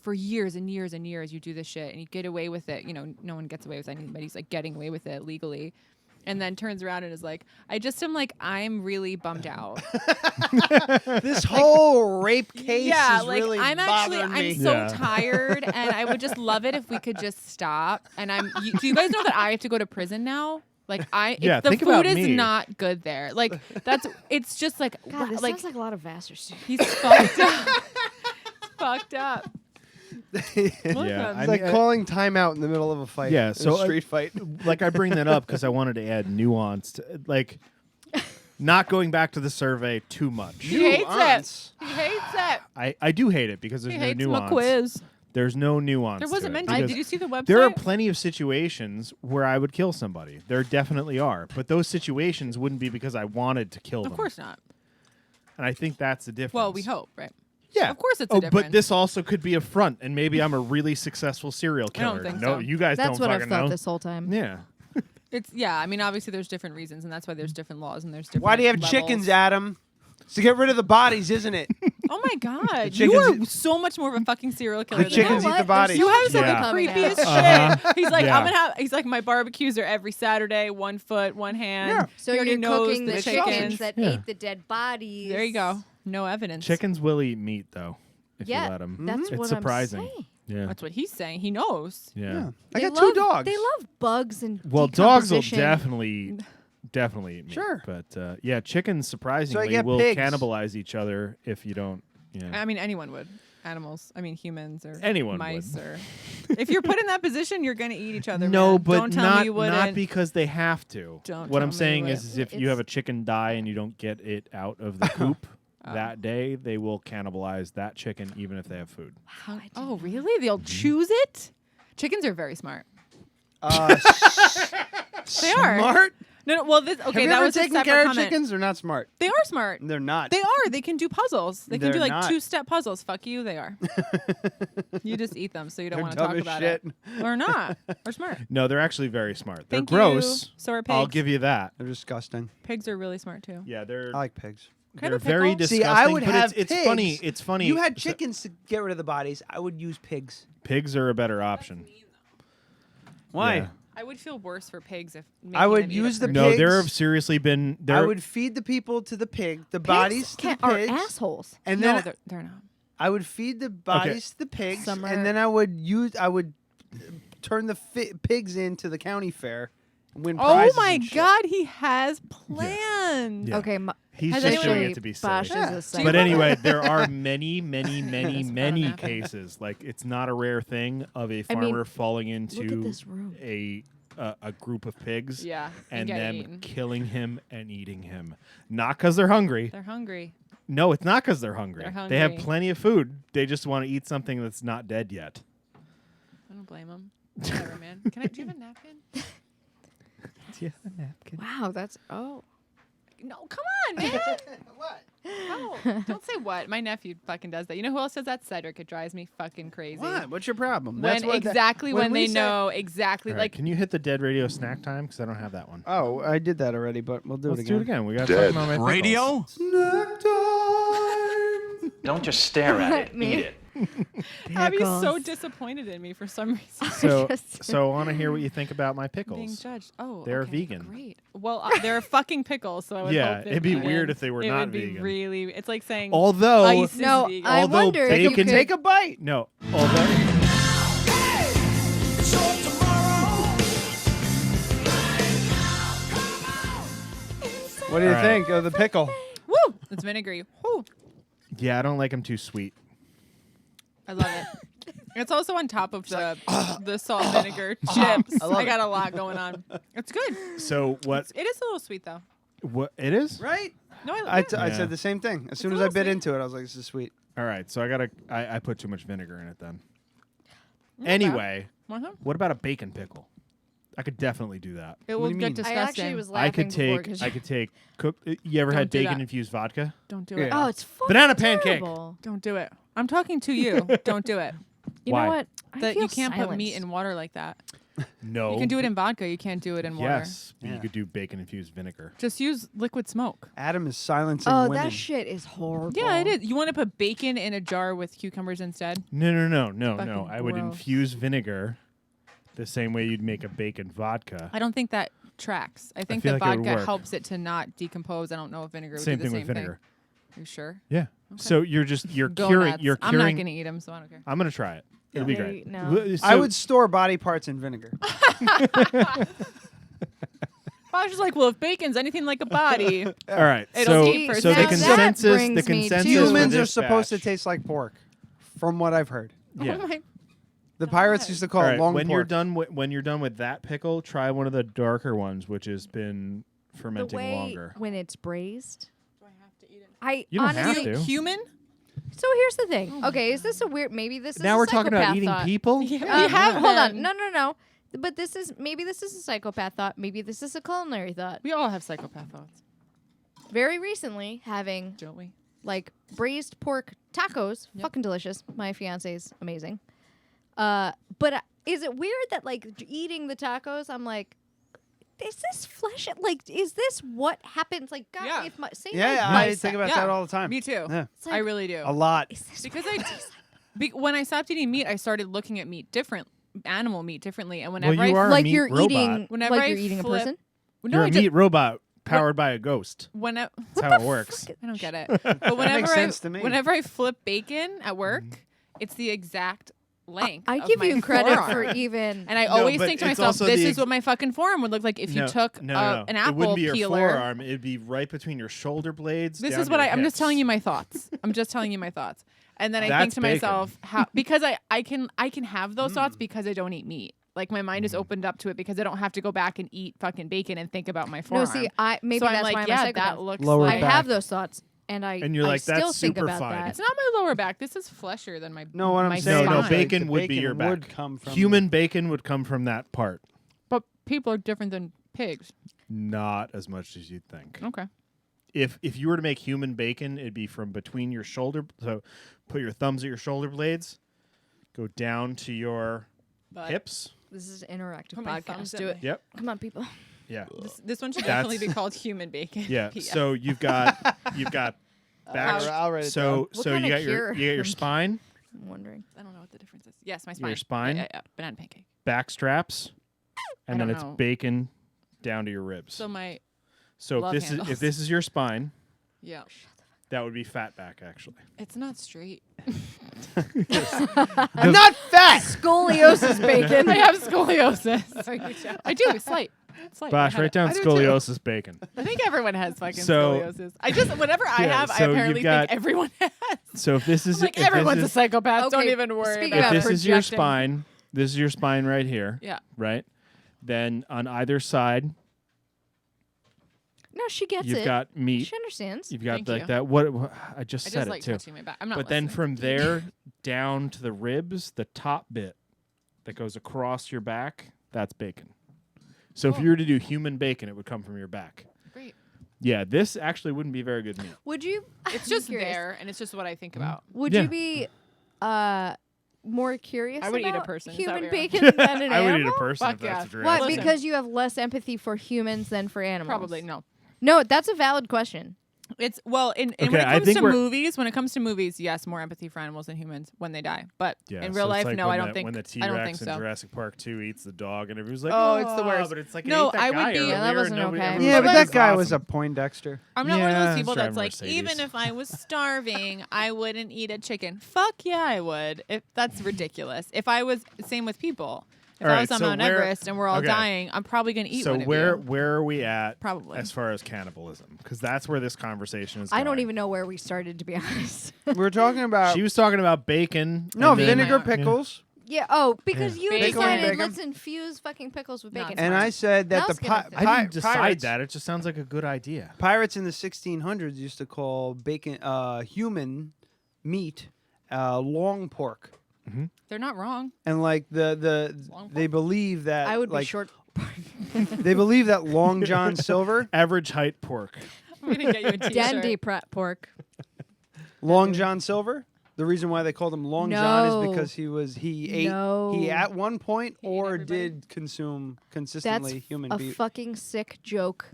for years and years and years you do this shit and you get away with it. You know, no one gets away with anything, but he's like getting away with it legally. And then turns around and is like, I just am like, I'm really bummed out. This whole rape case is like really I'm bothering me. I'm so tired, and I would just love it if we could just stop. And do you guys know that I have to go to prison now? Like the think food about is me. not good there. Like it's just like God, this like sounds like a lot of Vassar. he's fucked up. Fucked up. Yeah, It's like calling timeout in the middle of a fight. Yeah, in so a street fight. Like I bring that up because I wanted to add nuance, like not going back to the survey too much. He hates it. He hates it. I do hate it because there's He no hates nuance. my quiz. There's no nuance. There to wasn't it meant to. because Did you see the website? There are plenty of situations where I would kill somebody. There definitely are, but those situations wouldn't be because I wanted to kill them. Of course not. And I think that's the difference. Well, we hope, right? Yeah, Of course it's a difference. but this also could be a front, and maybe I'm a really successful serial I don't killer. think No, so. you guys That's don't what I've fucking thought know. this whole time. Yeah. I mean, obviously there's different reasons, and that's why there's different laws and there's different. Why do you have levels. chickens, Adam? It's to get rid of the bodies, isn't it? Oh my god, chickens you are eat- so much more of a fucking serial killer. The than chickens I am. eat the bodies. You have some Yeah. of the creepiest Uh-huh. shit. He's like, Yeah. I'm gonna have. He's like, my barbecues are every Saturday, 1 foot, 1 hand. Yeah. So He already you're knows cooking the chickens that Yeah. ate the dead bodies. There you go. No evidence. Chickens will eat meat, though, if Yeah, you let them. that's It's what surprising. I'm saying. Yeah. That's what he's saying. He knows. Yeah. I They got love, 2 dogs. They love bugs and Well, dogs will decomposition. definitely eat meat. Sure. But yeah, chickens surprisingly get will pigs. cannibalize each other if you don't. Yeah. I mean, anyone would. Animals. I mean, humans or Anyone mice would. or. If you're put in that position, you're gonna eat each other. No, man. but Don't tell not me you wouldn't. not because they have to. Don't what tell I'm me saying you is, would. if you have a chicken die and you don't get it out of the coop that day, they will cannibalize that chicken even if they have food. Oh, really? They'll choose it? Chickens are very smart. They are. Smart? No, well, this okay. Have you that ever was a taken separate care of comment. chickens? They're not smart. They are smart. They're not. They are. They can do puzzles. They can They're do like not. 2-step puzzles. Fuck you. They are. You just eat them, so you don't They're want to dumb talk as about shit. it. Or not. Or smart. No, they're actually very smart. They're Thank you. gross. So are I'll pigs. give you that. They're disgusting. Pigs are really smart too. Yeah, they're I like pigs. Can I they're have a very pickle? disgusting. See, I would but have it's pigs. funny. It's funny. You had So- chickens to get rid of the bodies. I would use pigs. Pigs are a better option. Why? Yeah. I would feel worse for pigs if I would making them eat a use the person. No, pigs. there have seriously been. I There, would feed the people to the pig, the bodies to the are pigs, assholes. and No, then they're not. I would feed the bodies to the pigs, Some are- and then I would turn the pigs into the county fair, and win Oh prizes my and shit. God, he has plans. Yeah. Okay, he's Has just anyone- doing it to be silly. Bosch is Yeah. a Do psycho. But anyway, there are many, many, many, That's many enough. cases. Like it's not a rare thing of a I mean, farmer falling look at into this room. a group of pigs, Yeah, and getting them eaten. killing him and eating him. Not because they're hungry. They're hungry. No, it's not because they're hungry. They're They have hungry. plenty of food. They just want to eat something that's not dead yet. I don't blame them. Whatever, man. Do you have a napkin? Yeah, a napkin. Wow, that's No, come on, man. What? No, don't say what. My nephew fucking does that. You know who else does that? Cedric. It drives me fucking crazy. What? What's your problem? When That's what exactly when when we they said- know exactly All right, like can you hit the Dead Radio snack time? Because I don't have that one. Oh, I did that already, but we'll do Let's it do again. it again. We got to Dead. talk about my Radio? Snack time. Don't just stare at it. Me. Eat it. Abby's so Pickles. disappointed in me for some reason. So I want to hear what you think about my pickles. Being judged. Oh, They're okay, vegan. Great. Well, they're fucking pickles, so I would Yeah, hope they're it'd be vegan. weird if they were it not would be vegan. really. It's like saying Although, ice is No, vegan. I although wonder if you bacon, could Take a bite. no, although What do you All right. think of the pickle? Woo! It's vinegary. Woo! yeah, I don't like them too sweet. I love it. It's also on top of the salt vinegar chips. I got a lot going on. It's good. So what? It is a little sweet though. What it is? Right? No, I said the same thing. As soon as I bit into it, I was like, "This is sweet." All right, so I put too much vinegar in it then. Anyway, what about a bacon pickle? I could definitely do that. It will get disgusting. I actually was laughing I could take You ever had bacon infused vodka? Don't do it. Oh, it's fucking Banana pancake. terrible. Don't do it. I'm talking to you. Don't do it. You Why? know what? I That feel you can't put silenced. meat in water like that. No. You can do it in vodka. You can't do it in water. Yes, but you could do bacon infused vinegar. Just use liquid smoke. Adam is silencing Oh, women. that shit is horrible. Yeah, it is. You want to put bacon in a jar with cucumbers instead? No. Fucking I would gross. infuse vinegar the same way you'd make a bacon vodka. I don't think that tracks. I think feel that like it would vodka work. helps it to not decompose. I don't know if vinegar would Same do the thing same with vinegar. Are you sure? Yeah. Okay. So you're Go curing. nuts. You're I'm curing. not gonna eat them, so I don't care. I'm gonna try it. It'll be Yeah, great. no. So, I would store body parts in vinegar. I was just like, well, if bacon's anything like a body, All right. It'll So eat for so the now that consensus. brings The me to- consensus. Humans for are this supposed to batch- taste like pork, from what I've heard. Yeah. oh my, The pirates used to call All it right. long When pork. you're done with that pickle, try one of the darker ones, which has been The fermenting way longer. when it's braised. do I have to eat it? I You don't have honestly. to. Human? So here's the thing. Okay, is this a weird? Maybe this is Now a we're talking about psychopath eating thought. people. We have Hold on. been. No. But this is a psychopath thought. Maybe this is a culinary thought. We all have psychopath thoughts, Very recently, having don't we? like braised pork tacos, fucking delicious. My fiance's amazing. But is it weird that like eating the tacos, I'm like, is this flesh? Like, is this what happens? Like, God, Yeah. if my say Yeah, my I bicep- think about Yeah. that all the time. Me too. Yeah. It's like, I really do. A lot. Is this Because what I it tastes like? when I stopped eating meat, I started looking at animal meat differently, and Well, whenever you I are a like meat you're robot. eating, Whenever like I you're eating a flip- person. no, You're I a ju- meat robot powered by a ghost. when I, That's how it works. I don't get it. But whenever sense to me. whenever I flip bacon at work, it's the exact length. I of give my you credit forearm. for even. And I No, always but think to it's myself, also this the is what my fucking forearm would look like if you took an It apple wouldn't be your peeler. forearm. It'd be right between your shoulder blades. This down is to what your I'm just hips. telling you my thoughts. I'm just telling you my thoughts. And then I think That's to bacon. myself, how because I can have those thoughts because I don't eat meat. Like my mind is opened up to it because I don't have to go back and eat fucking bacon and think about my No, forearm. see, maybe so that's I'm like, why I'm a yeah, psychopath. that looks Lower like I back. have those thoughts, and And you're I like, still that's think super about fine. that. It's not my lower back. This is fleshier than my No, what I'm my saying No, is spine. bacon the would be your back. would come from Human bacon would come from that part. But people are different than pigs. Not as much as you'd think. Okay. If you were to make human bacon, it'd be from between your shoulder. So put your thumbs at your shoulder blades, go down to your But hips. This is an interactive Put my podcast. thumbs Do at it. Yep. Come on, people. Yeah. This one should That's- definitely be called human bacon. Yeah. P.S. So you've got back. I'll write it So What so kind you of got your cure? spine, I'm wondering. I don't know what the difference is. Yes, my Your spine. spine? Yeah. Banana pancake. back straps, and I then don't it's know. bacon down to your ribs. So my So love if handles. this is your spine, yeah, that would be fat back actually. it's not straight. I'm not fat. Scoliosis bacon. I have scoliosis. I do slight. Bosh, write down I do too. scoliosis bacon. I think everyone has fucking So- scoliosis. I just whatever I Yeah, have, I so you've apparently got- think everyone has. So if this is Like if everyone's this a is, psychopath. Don't Okay, even worry speaking about if about this is your projecting. spine, this is your spine right here. Yeah. Right. Then on either side, No, she gets you've it. got meat. She understands. You've got Thank like you. that. What I just I said just it like too. touching my back. I'm not But then listening. from there down to the ribs, the top bit that goes across your back, that's bacon. So if Cool. you were to do human bacon, it would come from your back. Great. Yeah, this actually wouldn't be very good meat. Would you? It's I'm just curious. there, and it's just what I think about. Would Yeah. you be more curious I would eat a about person. Is that human what you're bacon than an I would eat animal? a person Fuck if that's yeah. what you're What? asking. Because you have less empathy for humans than for animals? Probably no. No, that's a valid question. It's well in Okay, when it I comes think to we're- movies. When it comes to movies, yes, more empathy for animals than humans when they die. But Yeah, in so real it's life, like no, when I don't the- think. when the I don't T-Rex think in so. Jurassic Park 2 eats the dog, and everyone's like, Oh, it's the worst. But it's like, No, it ate that I would guy be- earlier, Yeah, that wasn't nobody- okay. everyone Yeah, was but like, that guy awesome. was a Poindexter. I'm not one of Yeah, those people drive that's a like, Mercedes. even if I was starving, I wouldn't eat a chicken. Fuck yeah, I would. If that's ridiculous. If I was same with people. If I was on Mount Everest and we're all dying, I'm probably going to eat so one of where you. where are we at Probably. as far as cannibalism? Because that's where this conversation is going. I don't even know where we started, to be honest. We're talking about. She was talking about bacon. No, and then- vinegar pickles. Yeah. Oh, because you Bacon. decided Bacon. let's infuse fucking pickles with bacon. And I said that the I didn't decide pirates, that. It just sounds like a good idea. Pirates in the 1600s used to call bacon human meat long pork. They're not wrong. And like they believe that I would be like, short. They believe that Long John Silver, average height pork, I'm going to get you a t-shirt. Dandy pork. Long John Silver. The reason why they called him Long John is No. because he at one point or did consume consistently That's human a beef. fucking sick joke.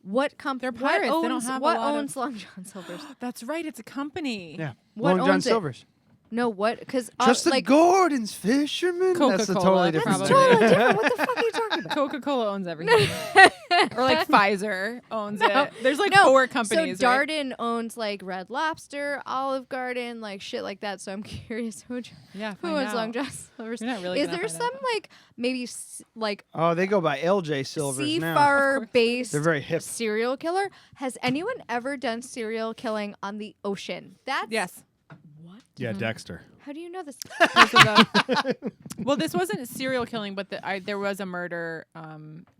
What company? They're pirates. What They don't owns, have a what lot of- owns Long John Silver's? That's right. It's a company. Yeah, What Long John owns it? Silver's. No, what? Because Just the like Gordon's fisherman. That's a Coca-Cola, totally different. that's thing. totally different. What the fuck are you talking about? Coca-Cola owns everything. Or like Pfizer owns it. There's like no. 4 companies. So right? Darden owns like Red Lobster, Olive Garden, like shit like that. So I'm curious who Yeah, who find owns out. Long John Silver's. You're not really Is gonna there find some out. like maybe like Oh, they go by LJ Silver's now. seafarer based They're very hip. serial killer? Has anyone ever done serial killing on the ocean? That's Yes. Yeah, Dexter. How do you know this? Well, this wasn't a serial killing, but there was a murder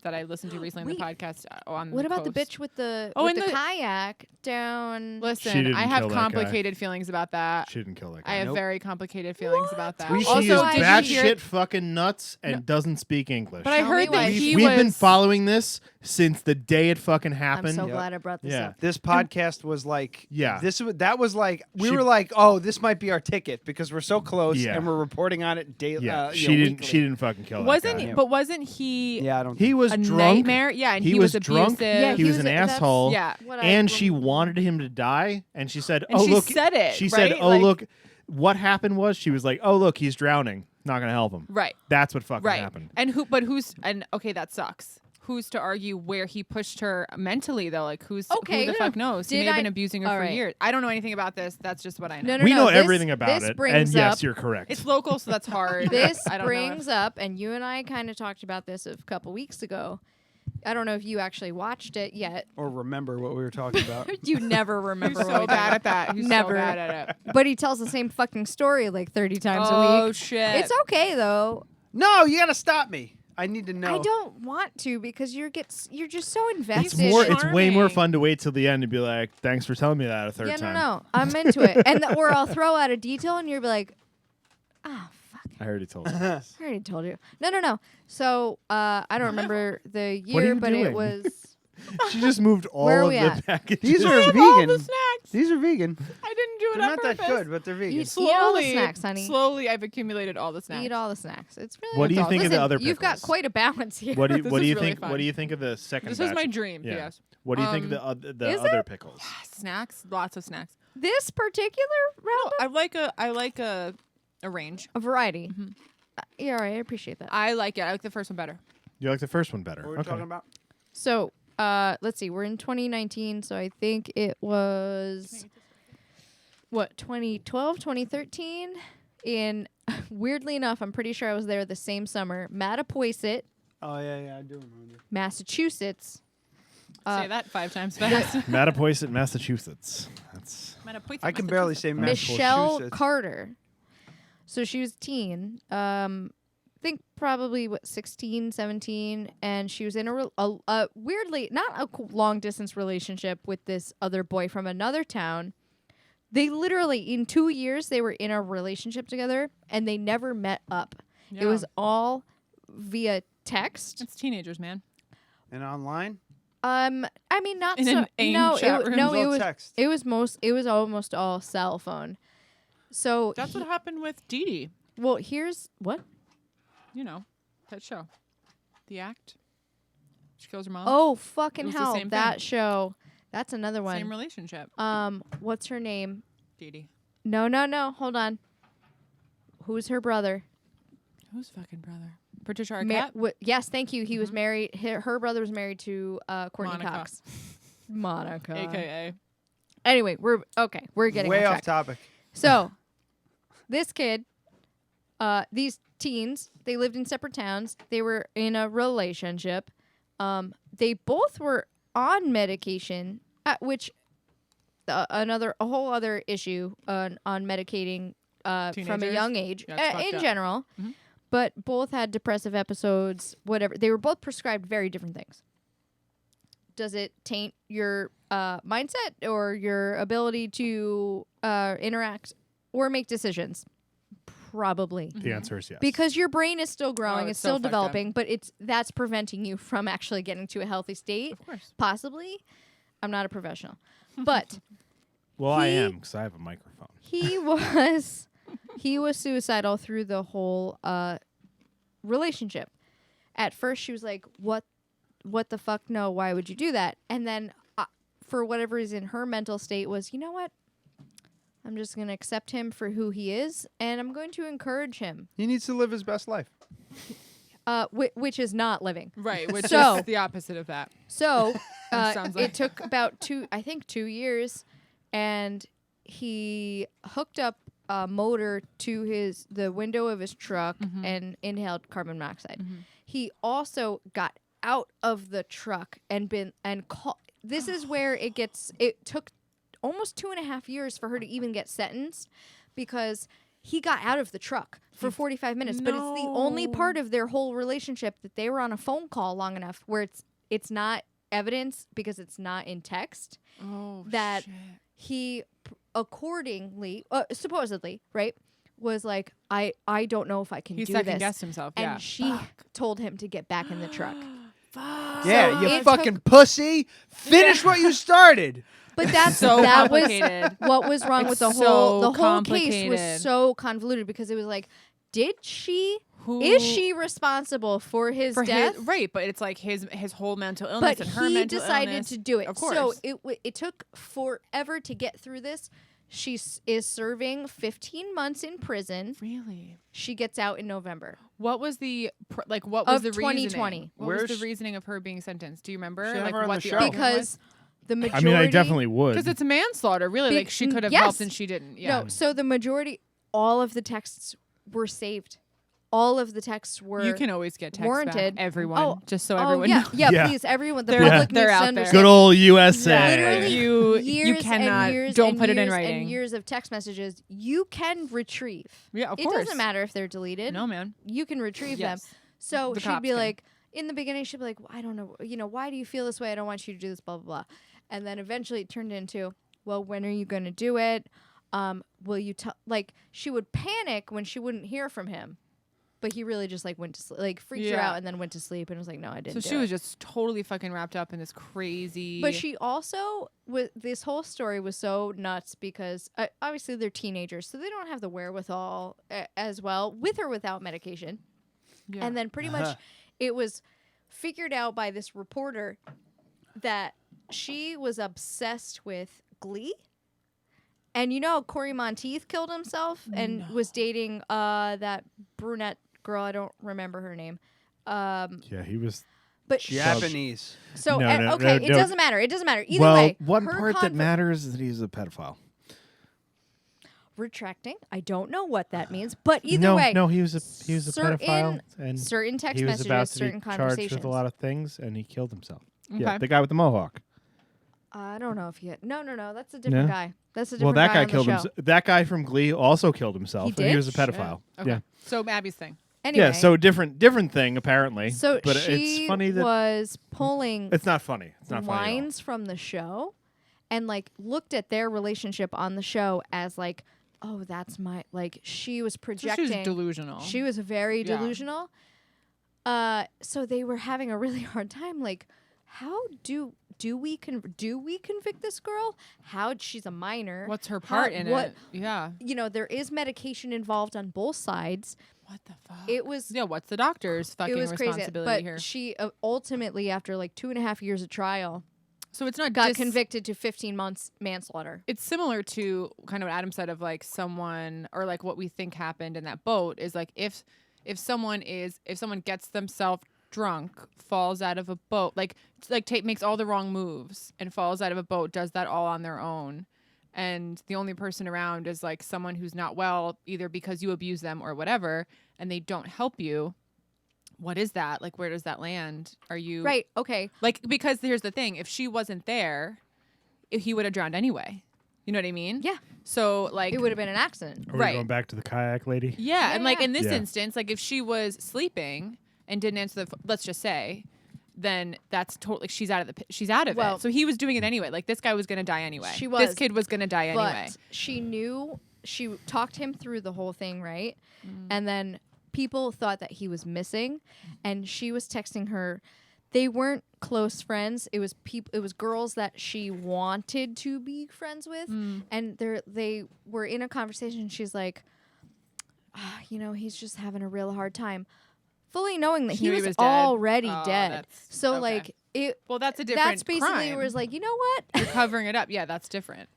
that I listened to recently on the Wait. podcast on What the about the coast. bitch with the Oh, with and the the- kayak down? She Listen, didn't I have kill that guy. complicated feelings about that. She didn't kill that guy. I have very complicated feelings about that. She Also, is did you hear? batshit fucking nuts and doesn't speak English. But I Tell me heard that why. he We've was. been following this since the day it fucking I'm happened. so glad I brought this Yeah. up. This podcast was like, Yeah. that was like, we She- were like, oh, this might be our ticket because we're so close Yeah. and we're reporting on it daily. Yeah, she didn't fucking kill that Wasn't guy. but wasn't he? Yeah, I don't. He was a drunk. nightmare. Yeah, and he was drunk. abusive. Yeah, he was an that's- asshole. Yeah. What I And she wanted him to die. And she said, And "Oh she look." said it, She said, right? "Oh Like- look." What happened was she was like, "Oh look, he's drowning. Not gonna help him." Right. That's what fucking Right. happened. And okay, that sucks. Who's to argue where he pushed her mentally though? Like who Okay, the fuck knows? He did may have I- been abusing her all for right. years. I don't know anything about this. That's just what I know. No, We know this- everything about this it. brings And yes, up- you're correct. It's local, so that's hard. This I don't know if- brings up, and you and I kind of talked about this a couple weeks ago. I don't know if you actually watched it yet. Or remember what we were talking about. You never remember. He's what so we bad did. at that. He's Never. so bad at it. But he tells the same fucking story like 30 times a Oh week. shit! It's okay though. No, you gotta stop me. I need to know. I don't want to because you're just so invested. It's way more charming. fun to wait till the end and be like, "Thanks for telling me that a third Yeah, time." no, I'm into it. And or I'll throw out a detail and you'll be like, "Ah, fuck, I already told you. I already told you." No. So I don't remember the What are year, you but doing? it was. She just moved all Where are of we the at? packages. These are all vegan. the snacks. These are vegan. I didn't do it They're on not purpose. that good, but they're vegan. Eat all the Slowly, snacks, honey. Slowly, I've accumulated all the snacks. Eat all the snacks. It's really. What do you adult. think of the Listen, other You've got pickles? quite a balance here. What do you This what do is you really think? fun. What do you think of the second? This was batch? my dream. Yeah. Yes. What do you think of the is other it? pickles? Snacks, lots of snacks. This particular round, I like a range. a variety. Yeah, all right. I appreciate that. I like it. I like the first one better. You like the first one better? What were we talking about? So, let's see. We're in 2019, so I think it was what 2012, 2013. In weirdly enough, I'm pretty sure I was there the same summer. Mattapoisett, Oh yeah, I do remember. Massachusetts. Say that 5 times fast. Mattapoisett, Massachusetts. That's I can barely say Michelle Massachusetts. Carter. So she was a teen. Think probably 16, 17, and she was in a weirdly not a long distance relationship with this other boy from another town. They literally in 2 years they were in a relationship together and they never met up. Yeah. It was all via text. It's teenagers, man. And online? I mean not In so an AIM no chat it, room. no It was it all was text. it was almost all cell phone. So That's what happened with Dee Dee. well here's what? You know, that show, The Act. She kills her mom. Oh It fucking was the hell! same That thing. show. That's another one. Same relationship. What's her name? Dee Dee. No. Hold on. Who's her brother? Who's fucking brother? Patricia Arquette. Yes, thank you. He was married. Her brother was married to Courtney Monica. Cox. Monica. AKA. Anyway, we're getting Way on off track. topic. So, this kid These teens, they lived in separate towns. They were in a relationship. They both were on medication, which a whole other issue on medicating from a young age in general. Mm-hmm. But both had depressive episodes, whatever. They were both prescribed very different things. Does it taint your mindset or your ability to interact or make decisions? Probably. The answer is yes. Because your brain is still growing, it's still so developing, but that's preventing you from actually getting to a healthy state. Of course. Possibly. I'm not a professional. But well, I am, because I have a microphone. He was suicidal through the whole relationship. At first, she was like, "What the fuck? No, why would you do that?" And then, for whatever reason, her mental state was, you know what? I'm just going to accept him for who he is, and I'm going to encourage him. He needs to live his best life. Which is not living. Right, which is the opposite of that. So, Sounds like. it took about 2 years, and he hooked up a motor to the window of his truck and inhaled carbon monoxide. Mm-hmm. He also got out of the truck this is where it took almost 2.5 years for her to even get sentenced, because he got out of the truck for 45 minutes. But it's the only part of their whole relationship that they were on a phone call long enough where it's not evidence, because it's not in text, that shit. He accordingly, supposedly, right, was like, I don't know if I can do this. He second-guessed himself, and she told him to get back in the truck. Yeah, you fucking pussy. Finish what you started. But that's so that was complicated. What was wrong with the so whole case was so convoluted, because it was like, is she responsible for his death? Right, but it's like his whole mental illness and her mental illness. But he decided to do it. Of course. So it took forever to get through this. She is serving 15 months in prison. Really? She gets out in November. What was the the 2020? Reasoning? What was the reasoning of her being sentenced? Do you remember? Like what the argument was? Because the majority. I mean, I definitely would. Because it's manslaughter, really. Like she could have helped and she didn't. Yeah. No, so the majority, all of the texts were saved. All of the texts were. You can always get texts warranted. back, everyone. Just so everyone knows. Yeah, please, everyone. The public they're needs out to there. understand. Good old USA. Literally, you cannot. Years don't put it in writing. And years of text messages you can retrieve. Yeah, of course. It doesn't matter if they're deleted. No, man. You can retrieve them. So she'd be like, in the beginning, she'd be like, well, I don't know, why do you feel this way? I don't want you to do this, blah, blah, blah. And then eventually it turned into, well, when are you going to do it? Will you tell? Like, she would panic when she wouldn't hear from him. But he really just went to sleep, freaked her out and then went to sleep and was like, no, I didn't. So she was just totally fucking wrapped up in this crazy. But she also, this whole story was so nuts because obviously they're teenagers, so they don't have the wherewithal as well, with or without medication. Yeah. And then pretty much it was figured out by this reporter that she was obsessed with Glee. And Corey Monteith killed himself and was dating that brunette girl. I don't remember her name. Yeah, he was. But Japanese. So it doesn't matter. It doesn't matter. Either way. One part that matters is that he's a pedophile. Retracting. I don't know what that means, but either way. No, he was a pedophile, and certain text he was messages, about to certain be charged conversations with a lot of things, and he killed himself. Okay. Yeah, the guy with the mohawk. I don't know if he had. No. That's a different guy. That's a different that guy guy killed himself. That guy from Glee also killed himself. He did? And he was a pedophile. Okay. Yeah. So Abby's thing. Anyway. Yeah. So different thing apparently. So but she it's funny that was pulling. It's not funny. It's not funny. Lines from the show, and looked at their relationship on the show as oh, that's my she was projecting. So she was delusional. She was very delusional. So they were having a really hard time. How do we convict this girl? She's a minor. What's her part in it? Yeah. There is medication involved on both sides. What the fuck? It was. Yeah. What's the doctor's fucking responsibility crazy, here? But she ultimately, after 2.5 years of trial. So it's not got convicted to 15 months manslaughter. It's similar to kind of what Adam said of someone or what we think happened in that boat is if someone gets themselves drunk, falls out of a boat, makes all the wrong moves and falls out of a boat, does that all on their own, and the only person around is like someone who's not well, either because you abuse them or whatever, and they don't help you, what is that? Like, where does that land? Are you Right. Okay. Like, because here's the thing: if she wasn't there, he would have drowned anyway. You know what I mean? Yeah. So like, It would have been an accident. Are we Right. going back to the kayak lady? yeah, and like Yeah. in this Yeah. instance, like if she was sleeping and didn't answer the, let's just say, then that's totally she's out of Well- it. So he was doing it anyway. Like this guy was gonna die anyway. She This was, kid was gonna die anyway. But she knew, she talked him through the whole thing, right? And then people thought that he was missing, and she was texting her. They weren't close friends. It was It was girls that she wanted to be friends with, and they were in a conversation. She's like, he's just having a real hard time, fully knowing that She he knew was, he was dead? already Oh, dead. that's- So okay. like it. Well, that's a different That's basically crime. where it's like, you know what? You're covering it up. Yeah, that's different.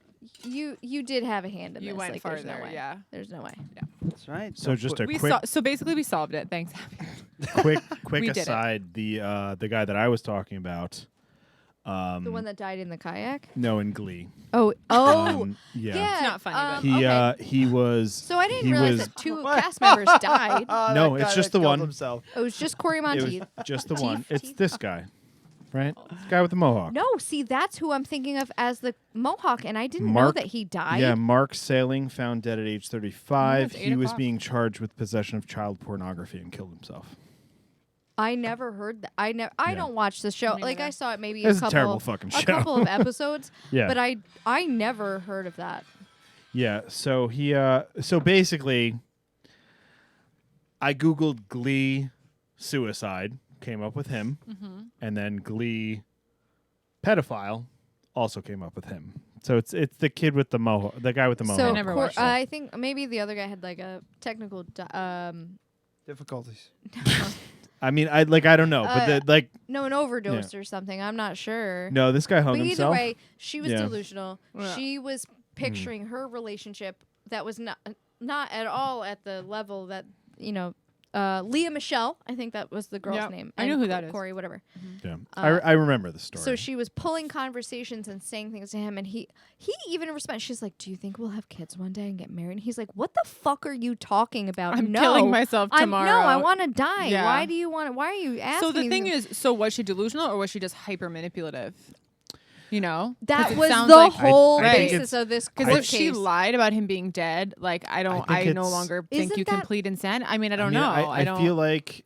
You did have a hand in You this. went like, there's no farther, way. yeah. There's no way. That's right. So just a We quick so basically we solved it. Thanks, Abby. quick We did it. aside. The guy that I was talking about. The one that died in the kayak? No, in Glee. Oh, Yeah. It's not funny, but He was. So I didn't he realize was, that two cast members died. No, it's just the one. Himself. It was just Corey It was Monteith. just the Teeth, one. It's teeth. this guy, right? This guy with the mohawk. No, see, that's who I'm thinking of as the Mohawk, and I didn't know Mark- that he died. Yeah, Mark Sailing, found dead at age 35. it's He 8 was o'clock. being charged with possession of child pornography and killed himself. I never heard that. I don't watch the show. Me Like neither. I saw it maybe It's a couple, a terrible fucking a show. couple of episodes. Yeah. But I never heard of that. Yeah, so he so basically I googled Glee suicide, came up with him, and then Glee pedophile also came up with him. So it's the kid with the mohawk, the guy with the mohawk. So never watched that. I think maybe the other guy had like a technical. Difficulties. I mean, I don't know, but No, an overdose or something. I'm not sure. no, this guy hung But either himself. way, she was Yeah. delusional. Yeah. She was picturing her relationship that was not at all at the level that Leah Michelle. I think that was the girl's Yep. name. I know and who that is. Corey, whatever. Yeah, I remember the story. So she was pulling conversations and saying things to him, and he even responded. She's like, "Do you think we'll have kids one day and get married?" And he's like, "What the fuck are you talking about? I'm no, killing myself No, tomorrow." I want to die. Yeah. Why do you want? Why are you asking?" So the thing me? is, so was she delusional or was she just hyper manipulative? You know, 'Cause that it was sounds the like- whole I think basis of this Because court if she case. lied about him being dead, like I think no it's- longer think Isn't you can that- plead insane. I mean, I don't mean, know. I don't feel like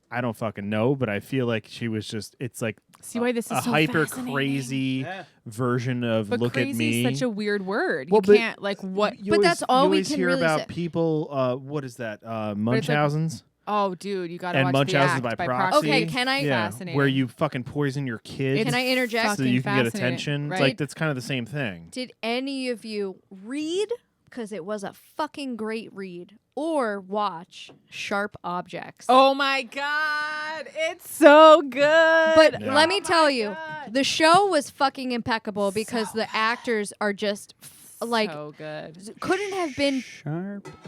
I don't fucking know, but I feel like she was just. It's like see why this is a so hyper fascinating. crazy version of But look crazy at me. is such a weird word. Well, You but can't like what? You But always- that's all you we always can hear really about say. people. What is that? it's like- Munchausen's. Oh, dude, you gotta And watch Munchausen's the act by by proxy. Okay, can I- Yeah, Fascinating. where you fucking poison your kids. Can I interject? So you can get Fascinating, attention. right? It's like that's kind of the same thing. Did any of you read, because it was a fucking great read, or watch Sharp Objects? Oh my god, it's so good. But Yeah. let me tell you, the show was fucking impeccable because the actors are just like so good.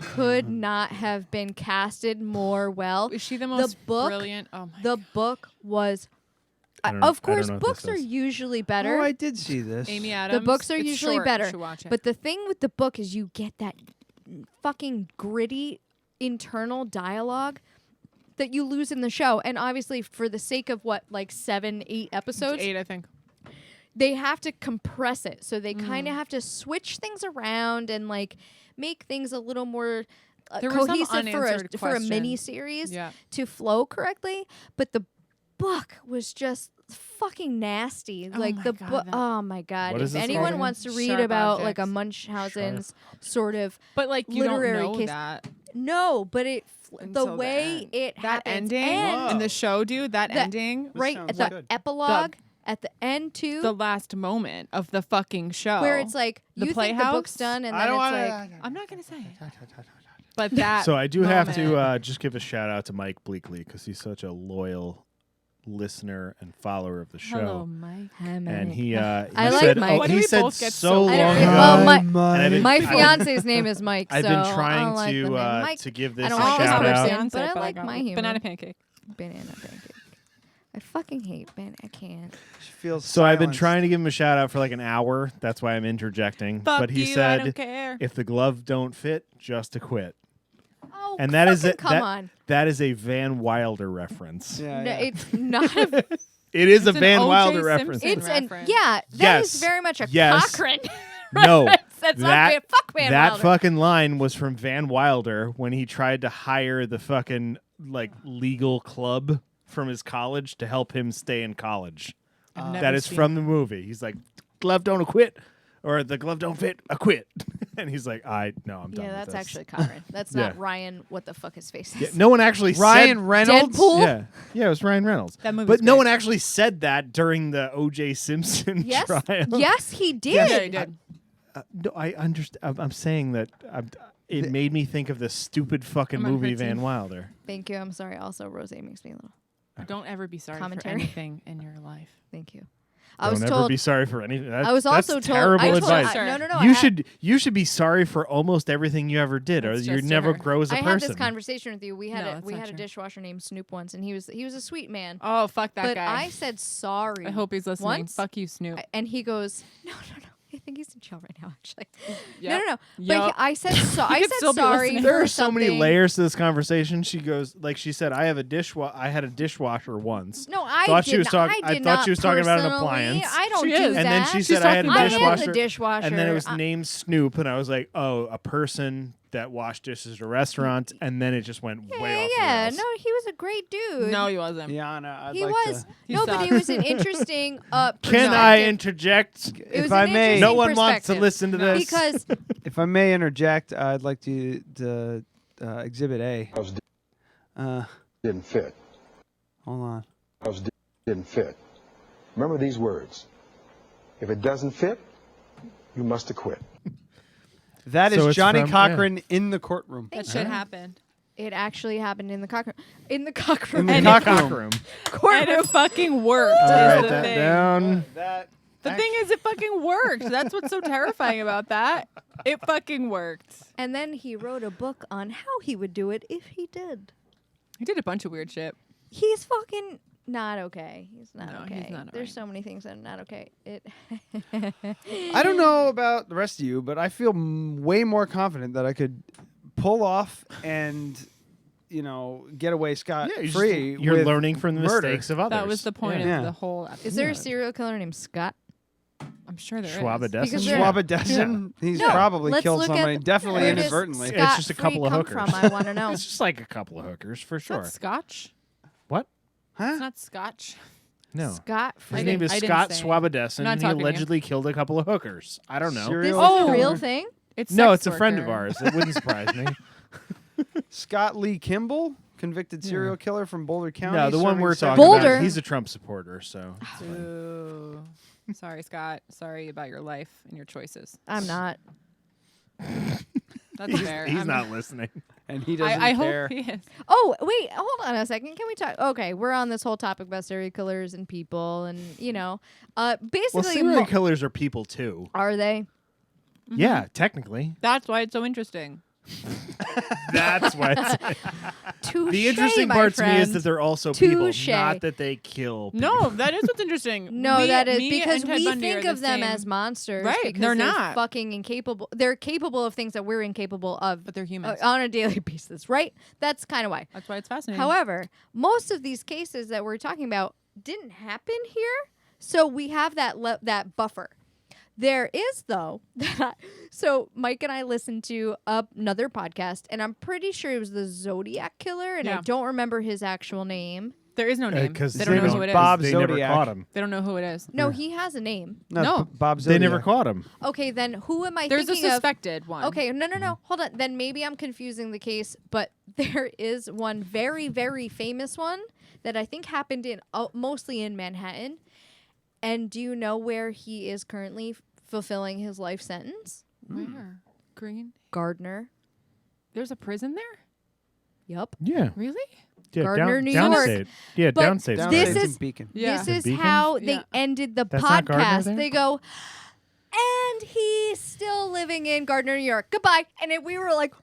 could not have been casted more well. Is she the most book, brilliant? Oh my The book was. I don't know- Of I don't course, know what books this are is. usually better. Oh, I did see this. Amy Adams. The books are It's usually short. You better. should watch it. But the thing with the book is you get that fucking gritty internal dialogue that you lose in the show. And obviously, for the sake of what, like 7, 8 episodes, 8, I think. they have to compress it. So they kind of have to switch things around and like make things a little more There were some cohesive unanswered for a questions. mini series Yeah. to flow correctly. But the book was just fucking nasty. Oh like my the God, book. that- Oh my god! What is If this anyone called wants to again? read Sharp about like a Objects. Munchausen's sort of But like you literary don't know case, that. no, but it the until the way end. it That happens ending and in the show, dude. That the- ending, right sounds at the good. epilogue at the end too. the last moment of the fucking show, where it's like The you think the book's Playhouse? done, and I then don't it's wanna- like I'm not gonna say it. But that. So I do have moment- to just give a shout out to Mike Bleakley because he's such a loyal listener and follower of the show. Hello, Mike. And he like said, Mike. Why do he we said both get so so long I don't- ago. well, my- and I've been- my I've been- fiance's name is Mike. I've so been I trying don't like the to name Mike. to give this I a don't like shout this out. person, but I like my humor. Banana pancake. Banana pancake. I fucking hate Ben. I can't. She feels So I've been silenced. trying to give him a shout out for like an hour. That's why I'm interjecting. Fuck but he you, I said, don't care. if the glove don't fit, just to quit. Oh, And that is fucking it. come on. That is a Van Wilder reference. Yeah, No, yeah. it's not a. It is a It's an Van O.J. Wilder reference. Simpson It's an reference. yeah. That Yes. is very much a Yes. Cochrane. No, reference. That's not that Van, fuck Van that Wilder. fucking line was from Van Wilder when he tried to hire the fucking like legal club from his college to help him stay in college. I've never That is seen from the movie. He's like, glove don't quit, or the glove don't fit, I quit. And he's like, I'm done. Yeah, with that's this. actually Cochrane. That's Yeah. not Ryan. What the fuck his face is? Yeah, no one actually Ryan said Reynolds. Deadpool? Yeah, it was Ryan Reynolds. That movie's but no great. one actually said that during the O.J. Simpson Yes, trial. yes, he did. Yeah, he did. No, I understand. I'm saying that it made me think of the stupid fucking I'm gonna movie hurt you. Van Wilder. Thank you. I'm sorry. Also, Rose makes me a little. Don't ever be sorry Commentary. for anything in your life. Thank you. I was Don't ever told. be sorry for anything. I was that's also told. terrible I told, advice. no, no, no. You should be sorry for almost everything you ever did, or That's you just never her. grow as a I person. had this conversation with you. We had No, a that's we not had a true. dishwasher named Snoop once, and he was a sweet man. Oh, fuck that but guy. I said sorry. I hope he's listening. Once, Fuck you, Snoop. and he goes, no. I think he's in jail right now, actually. Yep. No. But Yep. I said so. I could said still be sorry. listening. There for are so many something- layers to this conversation. She goes, like she said, I had a dishwasher once. No, I thought did she was not. talking. I did thought not she was talking about an personally. appliance. I don't She do is. that. And then she She's said I had a talking about dishwasher. I am the dishwasher. And then it was named Snoop, and I was like, oh, a person that washed dishes at a restaurant, and then it just went way off the Yeah, rails. no, he was a great dude. No, he wasn't. Yana, I'd he like was. to. He No, but he sucked. was an interesting. Can I perspective. interject? It If was I an may- interesting No one wants to perspective. listen to this. Because If I may interject, I'd like to Exhibit A. Didn't fit. Hold on. Didn't fit. Remember these words. If it doesn't fit, you must acquit. That So is it's Johnny from- Cochran in the courtroom. That shit happened. it actually happened in the cockroom. In the cockroom. In the And cockroom. And it fucking worked. Write is the that thing. down. The thing is, it fucking worked. That's what's so terrifying about that. It fucking worked. And then he wrote a book on how he would do it if he did. He did a bunch of weird shit. He's fucking not okay. He's not No, okay. he's not There's alright. so many things that are not okay. I don't know about the rest of you, but I feel way more confident that I could pull off and, get away scot Yeah, free. you're with learning from the murder. mistakes of others. That was the point Yeah. of the whole episode. Is there a serial killer named Scott? I'm sure there is. Schwabadessen? Because there- Schwabadessen? He's No, probably let's killed look at somebody, definitely where does inadvertently. It's just a Scott-free couple of come hookers. From, I want to know. It's just like a couple of hookers, for It's sure. not Scotch. What? It's Huh? not Scotch. No. Scott. His I name didn't- is I didn't Scott say. Schwabadessen, I'm not and he talking to you. allegedly killed a couple of hookers. I don't know. Serial This is killer? a real thing? It's No, sex it's a friend of worker. ours. It wouldn't surprise me. Scott Lee Kimball, convicted serial killer from Boulder County. No, the one serving we're seven- talking Boulder. about, he's a Trump supporter, so. Ooh. Sorry, Scott. Sorry about your life and your choices. I'm not. That's fair. He's I'm- not listening. And he doesn't I care. hope he is. Oh, wait. Hold on a second. Can we talk? Okay, we're on this whole topic about serial killers and people, and Well, basically, serial killers are people too. are they? Yeah, technically. That's why it's so interesting. That's why. Touche, The interesting my part to me is friend. that they're also people, Touche. not that they kill people. No, that is what's interesting. No, that is me because and Ted we Bundy think are of the them same- as monsters. Right, Because they're not. fucking incapable. They're capable of things that we're incapable of, But they're humans. on a daily basis, right? That's kind of why. That's why it's fascinating. However, most of these cases that we're talking about didn't happen here, so we have that buffer. There is though so Mike and I listened to another podcast, and I'm pretty sure it was the Zodiac Killer, and I Yeah. don't remember his actual name. there is no name. Because They don't know who it is. Bob They Zodiac. never caught him. They don't know who it is. No, he has a name. No. Bob They never Zodiac. caught him. Okay, then who am I There's a thinking of? suspected one. Okay, no. Hold on. Then maybe I'm confusing the case, but there is one very, very famous one that I think happened in mostly in Manhattan. And do you know where he is currently fulfilling his life sentence? Where? Green? Gardner. There's a prison there? Yup. Yeah. Really? Yeah, Gardner, New downstate. York. Yeah, But downstate. this Downstate's is- in Beacon. Yeah. This is Beacon? how they Yeah. ended the That's not Gardner podcast. there? They go, and he's still living in Gardner, New York. Goodbye. And we were like,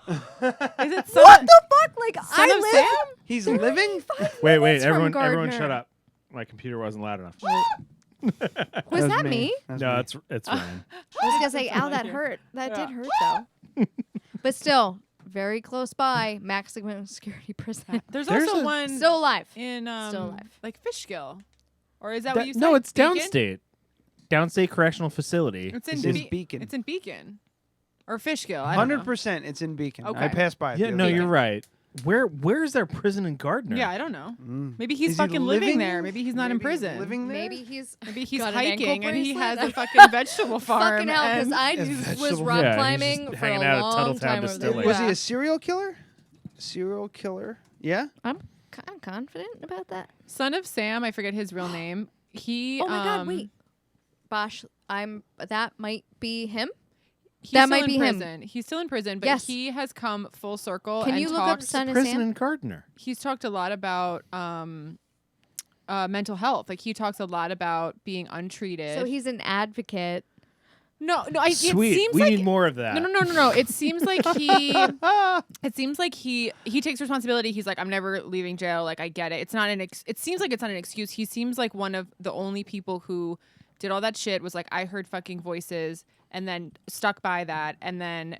Is it What the fuck? Like, Son I of live. Sam? He's living? Wait, from everyone Gardner. shut up. My computer wasn't loud enough. Was that me? No, it's Ryan. I was gonna say, ow, that hurt. That did hurt though. But still, very close by, maximum security prison. There's also one Still alive. in Still alive. like Fishkill, or is that what you said? No, it's Beacon? downstate. Downstate Correctional Facility. It's in Beacon. It's in Beacon, or Fishkill. I don't know. 100% it's in Beacon. I Okay. passed by it. Yeah, the no, other day. you're right. Where's their prison in Gardner? Yeah, I don't know. Mm. Maybe he's Is he fucking living living there. there? Maybe he's not in Maybe prison. living there? Maybe he's got an hiking ankle and he has a bracelet. fucking vegetable farm. Fucking hell, because and- I A was vegetable- rock Yeah, he's climbing just for hanging a out at long Tuttletown time over there. Distillery. Was he a serial killer? Serial killer? Yeah? I'm confident about that. Son of Sam, I forget his real name. He. Oh my god, wait. Bosh, that might be him. He's That still might be in him. prison. He's still in prison, but Yes. he has come full circle. Can and you look up talked, Son of Prison Sam? in Gardner. He's talked a lot about mental health. Like he talks a lot about being untreated. So he's an advocate. no. It Sweet. seems We like need more of that. No. It seems like he. It seems like he takes responsibility. He's like, I'm never leaving jail. Like I get it. It's not an. It seems like it's not an excuse. He seems like one of the only people who did all that shit. Was like, I heard fucking voices, and then stuck by that, and then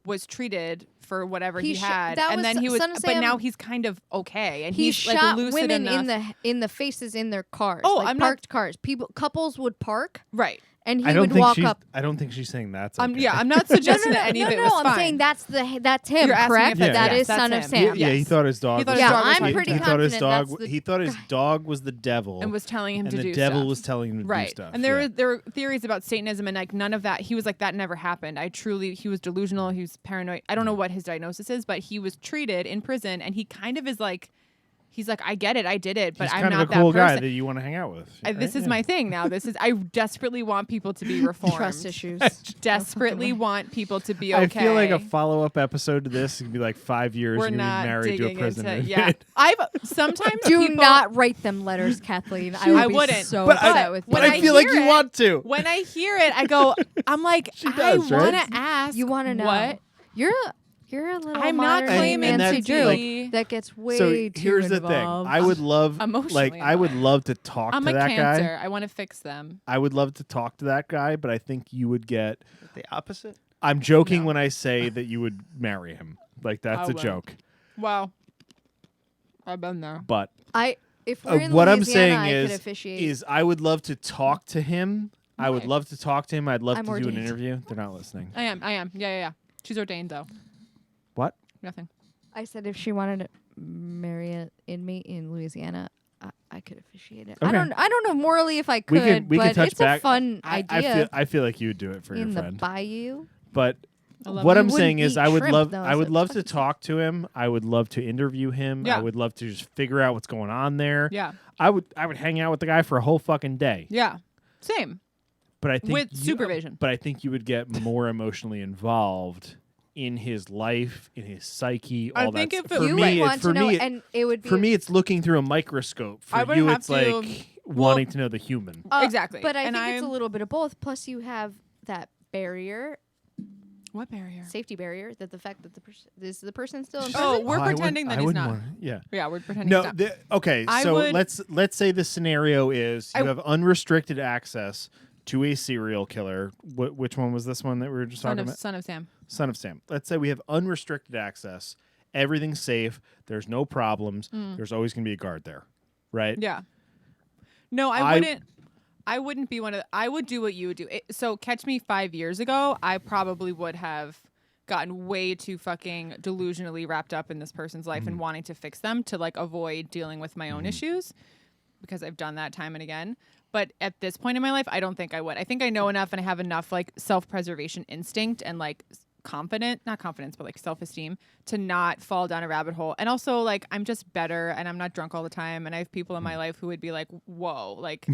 was treated for whatever he had, that and was then he was. Son of But Sam. now he's kind of okay, and He he's shot like lucid women enough. in the faces in their cars. Oh, like I'm not- parked cars. Couples would park, Right. and he I don't would think walk she's. up. I don't think she's saying that's. Okay. Yeah, I'm not suggesting that any no, of it no, was I'm fine. saying that's him, You're asking correct? if that's- That yes, is that's Son of him. Sam. Yeah, he Yes. thought his dog. He thought was his Yeah, dog was I'm fucking pretty He thought his confident dog. that's the He thought his dog was the devil, and was telling him and to the do devil stuff. was telling him to Right. do stuff. And there yeah. were theories about Satanism and like none of that. He was like, that never happened. He was delusional. He was paranoid. I don't know what his diagnosis is, but he was treated in prison and he kind of is like, he's like, I get it. I did it, but He's I'm kind not of a cool that guy person. that you want to hang out with. This right? is Yeah. my thing now. I desperately want people to be reformed. Trust issues. Desperately want people to be okay. I feel like a follow-up episode to this could be like 5 years. We're you're not married to a digging prison into. inmate. Yeah, I've sometimes Do people, not write them letters, Kathleen. I I would be wouldn't. so But upset with but you. I feel like hear you it- want to. When I hear it, I go, I'm like, She I does, want right? to ask. You want to know what? You're a little I'm not modern claiming And Nancy that's Drew like- that gets way So too here's the involved. thing. I would love, Emotionally I would love to talk I'm to a that cancer. guy. I want to fix them. I would love to talk to that guy, but I think you would get. The opposite? I'm joking No. when I say that you would marry him. Like that's I a wouldn't. joke. Wow. I've been there. But If we're in what I'm Louisiana, saying I could is officiate. I would love to talk to him. I would Okay. love to talk to him. I'd love I'm to do an ordained. interview. They're not listening. I am. Yeah. She's ordained though. What? Nothing. I said if she wanted to marry an inmate in Louisiana, I could officiate it. Okay. I don't know morally if I could, we but can touch it's back. a fun idea I feel like you would do it for in your the friend. bayou. But I love what it. I'm You saying wouldn't is eat I would shrimp, love though, I so would it's love to fucking- talk to him. I would love to interview him. Yeah. I would love to just figure out what's going on there. Yeah. I would hang out with the guy for a whole fucking day. Yeah. Same. But I think With supervision. But I think you would get more emotionally involved in his life, in his psyche, I all think that. if For it- You me, would it's want for to know, me, it- and it would be for me, it's looking through a microscope. For I would you, have it's to- like wanting to know the human. Exactly. But I And think it's a I'm- little bit of both. Plus, you have that barrier, What barrier? safety barrier, that the fact that is the person still in prison. Oh, we're I wouldn't- pretending that I he's wouldn't not. wanna- yeah. Yeah, we're pretending No, he's not. okay. I So would- let's say the scenario is you I- have unrestricted access to a serial killer. Which one was this one that we were just talking about? Son of Sam. Son of Sam. Let's say we have unrestricted access. Everything's safe. There's no problems. There's always going to be a guard there, right? Yeah. No, I wouldn't be one of I would do what you would do. So catch me 5 years ago, I probably would have gotten way too fucking delusionally wrapped up in this person's life and wanting to fix them to like avoid dealing with my own issues, because I've done that time and again. But at this point in my life, I don't think I would. I think I know enough and I have enough like self-preservation instinct and like not confidence, but like self-esteem to not fall down a rabbit hole. And also like I'm just better and I'm not drunk all the time. And I have people in my life who would be like, whoa, like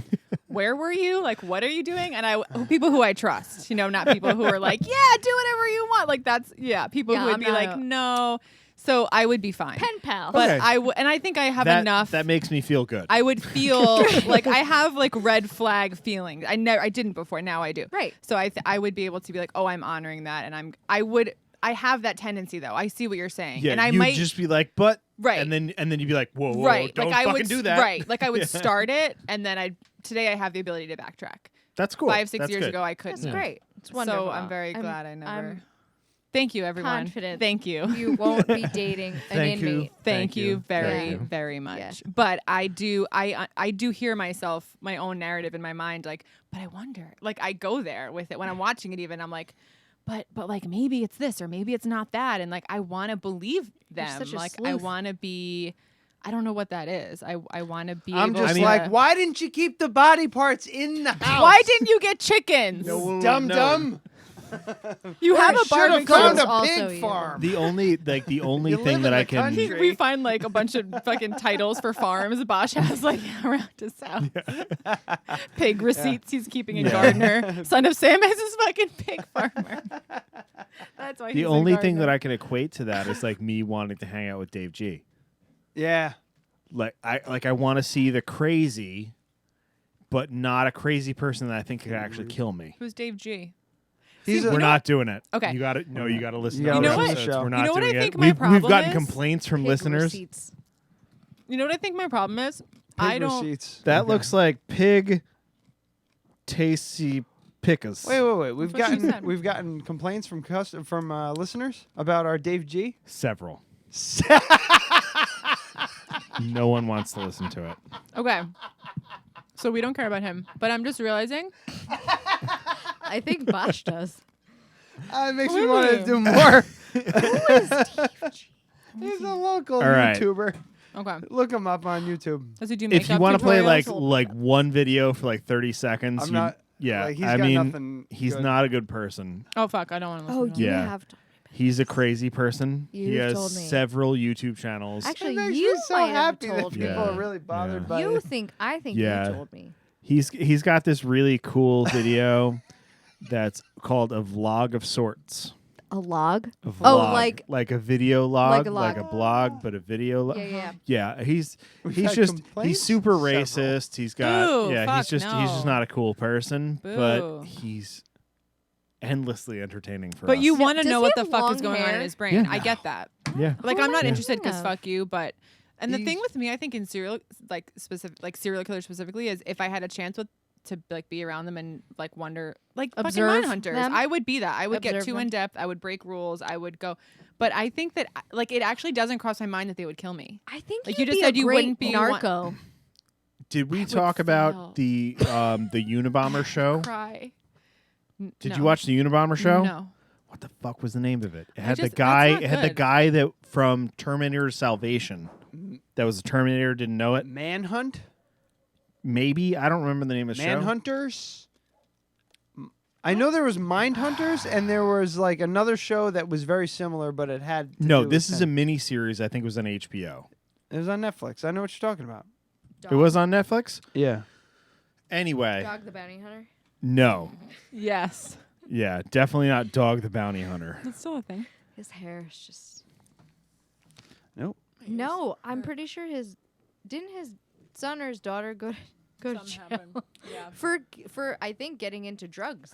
where were you? Like, what are you doing? And people who I trust, not people who are like, yeah, do whatever you want. Like people who would I'm be not like, no. So I would be fine. Pen pal. But Okay. and I think I have that, enough. That makes me feel good. I would feel like I have like red flag feelings. I didn't before. Now I do. Right. So I would be able to be like, oh, I'm honoring that, and I would I have that tendency though. I see what you're saying. Yeah, and I you'd might just be like, but right. And then you'd be like, whoa, right. don't like I fucking would do that. Right. Like I would start it and then today I have the ability to backtrack. That's cool. 5-6 That's years good. ago I couldn't. That's great. It's wonderful. So I'm very glad I never. I'm Thank you, everyone. confident Thank you. You won't be dating an Thank you. inmate. Thank you very, you. very much. Yeah. But I do hear myself, my own narrative in my mind, like, but I wonder. Like I go there with it when I'm watching it. Even I'm like, but like maybe it's this or maybe it's not that, and like I want to believe You're them. such a Like I sleuth. want to be. I don't know what that is. I want to be. I'm able just to, like, why didn't you keep the body parts in the house? Why didn't you get chickens? Dumb. You have a should have barbecue. found a Also pig you. farm. The only You thing live that in I the can country. We find like a bunch of fucking titles for farms Bosch has like around his house. Pig receipts he's keeping in Gardner. Son of Sam is his fucking pig farmer. That's why the he's only in thing that Gardner. I can equate to that is like me wanting to hang out with Dave G. Yeah. Like I want to see the crazy, but not a crazy person that I think could actually kill me. Who's Dave G? We're not doing it. Okay. You got to listen. You to gotta our listen to the episodes. show. We're not You know what doing I it. think my We've problem gotten is? complaints from Pig listeners. receipts. You know what I think my problem is? I don't. Receipts. That looks like pig tasty pickas. Wait. We've That's what she said. gotten complaints from listeners about our Dave G. Several. No one wants to listen to it. Okay. So we don't care about him, but I'm just realizing. I think Bosch does. It makes me Really? want to do more. Who is Dave G? He's a local All right. YouTuber. Okay. Look him up on YouTube. Does he do makeup If you want to play tutorials? like one video for like 30 seconds, I'm not. yeah. Like, he's I got mean, nothing he's good. not a good person. Oh fuck! I don't want to listen. Oh, to him. you Yeah. have to. He's a crazy person. He You've has told me. several YouTube channels. Actually, It makes you me so might have happy that told people me. Yeah. are really bothered by You it. think I think Yeah. you told me. He's got this really cool video that's called a vlog of sorts. A log? A Oh, vlog. like a video log, like a like log. a blog, but a video log. Yeah. Yeah, he's We've he's had just complaints? he's super Several. racist. He's got Boo, he's fuck just no. not a cool person, Boo. but he's endlessly entertaining for But us. you want to Does know he what the have fuck is long going on hair? in his brain. Yeah. I get that. yeah. Like Who I'm am I not interested thinking because of? fuck you, but and the thing He's- with me, I think in serial serial killers specifically, is if I had a chance to like be around them and like wonder like Observe fucking hunters, them? I would be that. I would get Observe too them? in depth. I would break rules. I would go, but I think that like it actually doesn't cross my mind that they would kill me. I think Like you'd you just be said a you great wouldn't be narco. Did we would talk fail. about the Unabomber show? Cry. Did you watch the Unabomber show? No. What the fuck was the name of it? It I had just- the that's guy. not It had the good. guy that from Terminator Salvation. That was a Terminator. Didn't know it. Manhunt? Maybe I don't remember the name of the show. Manhunters? I know there was Mindhunters, and there was like another show that was very similar, but it had to No, do this with is a mini series. I think it was on HBO. It was on Netflix. I know what you're talking about. It was on Netflix. Yeah. Anyway, Dog the Bounty Hunter. no, Yes. yeah, definitely not Dog the Bounty Hunter. That's still a thing. His hair is just. Nope. No, I'm pretty sure his son or his daughter go to Something jail happened. Yeah. for I think getting into drugs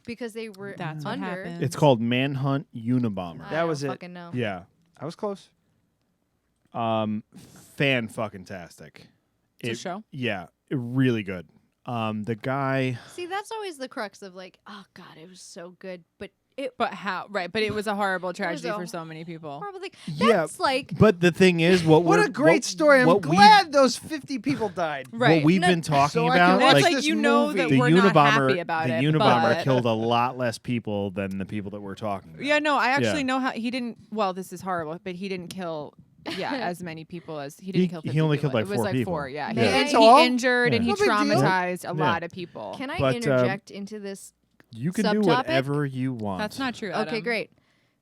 because they were That's what under. happened. It's called Manhunt Unabomber. That was it. Fucking know. Yeah, I was close. fan fucking tastic. It's a show? Yeah, really good. The guy. See, that's always the crux of like, oh god, it was so good, but But how? Right. But it was a horrible tragedy a for so many people. horrible thing. Yeah, That's like But the thing is, what What we're- a great story. I'm what we- glad those 50 people died. Right. What we've No, been talking so I can about, watch That's like like this you know movie. that the we're not Unabomber, happy about the it. Unabomber but- killed a lot less people than the people that we're talking about. Yeah, no, I actually Yeah. know how he didn't. Well, this is horrible, but he didn't kill. Yeah, as many people as he didn't He- kill. he 50 only people. killed, like, it was 4 like people. 4. Yeah, Yeah. He, That's he all? injured and he No big deal. traumatized a Yeah. lot of people. Can I But, interject into this? You can do Subtopic? whatever you want. That's not true. Okay, Adam. great.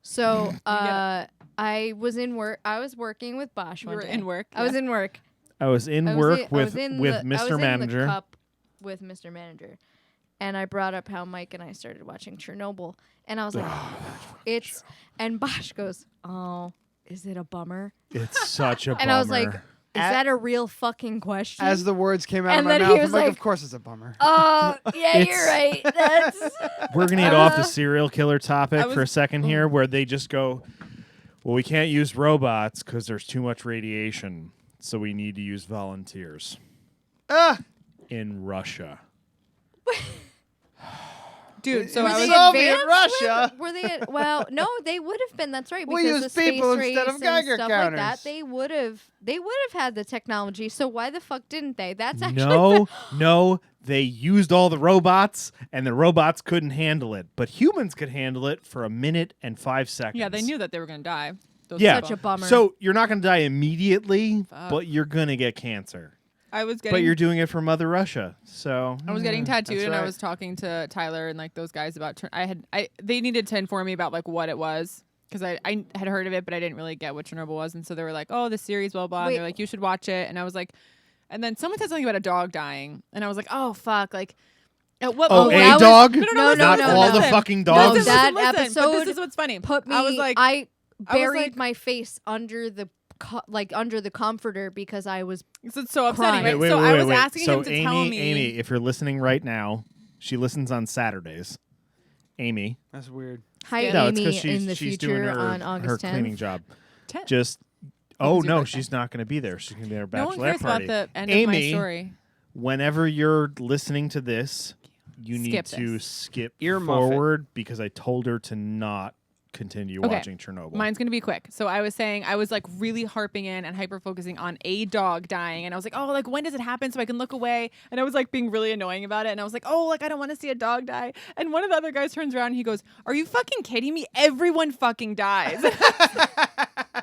So it. I was in work. I was working with Bosch You one were day. in work. I was in work. I was in I was work in- I with was in with the- I was Mr. in Manager. the cup with Mr. Manager, and I brought up how Mike and I started watching Chernobyl, and I was like, "It's." And Bosch goes, "Oh, is it a bummer?" It's such a bummer. And I was like, is that a real fucking question? As the words came out And of my then mouth, he was I'm like, like, of course it's a bummer. Yeah, you're right. That's We're gonna get off the serial killer topic for a second Oh. here, where they just go, well, we can't use robots because there's too much radiation, so we need to use volunteers. In Russia. Dude, so Were I they was Soviet advanced Russia. Were they? Well, no, they would have been. That's right. We Because use the space people race instead of and Geiger stuff like that, counters. they would have. They would have had the technology. So why the fuck didn't they? That's actually No, they used all the robots, and the robots couldn't handle it, but humans could handle it for 1 minute and 5 seconds. Yeah, they knew that they were gonna die. Those Yeah, people. Such a bummer. So you're not going to die immediately, Fuck. but you're going to get cancer. I was But getting. you're doing it for Mother Russia, so I was getting tattooed, That's and I right. was talking to Tyler and like those guys about. They needed to inform me about like what it was because I had heard of it, but I didn't really get what Chernobyl was, and so they were like, "Oh, the series, blah blah." And Wait. they're like, "You should watch it," and I was like, and then someone said something about a dog dying, and I was like, "Oh fuck!" Like, at what? Oh, that a was- dog? No, Not all the listen. fucking Listen, dogs? listen, That listen, but episode this is what's funny. put me. I was like, I I was buried like- my face under the under the comforter because I was. it's so upsetting, Crying. right? So I was asking So him to Amy, tell me. Amy, if you're listening right now, she listens on Saturdays. Amy. That's weird. Hi, No, it's Amy, because she's, in the she's doing future her, on her August 10th. cleaning job. Ten- Just, Oh, oh it's your no, birthday. she's not going to be there. She's going to be at her No one bachelorette cares party. about the end Amy, of my story. whenever you're listening to this, you need Skip to this. skip Earmuff it. forward because I told her to not continue Okay. watching Chernobyl. Mine's gonna be quick. So I was saying I was like really harping in and hyper focusing on a dog dying, and I was like, oh, like when does it happen so I can look away? And I was like being really annoying about it, and I was like, oh, like I don't want to see a dog die. And one of the other guys turns around and he goes, are you fucking kidding me? Everyone fucking dies.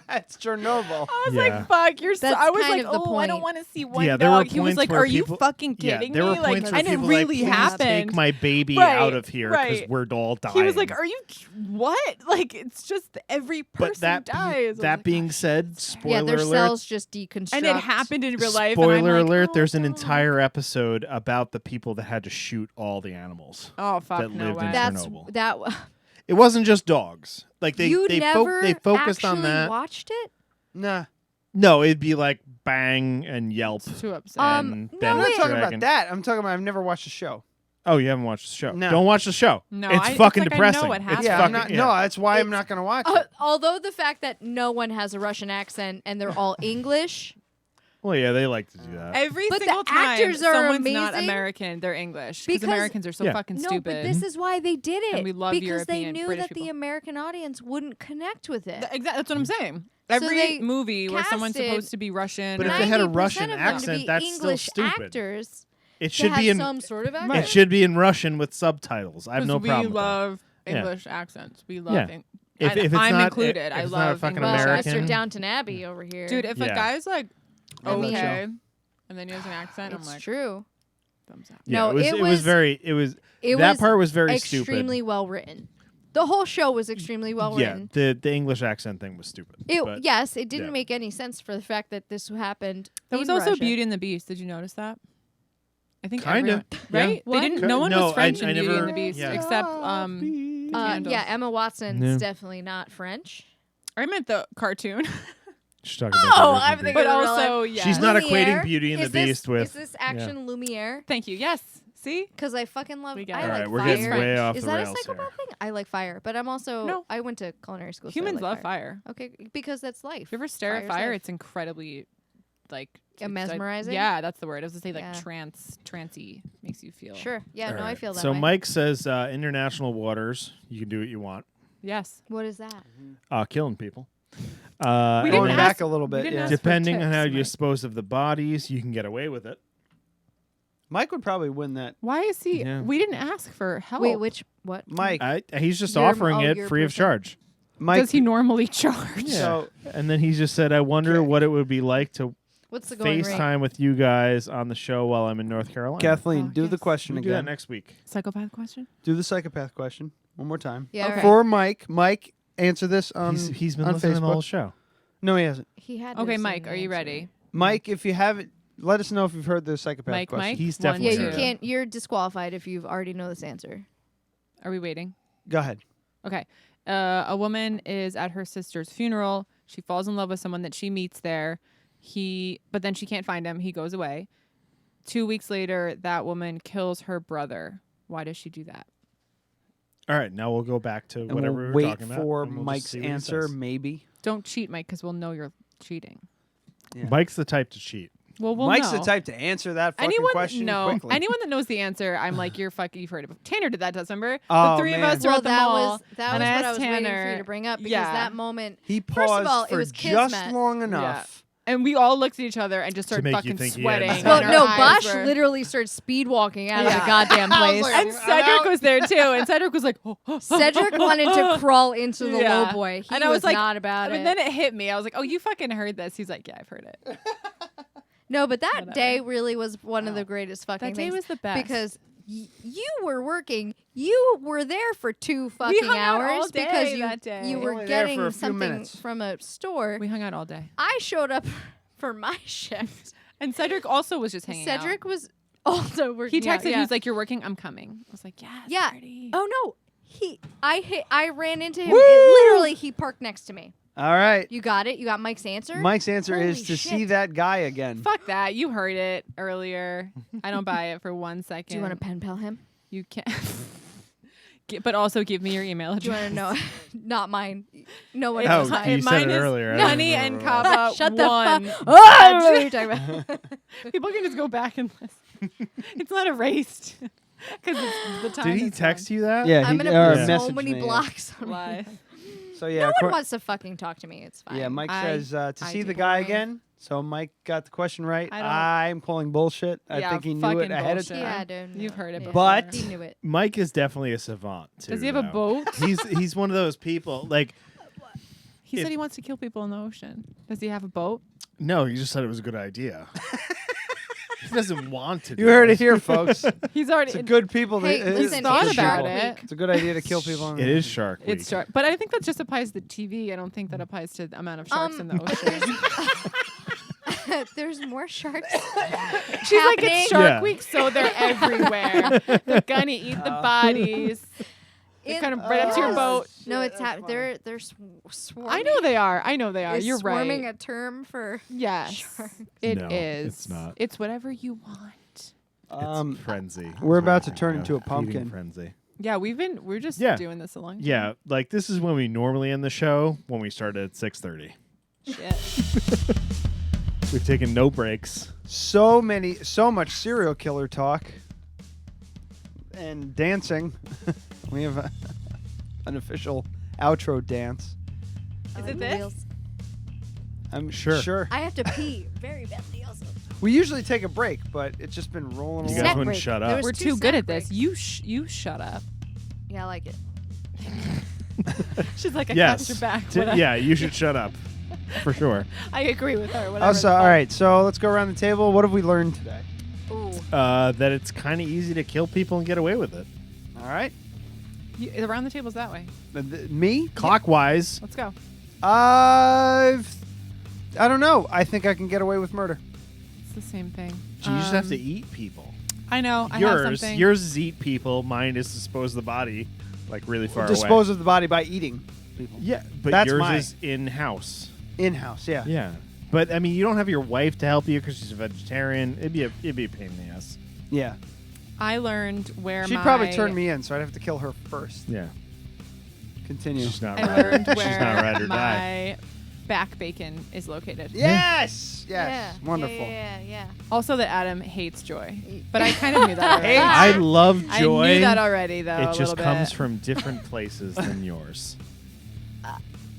It's Chernobyl. I was Yeah. like, fuck, you're so. That's I was kind like, of the oh, I don't point. want to see one Yeah, there were dog. He was points like, where are you people- fucking kidding there me? were Like, points I where didn't people were really like, please happen. take my baby Right, out of here because right. we're all dying. He was like, are you what? Like it's just every person but that dies. I was that like, being "Oh, said, spoiler Yeah, their alert. cells just deconstruct. and it happened in real life. and I'm Spoiler like, alert, oh, there's an no. entire episode about the people that had to shoot all the animals Oh fuck, that no lived way. in That's Chernobyl. that. It wasn't just dogs. Like they You they, never they focused on actually that. watched it? Nah. No, it'd be like bang and yelp. It's too upsetting. And no, Ben I'm the not talking about Dragon. that. I'm talking about I've never watched the show. Oh, you haven't watched the show. No. Don't watch the show. No, it's it's fucking like I know depressing. what It's happened. Yeah, fucking, I'm not. yeah. No, that's why I'm It's- not going to watch it. Although the fact that no one has a Russian accent and they're all English. Well, yeah, they like to do that. Every But the single time actors are someone's not amazing American, they're English because because- Americans are so Yeah. fucking No, stupid. but this is why they did it. And we love because they European, knew British that the people. American audience wouldn't connect with it. That's what I'm saying. So they Every movie where someone's casted supposed to be Russian, But or if they had a 90% Russian of them to accent, be that's still English stupid. actors It to should have be in some sort of accent. it should be in Russian with subtitles. I have no we problem with that. love Yeah. English accents. We love. Yeah. If it's I'm not- included. if I it's not a love fucking English Well, American- Mr. Downton Abbey over here. Dude, if a Yeah. guy's like, I mean- okay, and then he has an accent, it's I'm like, true. thumbs up. Yeah, No, it was it it was was- very it was It that was part was very extremely stupid. well written. The whole show was extremely well Yeah, written. the English accent thing was stupid. but Yes, it didn't yeah. make any sense for the fact that this happened. That was in also Russia. Beauty and the Beast. Did you notice that? I think Kinda, everyone, yeah. right? What? They didn't. No one No, was French I in Beauty never- and the Beast yeah. except the candles. Yeah, Emma Watson's Yeah. definitely not French. I meant the cartoon, She's talking about Oh, the I'm original thinking but of real also life. yeah. She's not Lumiere? equating Beauty and the Is this- Beast with. Is this action Lumiere? Thank you. Yes. See. Because I fucking love. We get I it. All like right, we're fire. getting way off Is the that rails a psychopath here. thing? I like fire, but I'm also. No. I went to culinary school. so I Humans like love fire. Okay, because that's life. If you ever stare at Fire's fire, life. it's incredibly, like, mesmerizing? Yeah, that's the word. I was gonna say like Yeah. trancey makes you feel. Sure. Yeah. All No, I right. feel that So way. Mike says international waters, you can do what you want. Yes. What is that? Killing people. We and didn't Going ask- back a little we bit, didn't yeah. ask for depending on tips, how you Mike. dispose of the bodies, you can get away with it. Mike would probably win that. Why is he? Yeah. We didn't ask for help. Wait, which what? Mike. He's just You're- offering oh, it you're free of person. charge. Mike. Does he normally charge? So And then he just said, I wonder what it would be like to What's the going rate? FaceTime with you guys on the show while I'm in North Carolina. Kathleen, Oh, do the yes. question We'll do that again. next week. Psychopath question. Do the psychopath question one more time. Yeah. Okay. For Mike. Mike, answer this on He's been on listening to the whole Facebook. show. No, he hasn't. He had. to Okay, have seen Mike, the are you answer. ready? Mike, if you haven't, let us know if you've heard the psychopath Mike, question. Mike. He's One, definitely Yeah, two. you can't. You're disqualified if you've already know this answer. Are we waiting? Go ahead. Okay. A woman is at her sister's funeral. She falls in love with someone that she meets there. But then she can't find him. He goes away. 2 weeks later, that woman kills her brother. Why does she do that? All right, now we'll go back to And whatever we'll we were wait talking about. for and we'll just Mike's see what he answer, says. maybe. Don't cheat, Mike, because we'll know you're cheating. Yeah. Mike's the type to cheat. Well, we'll Mike's know. the type to answer that fucking Anyone, question no. quickly. Anyone that knows the answer, I'm like, you've heard it. Tanner did that, remember? Oh, The three of man. us were Well, at the that mall. was that and was I what I asked was waiting for Tanner- you to bring up because yeah. that moment. He First paused of all, it for was just kismet. long enough. And we all looked at each other and just started make you fucking think he sweating. had- Well, and our no, eyes Bosch were- literally started speed walking out of Yeah. the goddamn place. And Cedric was there too. And Cedric was like, Cedric wanted to crawl into the Yeah. low boy. He and I was like, not about it. And then it hit me. I was like, oh, you fucking heard this. He's like, yeah, I've heard it. No, but that Whatever. day really was one of the greatest fucking That day things. was the best. Because you were working. You were there for 2 fucking hung out all hours day because that day. you We were were there for getting a few something minutes. from a store. We hung out all day. I showed up for my shift. And Cedric also was just hanging out. Cedric was also working. He texted. out, yeah. He was like, "You're working. I'm coming." I was like, "Yes, Yeah. Marty." Oh no. I ran into him. Woo! Literally, he parked next to me. All right. You got it? You got Mike's answer? Mike's answer is Holy to shit. see that guy again. Fuck that. You heard it earlier. I don't buy it for 1 second. Do you want to pen pal him? You can. But also give me your email Do you address. want to know? Not mine. No one It's knows Oh, mine. you said mine it is earlier. I don't Honey and remember. Kava Shut the one. fuck. Oh, I don't know what you're talking about. People can just go back and listen. It's not erased because the time. Did he text you that? Yeah, I'm he gonna put so messaged many me. blocks on Live. So yeah, No accor- one wants to fucking talk to me. It's fine. yeah. Mike I- says to I see do the guy believe. again. So Mike got the question right. I don't- I'm calling bullshit. I Yeah, think he knew it fucking ahead bullshit. of Yeah, time. dude. You've heard it Yeah. before. But- He knew it. Mike is definitely a savant too. Does he have a though. boat? He's one of those people. Like, He If- said he wants to kill people in the ocean. Does he have a boat? no, you just said it was a good idea. He doesn't want to. You do heard it. it here, folks. He's already It's a good people. Hey, it is listen, thought good about people. it. It's a good idea to kill people. It is Shark Week. It's shark, but I think that just applies to TV. I don't think that applies to the amount of sharks in the ocean. There's more sharks. She's like, it's Shark Yeah. Week, so they're everywhere. They're gonna eat the bodies. They're kind of right up to your boat. No, it's they're swarming. I know they are. I know they are. Is You're swarming right. a term for Yes, sharks? it No, is. it's not. It's whatever you want. It's frenzy. we're is what about to I turn think into a of. Feeding pumpkin. frenzy. Yeah, we're just Yeah. doing this a long time. Yeah, like this is when we normally end the show. When we start at 6:30, Shit. we've taken no breaks. So much serial killer talk and dancing. We have an official outro dance. Is I it like this? wheels. I'm Sure. sure. I have to pee very badly also. We usually take a break, but it's just been rolling You along. guys Snack wouldn't break. shut There up. was We're 2 too good snack at this. breaks. You shut up. Yeah, I like it. She's like, I Yes. got your back. T- Whatever. yeah, you should shut up. For sure. I agree with her. Whatever. Also, it's all called. right, so let's go around the table. What have we learned today? Ooh. That it's kind of easy to kill people and get away with it. All right. Around the table's that way. Me? Clockwise. Let's go. I don't know. I think I can get away with murder. It's the same thing. You just have to eat people. I know. I have Yours something. is eat people. Mine is dispose of the body, like really far away. Dispose of the body by eating people. Yeah, but That's yours mine. is in-house. In-house, yeah. Yeah, but I mean, you don't have your wife to help you because she's a vegetarian. It'd be a pain in the ass. Yeah. I learned where She'd probably turn me in, so I'd have to kill her first. Yeah, Continue. she's not. I right. learned She's where not ride or die. my back bacon is located. Yes! Yes. Yeah. Wonderful. Yeah. Also, that Adam hates joy, but I kind of knew that already. I love joy. I knew that already, though. It a just little comes bit. from different places than yours.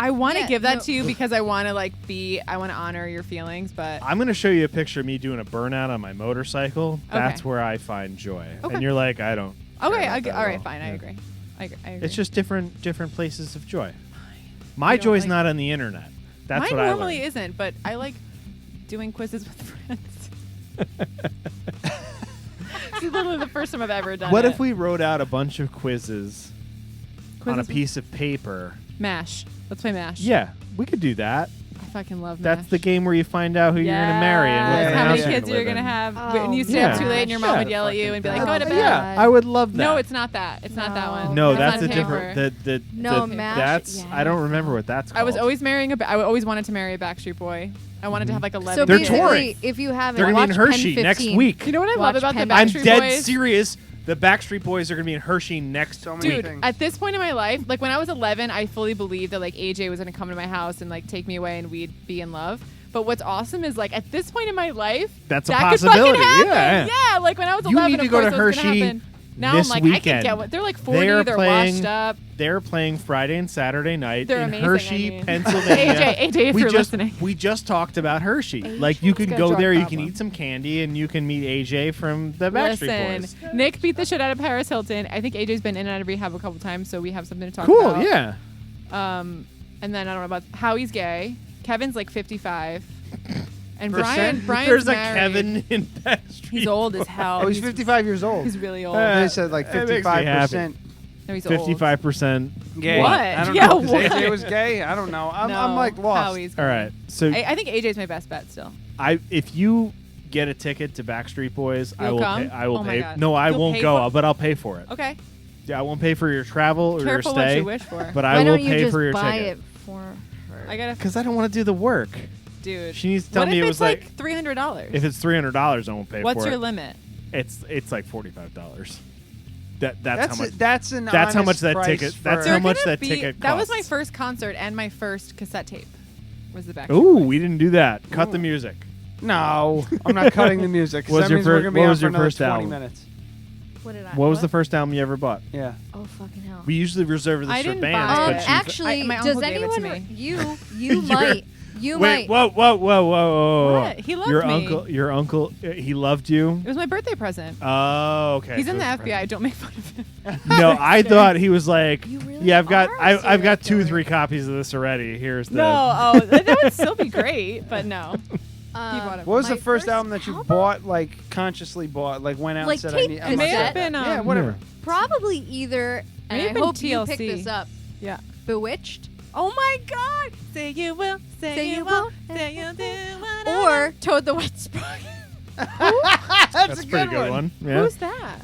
I want to Yeah, give that no. to you because I want to I want to honor your feelings, but I'm gonna show you a picture of me doing a burnout on my motorcycle. That's Okay. where I find joy. Okay. And you're like, I don't. okay, care about that all at right, fine, I Yeah. agree. I agree. It's just different places of joy. My You don't joy's like- not on the internet. That's mine what I normally learned. isn't, but I like doing quizzes with friends. This is literally the first time I've ever done What it. if we wrote out a bunch of quizzes on a Quizzes with- piece of paper? MASH? Let's play MASH. Yeah, we could do that. I fucking love That's MASH. the game where you find out who you're gonna marry and what Yes, kind of how house many you're kids gonna you're live gonna in. have, Oh, and you stay up yeah. too late, and your mom would yell at you and be like, "Go to bed." Yeah, I would love that. No, it's not that. It's not that one. No, That's that's a not different. paper. No, the MASH, That's yeah. I don't remember what that's called. I was always marrying I always wanted to marry a Backstreet Boy. I wanted to have like 11. So They're basically, touring. if you haven't They're gonna watched be in Hershey Pen next 15, week. You know what I love Watch about the Pen I'm Backstreet dead Boys? serious. The Backstreet Boys are going to be in Hershey next So many week. things. At this point in my life, like when I was 11, I fully believed that like AJ was gonna come to my house and like take me away and we'd be in love. But what's awesome is like at this point in my life, That's a that possibility. Could fucking Yeah. happen. Yeah. Like when I was You 11, need to of go course to it was gonna Hershey happen. Now this I'm like, I weekend. can get what they're like 40. They're They're playing- washed up. They're playing Friday and Saturday night They're in amazing, Hershey, I mean. Pennsylvania. AJ, if we you're just, listening. We just talked about Hershey. AJ? Like you It's can got a go drug there, you problem. can eat some candy, and you can meet AJ from the Backstreet Listen, Boys. Nick beat the shit out of Paris Hilton. I think AJ's been in and out of rehab a couple times, so we have something to talk Cool, about. yeah. And then I don't know about Howie's gay. Kevin's like 55. And Percent? Brian's There's a married. Kevin in Backstreet. He's old as hell. Oh, he's 55 years old. He's really old. They said like That makes me happy. 55% No, he's old. 55%. gay. What? I don't Yeah, know. 'Cause what? AJ was gay. I don't know. I'm No, like lost. Howie's All gay. right. So I think AJ's my best bet still. if you get a ticket to Backstreet Boys, I You'll will come? pay. I will Oh my pay. God. No, I You'll won't pay go, for- but I'll pay for it. Okay. Yeah, I won't pay for your travel or Careful your what stay. you wish for. But Why I will don't you pay just for your buy ticket. it for her? I gotta. Because I don't want to do the work. Dude. She needs to tell what me if it it's was like $300? if it's $300, I won't pay What's for it. your limit? It's like $45. That's how much. That's an That's how much honest that price ticket. for- That's They're how much gonna that be- ticket That was my costs. first concert and my first cassette tape. Was the Backstreet Ooh, Boys. we didn't do that. Cut the music. No, I'm not cutting the music. 'Cause What was that your means we're fir- gonna be what on was for your another first 20 album? minutes. What did I? What was the first album you ever bought? Yeah. Oh fucking hell! We usually reserve this I for didn't bands, buy but it. she- Actually, my does uncle gave it to anyone? me. You might. You Wait, might. whoa. What? He loved your me. Your uncle, he loved you. It was my birthday present. Oh, okay. He's so in the it's a FBI. Don't make fun of him. present. No, I thought he was like, You really yeah, I've got, are a I've got serial 2-3 copies of this already. Here's the. No, oh, that would still be great, but no. Um, What was my the first album that you bought, like consciously bought, like went out Like and said, tape I need? It may I have must been, yeah, um, whatever. Probably either. And May have I been hope you picked TLC. this up. Yeah. Bewitched Oh my God! Say you will, say you won't, say you'll do whatever. or Toad the Wet Sprocket. That's a a pretty good one. Yeah. Who's that?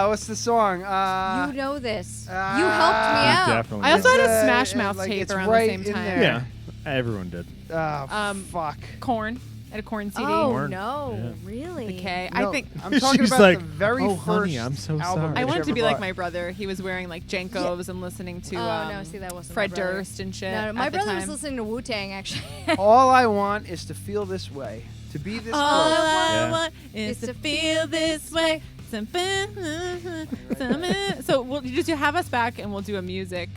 What's the song? You know this. You helped me out. Definitely. I also It's, had a Smash Mouth like, tape it's around right the same in time. there. Yeah, everyone did. Fuck. Corn. I had a Corn CD. Oh Corn. no! Yeah. Really? The K. No, I think I'm talking She's about like, the very "Oh, first honey, I'm so album. sorry." that I you wanted ever to be like bought. my brother. He was wearing like Jankos and listening to Oh no! See, that wasn't Fred my brother. Durst and shit. No, my at the brother was time. listening to Wu Tang actually. All I want is to feel this way, to be this All close. I Yeah. want is to feel this way. So we'll just you have us back and we'll do a music.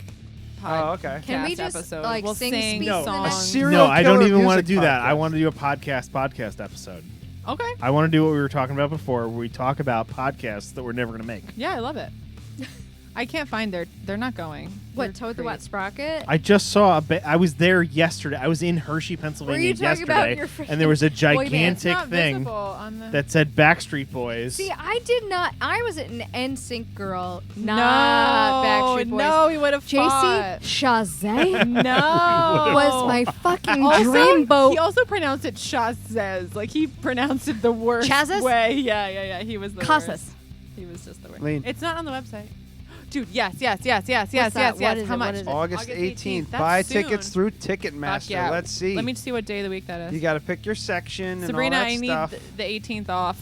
Oh, okay. Can we podcast just episode. like We'll sing sing speak No, to the a next- serial No, I don't killer even want to music do that. I podcast. want to do a podcast episode. Okay. I want to do what we were talking about before, where we talk about podcasts that we're never going to make. Yeah, I love it. I can't find they're not going. What, They're Toad the Wet crazy. Sprocket? I just saw I was there yesterday. I was in Hershey, Pennsylvania talking about yesterday, your and there was a freaking boy band? gigantic It's not thing visible on the that said Backstreet Boys. See, I did not. I was an NSYNC girl, no, not Backstreet Boys. No, we would have JC fought. Shazay No. was my fucking Also, dreamboat. He also pronounced it Shazez. Like he pronounced it the worst Chazes? way. Yeah. He was the Casas. worst. He was just the worst. Leen. It's not on the website. Dude, yes. that? What is How it? much? What is it? August 18th. That's Buy soon. tickets through Fuck Ticketmaster. yeah. Let's see. Let me see what day of the week that is. You got to pick your section Sabrina, and all that I need stuff. the 18th off.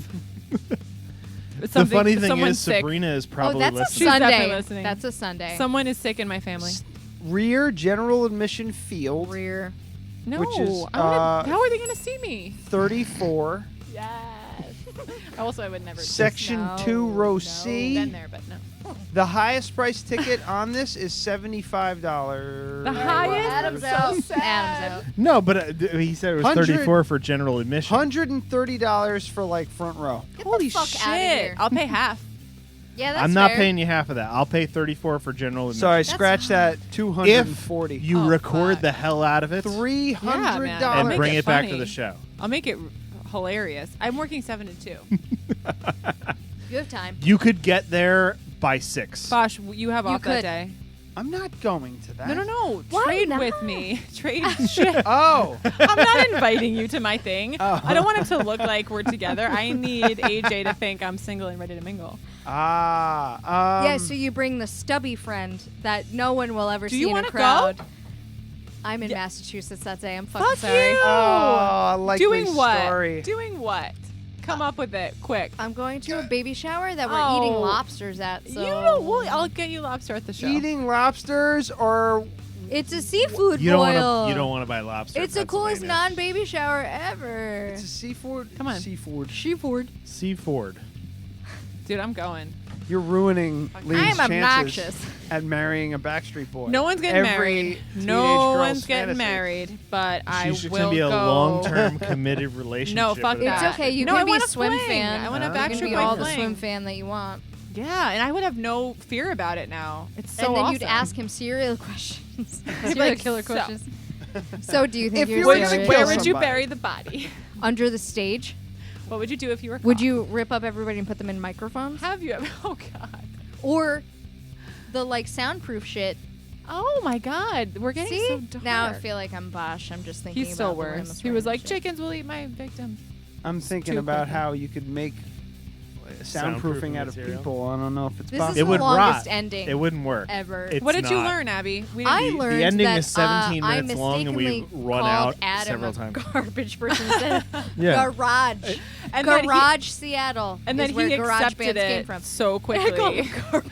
The funny thing someone's is, sick. Sabrina is probably Oh, that's a listening. She's definitely Sunday. listening. That's a Sunday. Someone is sick in my family. Rear General Admission Field, Rear. No. which is, how are they going to see me? 34. Yes. Also, I would never. Section no, 2, row no. C. Been there, but no. The highest price ticket on this is $75. The highest? Adam's So out. sad. Adam's out. No, but he said it was 100 $34 for general admission. $130 for like front row. Get Holy the fuck shit! outta here. I'll pay half. Yeah, that's I'm not fair. paying you half of that. I'll pay $34 for general admission. Sorry, scratch that. If $240. you Oh, record fuck. the hell out of it $300. Yeah, man. and make bring it it back to funny. the show. I'll make it hilarious. I'm working 7 to 2. You have time. You could get there by 6. Bosh, you have You off that could. day. I'm not going to that. No. Why Trade not? with me. Trade shit. Oh. I'm not inviting you to my thing. Oh. I don't want it to look like we're together. I need AJ to think I'm single and ready to mingle. Yeah, so you bring the stubby friend that no one will ever Do see you in a wanna go? crowd. I'm in Massachusetts that day. I'm fucking Fuck sorry. you. Oh, likely Doing what? story. Doing what? Come up with it quick. I'm going to a baby shower that we're eating Oh. lobsters at. So You don't. Well, I'll get you lobster at the show. Eating lobsters or it's a seafood You boil. don't want to buy lobster. It's in the coolest Pennsylvania. non-baby shower ever. it's a seafood. Come on. Seafood. Seaford. Dude, I'm going. You're ruining Lee's I'm chances obnoxious. at marrying a Backstreet Boy. No one's getting Every married. teenage No girl's one's getting fantasy. married. But I She's will gonna be a go. long-term committed relationship. No, fuck with that. It's okay. You No, can I be want a a swim fling. fan. I want a You can Backstreet be Boy all the fling. swim fan that you want. Yeah, and I would have no fear about it now. It's so and then awesome. you'd ask him serial questions. He'd be serial like, killer so- questions. So do you think If you're you were serious? gonna Where kill would you somebody. bury the body? Under the stage? What would you do if you were Would caught? you rip up everybody and put them in microphones? Have you ever? Oh, God. Or the like soundproof shit? Oh, my God. We're getting See? so dark. Now I feel like I'm Bosch. I'm just thinking He's about still the Remus worse. He was Remus like, shit. chickens will eat my victims. I'm thinking too about quick. how you could make soundproofing out of material. people. I don't know if it's This possible. is It would the longest rot. ending It wouldn't work. ever. It's What did you not. learn, Abby? We I didn't- learned The ending that, is 17 I minutes long, and we've mistakenly run called out Adam several a times. garbage person instead of Yeah. garage. And then he- Garage Seattle. And then is where he garage accepted bands came it from. so quickly.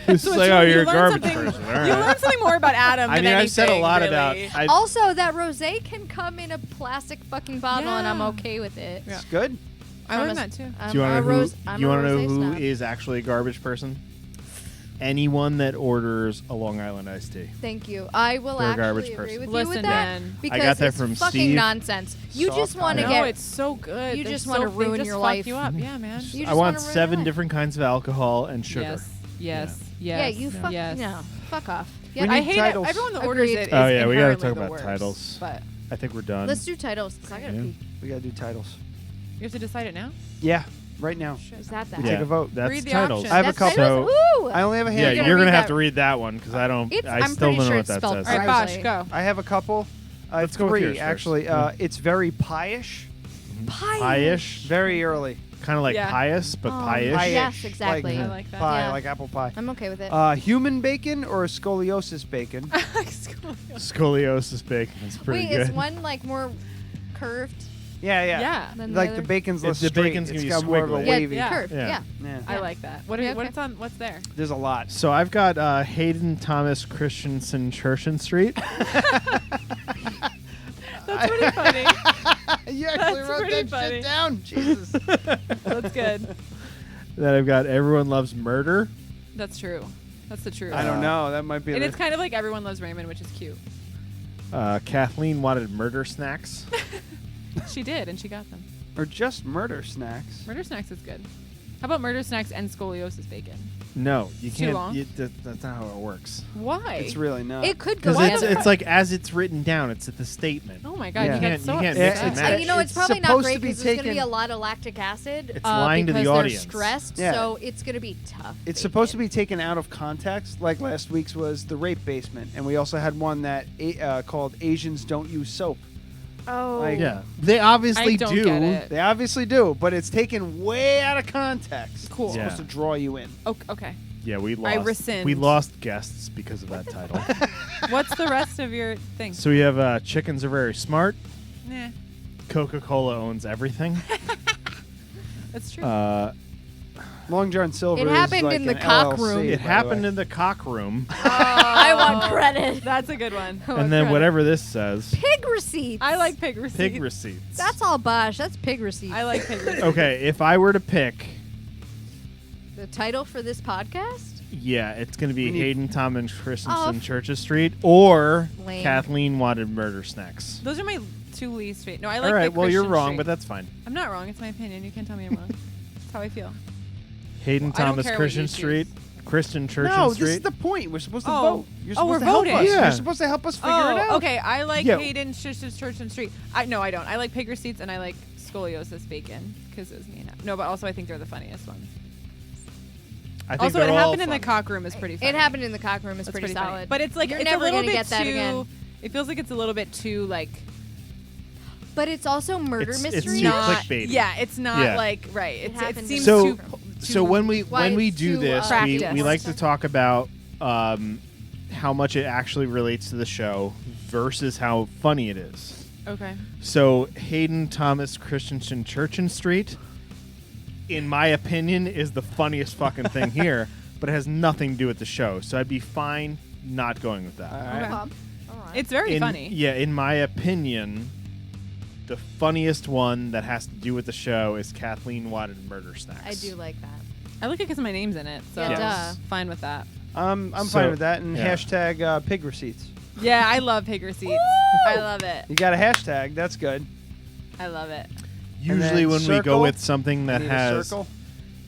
It's So like, oh, you're a learned garbage something- person. All You right. learned something more about Adam I than mean, anything, I've said a lot really. about. Also, that rosé can come in a plastic fucking bottle, and I'm Yeah. okay with it. It's good. I learned that too. I'm Do you a want to know rose- who? I'm You a want to know rosé who snob. is actually a garbage person? Anyone that orders a Long Island iced tea. Thank you. I will They're a actually garbage agree person. with you Listen, with that man. because I got that it's from fucking Steve. nonsense. You Soft just want to No, get. it's so good. You They're just so- wanna they ruin just your fuck life. you up. Yeah, man. You I just want wanna ruin 7 life. different kinds of alcohol and sugar. Yes. Yes. Yeah, Yes. you fuck. Yes. No, fuck off. We Yeah, need I hate titles. it. Everyone that orders Agreed. it is Oh yeah, we gotta inherently talk the about worst, titles. But I think we're done. let's do titles. 'Cause I gotta Yeah. pee. We gotta do titles. you have to decide it now. Yeah, right now. Is that We take a vote. That's Read the titles. options. I have a That's couple. titles? Ooh! I only have a Yeah, handful. you're read gonna have that. to read that one because I don't. It's- I I'm still pretty don't know sure what it's that spelled says. All right, correctly. Bosh, go. I have a couple. Let's go with 3 yours first. actually. It's very pie-ish. Pie-ish, Very early. kind of like Yeah. pious, but pie-ish. Pie-ish. Yes, exactly. I like that. Pie, Yeah. like apple pie. I'm okay with it. Human bacon or scoliosis bacon? Scoliosis bacon. That's pretty Wait, good. is one like more curved yeah. Yeah. than Like the the other? bacon's If less the straight. bacon's It's gonna be got more of a squiggly. wavy. Yeah. curved? Yeah. Yeah. Yeah. I like that. What? Yeah, What's on? What's there? There's a lot. So I've got Hayden Thomas Christensen Churchen Street. That's pretty funny. You actually That's wrote pretty that funny. shit down. Jesus. That's good. Then I've got Everyone Loves Murder. That's true. That's the truth. I don't know. That might be. And the- it's kind of like Everyone Loves Raymond, which is cute. Kathleen wanted murder snacks. She did, and she got them. or just murder snacks. Murder snacks is good. How about murder snacks and scoliosis bacon? No, you It's too can't. long? That's not how it works. Why? It's really not. It could go Because together. it's like as it's written down. It's at the statement. Oh my god, Yeah. you get You so can't upset. mix and match. You know, it's probably not supposed great to be because there's going to be taken- a lot of lactic acid. It's lying to the because audience. They're stressed, Yeah. so it's going to be tough. It's supposed to be taken out of context. Like last week's was the rape basement, and we also had one that called "Asians Don't Use Soap." Oh, Like, Yeah, they obviously I don't do. get it. They obviously do, but it's taken way out of context. Cool. It's Yeah. supposed to draw you in. Okay. Yeah, we I lost. rescind. We lost guests because of that title. What's the rest of your thing? So we have Chickens Are Very Smart. Nah, Coca-Cola owns everything. that's true. Long John Silver. It is happened like in the an cock LLC, room. by It the happened way. in the cock room. I want credit. That's a good one. And then whatever this says, Pig receipts. I like pig receipts. pig receipts. That's all Bosh. That's pig receipts. I like pig receipts. Okay, if I were to pick, The title for this podcast? yeah, it's going to be We need- Hayden Thomas Christensen Oh, Churches Street or Lame. Kathleen Wanted Murder Snacks. Those are my two least favorite. No, I like. All right, the well, you're Christian wrong, Street. but that's fine. I'm not wrong. It's my opinion. You can't tell me I'm wrong. That's how I feel. Hayden Well, I don't Thomas care what Christian you Street, Christian Church No, Street. this is the point. We're supposed to Oh. vote. You're Oh, supposed we're to help voting. us. Yeah. You're supposed to help us figure it out. Okay. I like Yeah. Hayden Church and Street. No, I don't. I like pig receipts and I like scoliosis bacon because it was me and no, but also I think they're the funniest ones. I think Also, they're it all happened in the fun. cock room is pretty funny. It happened in the cock room. Is That's pretty funny. solid. But it's like You're it's never a little gonna bit get that too. again. It feels like it's a little bit too like But it's also murder It's mystery. too not. clickbapey. Yeah, it's not Yeah. like right. It happened seems So- too. So when we Why when we it's do too, this, practice. we like to talk about how much it actually relates to the show versus how funny it is. Okay. So Hayden Thomas Christensen Church and Street, in my opinion, is the funniest fucking thing here, but it has nothing to do with the show. So I'd be fine not going with that. Okay. All right. It's very funny. Yeah, in my opinion, the funniest one that has to do with the show is Kathleen Wanted Murder Snacks. I do like that. I like it because my name's in it, so Yeah, duh. fine with that. I'm So, fine with that. And yeah. hashtag pig receipts. Yeah, I love pig receipts. I love it. You got a hashtag. That's good. I love it. Usually when we go circle. with something that Need a has... circle.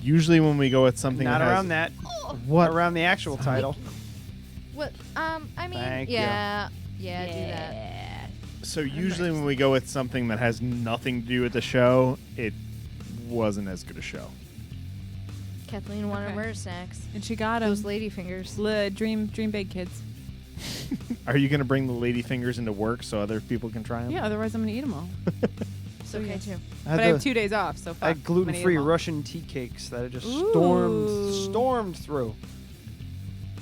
Usually when we go with something Not that around has... that. What? Around the actual title. What? I mean, Thank you. yeah, do that. So usually when we go with something that has nothing to do with the show, it wasn't as good a show. Kathleen wanted Okay. murder snacks. And she got Those those lady fingers. dream big, kids. Are you going to bring the lady fingers into work so other people can try them? Yeah, otherwise I'm gonna eat them all. It's okay too. But I have 2 days off, so fuck. I had I'm gonna eat gluten-free 'em all. Russian tea cakes that I just Ooh. stormed through.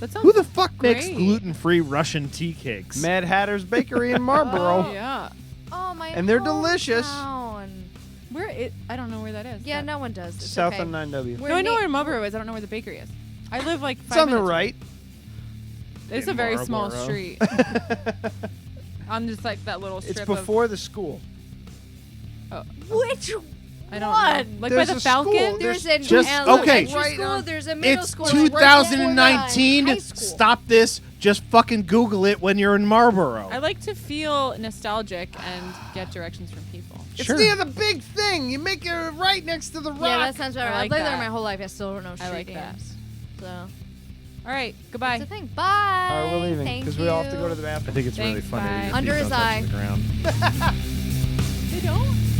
That sounds Who the fuck makes great. gluten-free Russian tea cakes? Mad Hatter's Bakery in Marlboro. Oh, yeah. Oh my! And they're delicious. hometown. Where it? I don't know where that is. Yeah, but- no one does. It's South okay. on 9W. We're No, I know na- where Marlboro is. I don't know where the bakery is. I live like 5 It's on the minutes right. It's In a very small Marlboro. street. On just like that little strip It's before the school. of. Which I don't one? know. Like There's by the a school. Falcon. There's an Just- elementary okay. school. There's a middle It's school. and right before that, 2019. high school. Stop this. Just fucking Google it when you're in Marlboro. I like to feel nostalgic and get directions from people. It's Sure. near the big thing. You make it right next to the rock. Yeah, that sounds right. I I've like lived there that. my whole life. I still don't know I street like that. names. So All right, goodbye. that's the thing. Bye. All right, we're leaving Thank because we all have to you. go to the bathroom. I think it's really Thanks, funny. bye. that your Under feet his don't touch eye. the ground. They don't.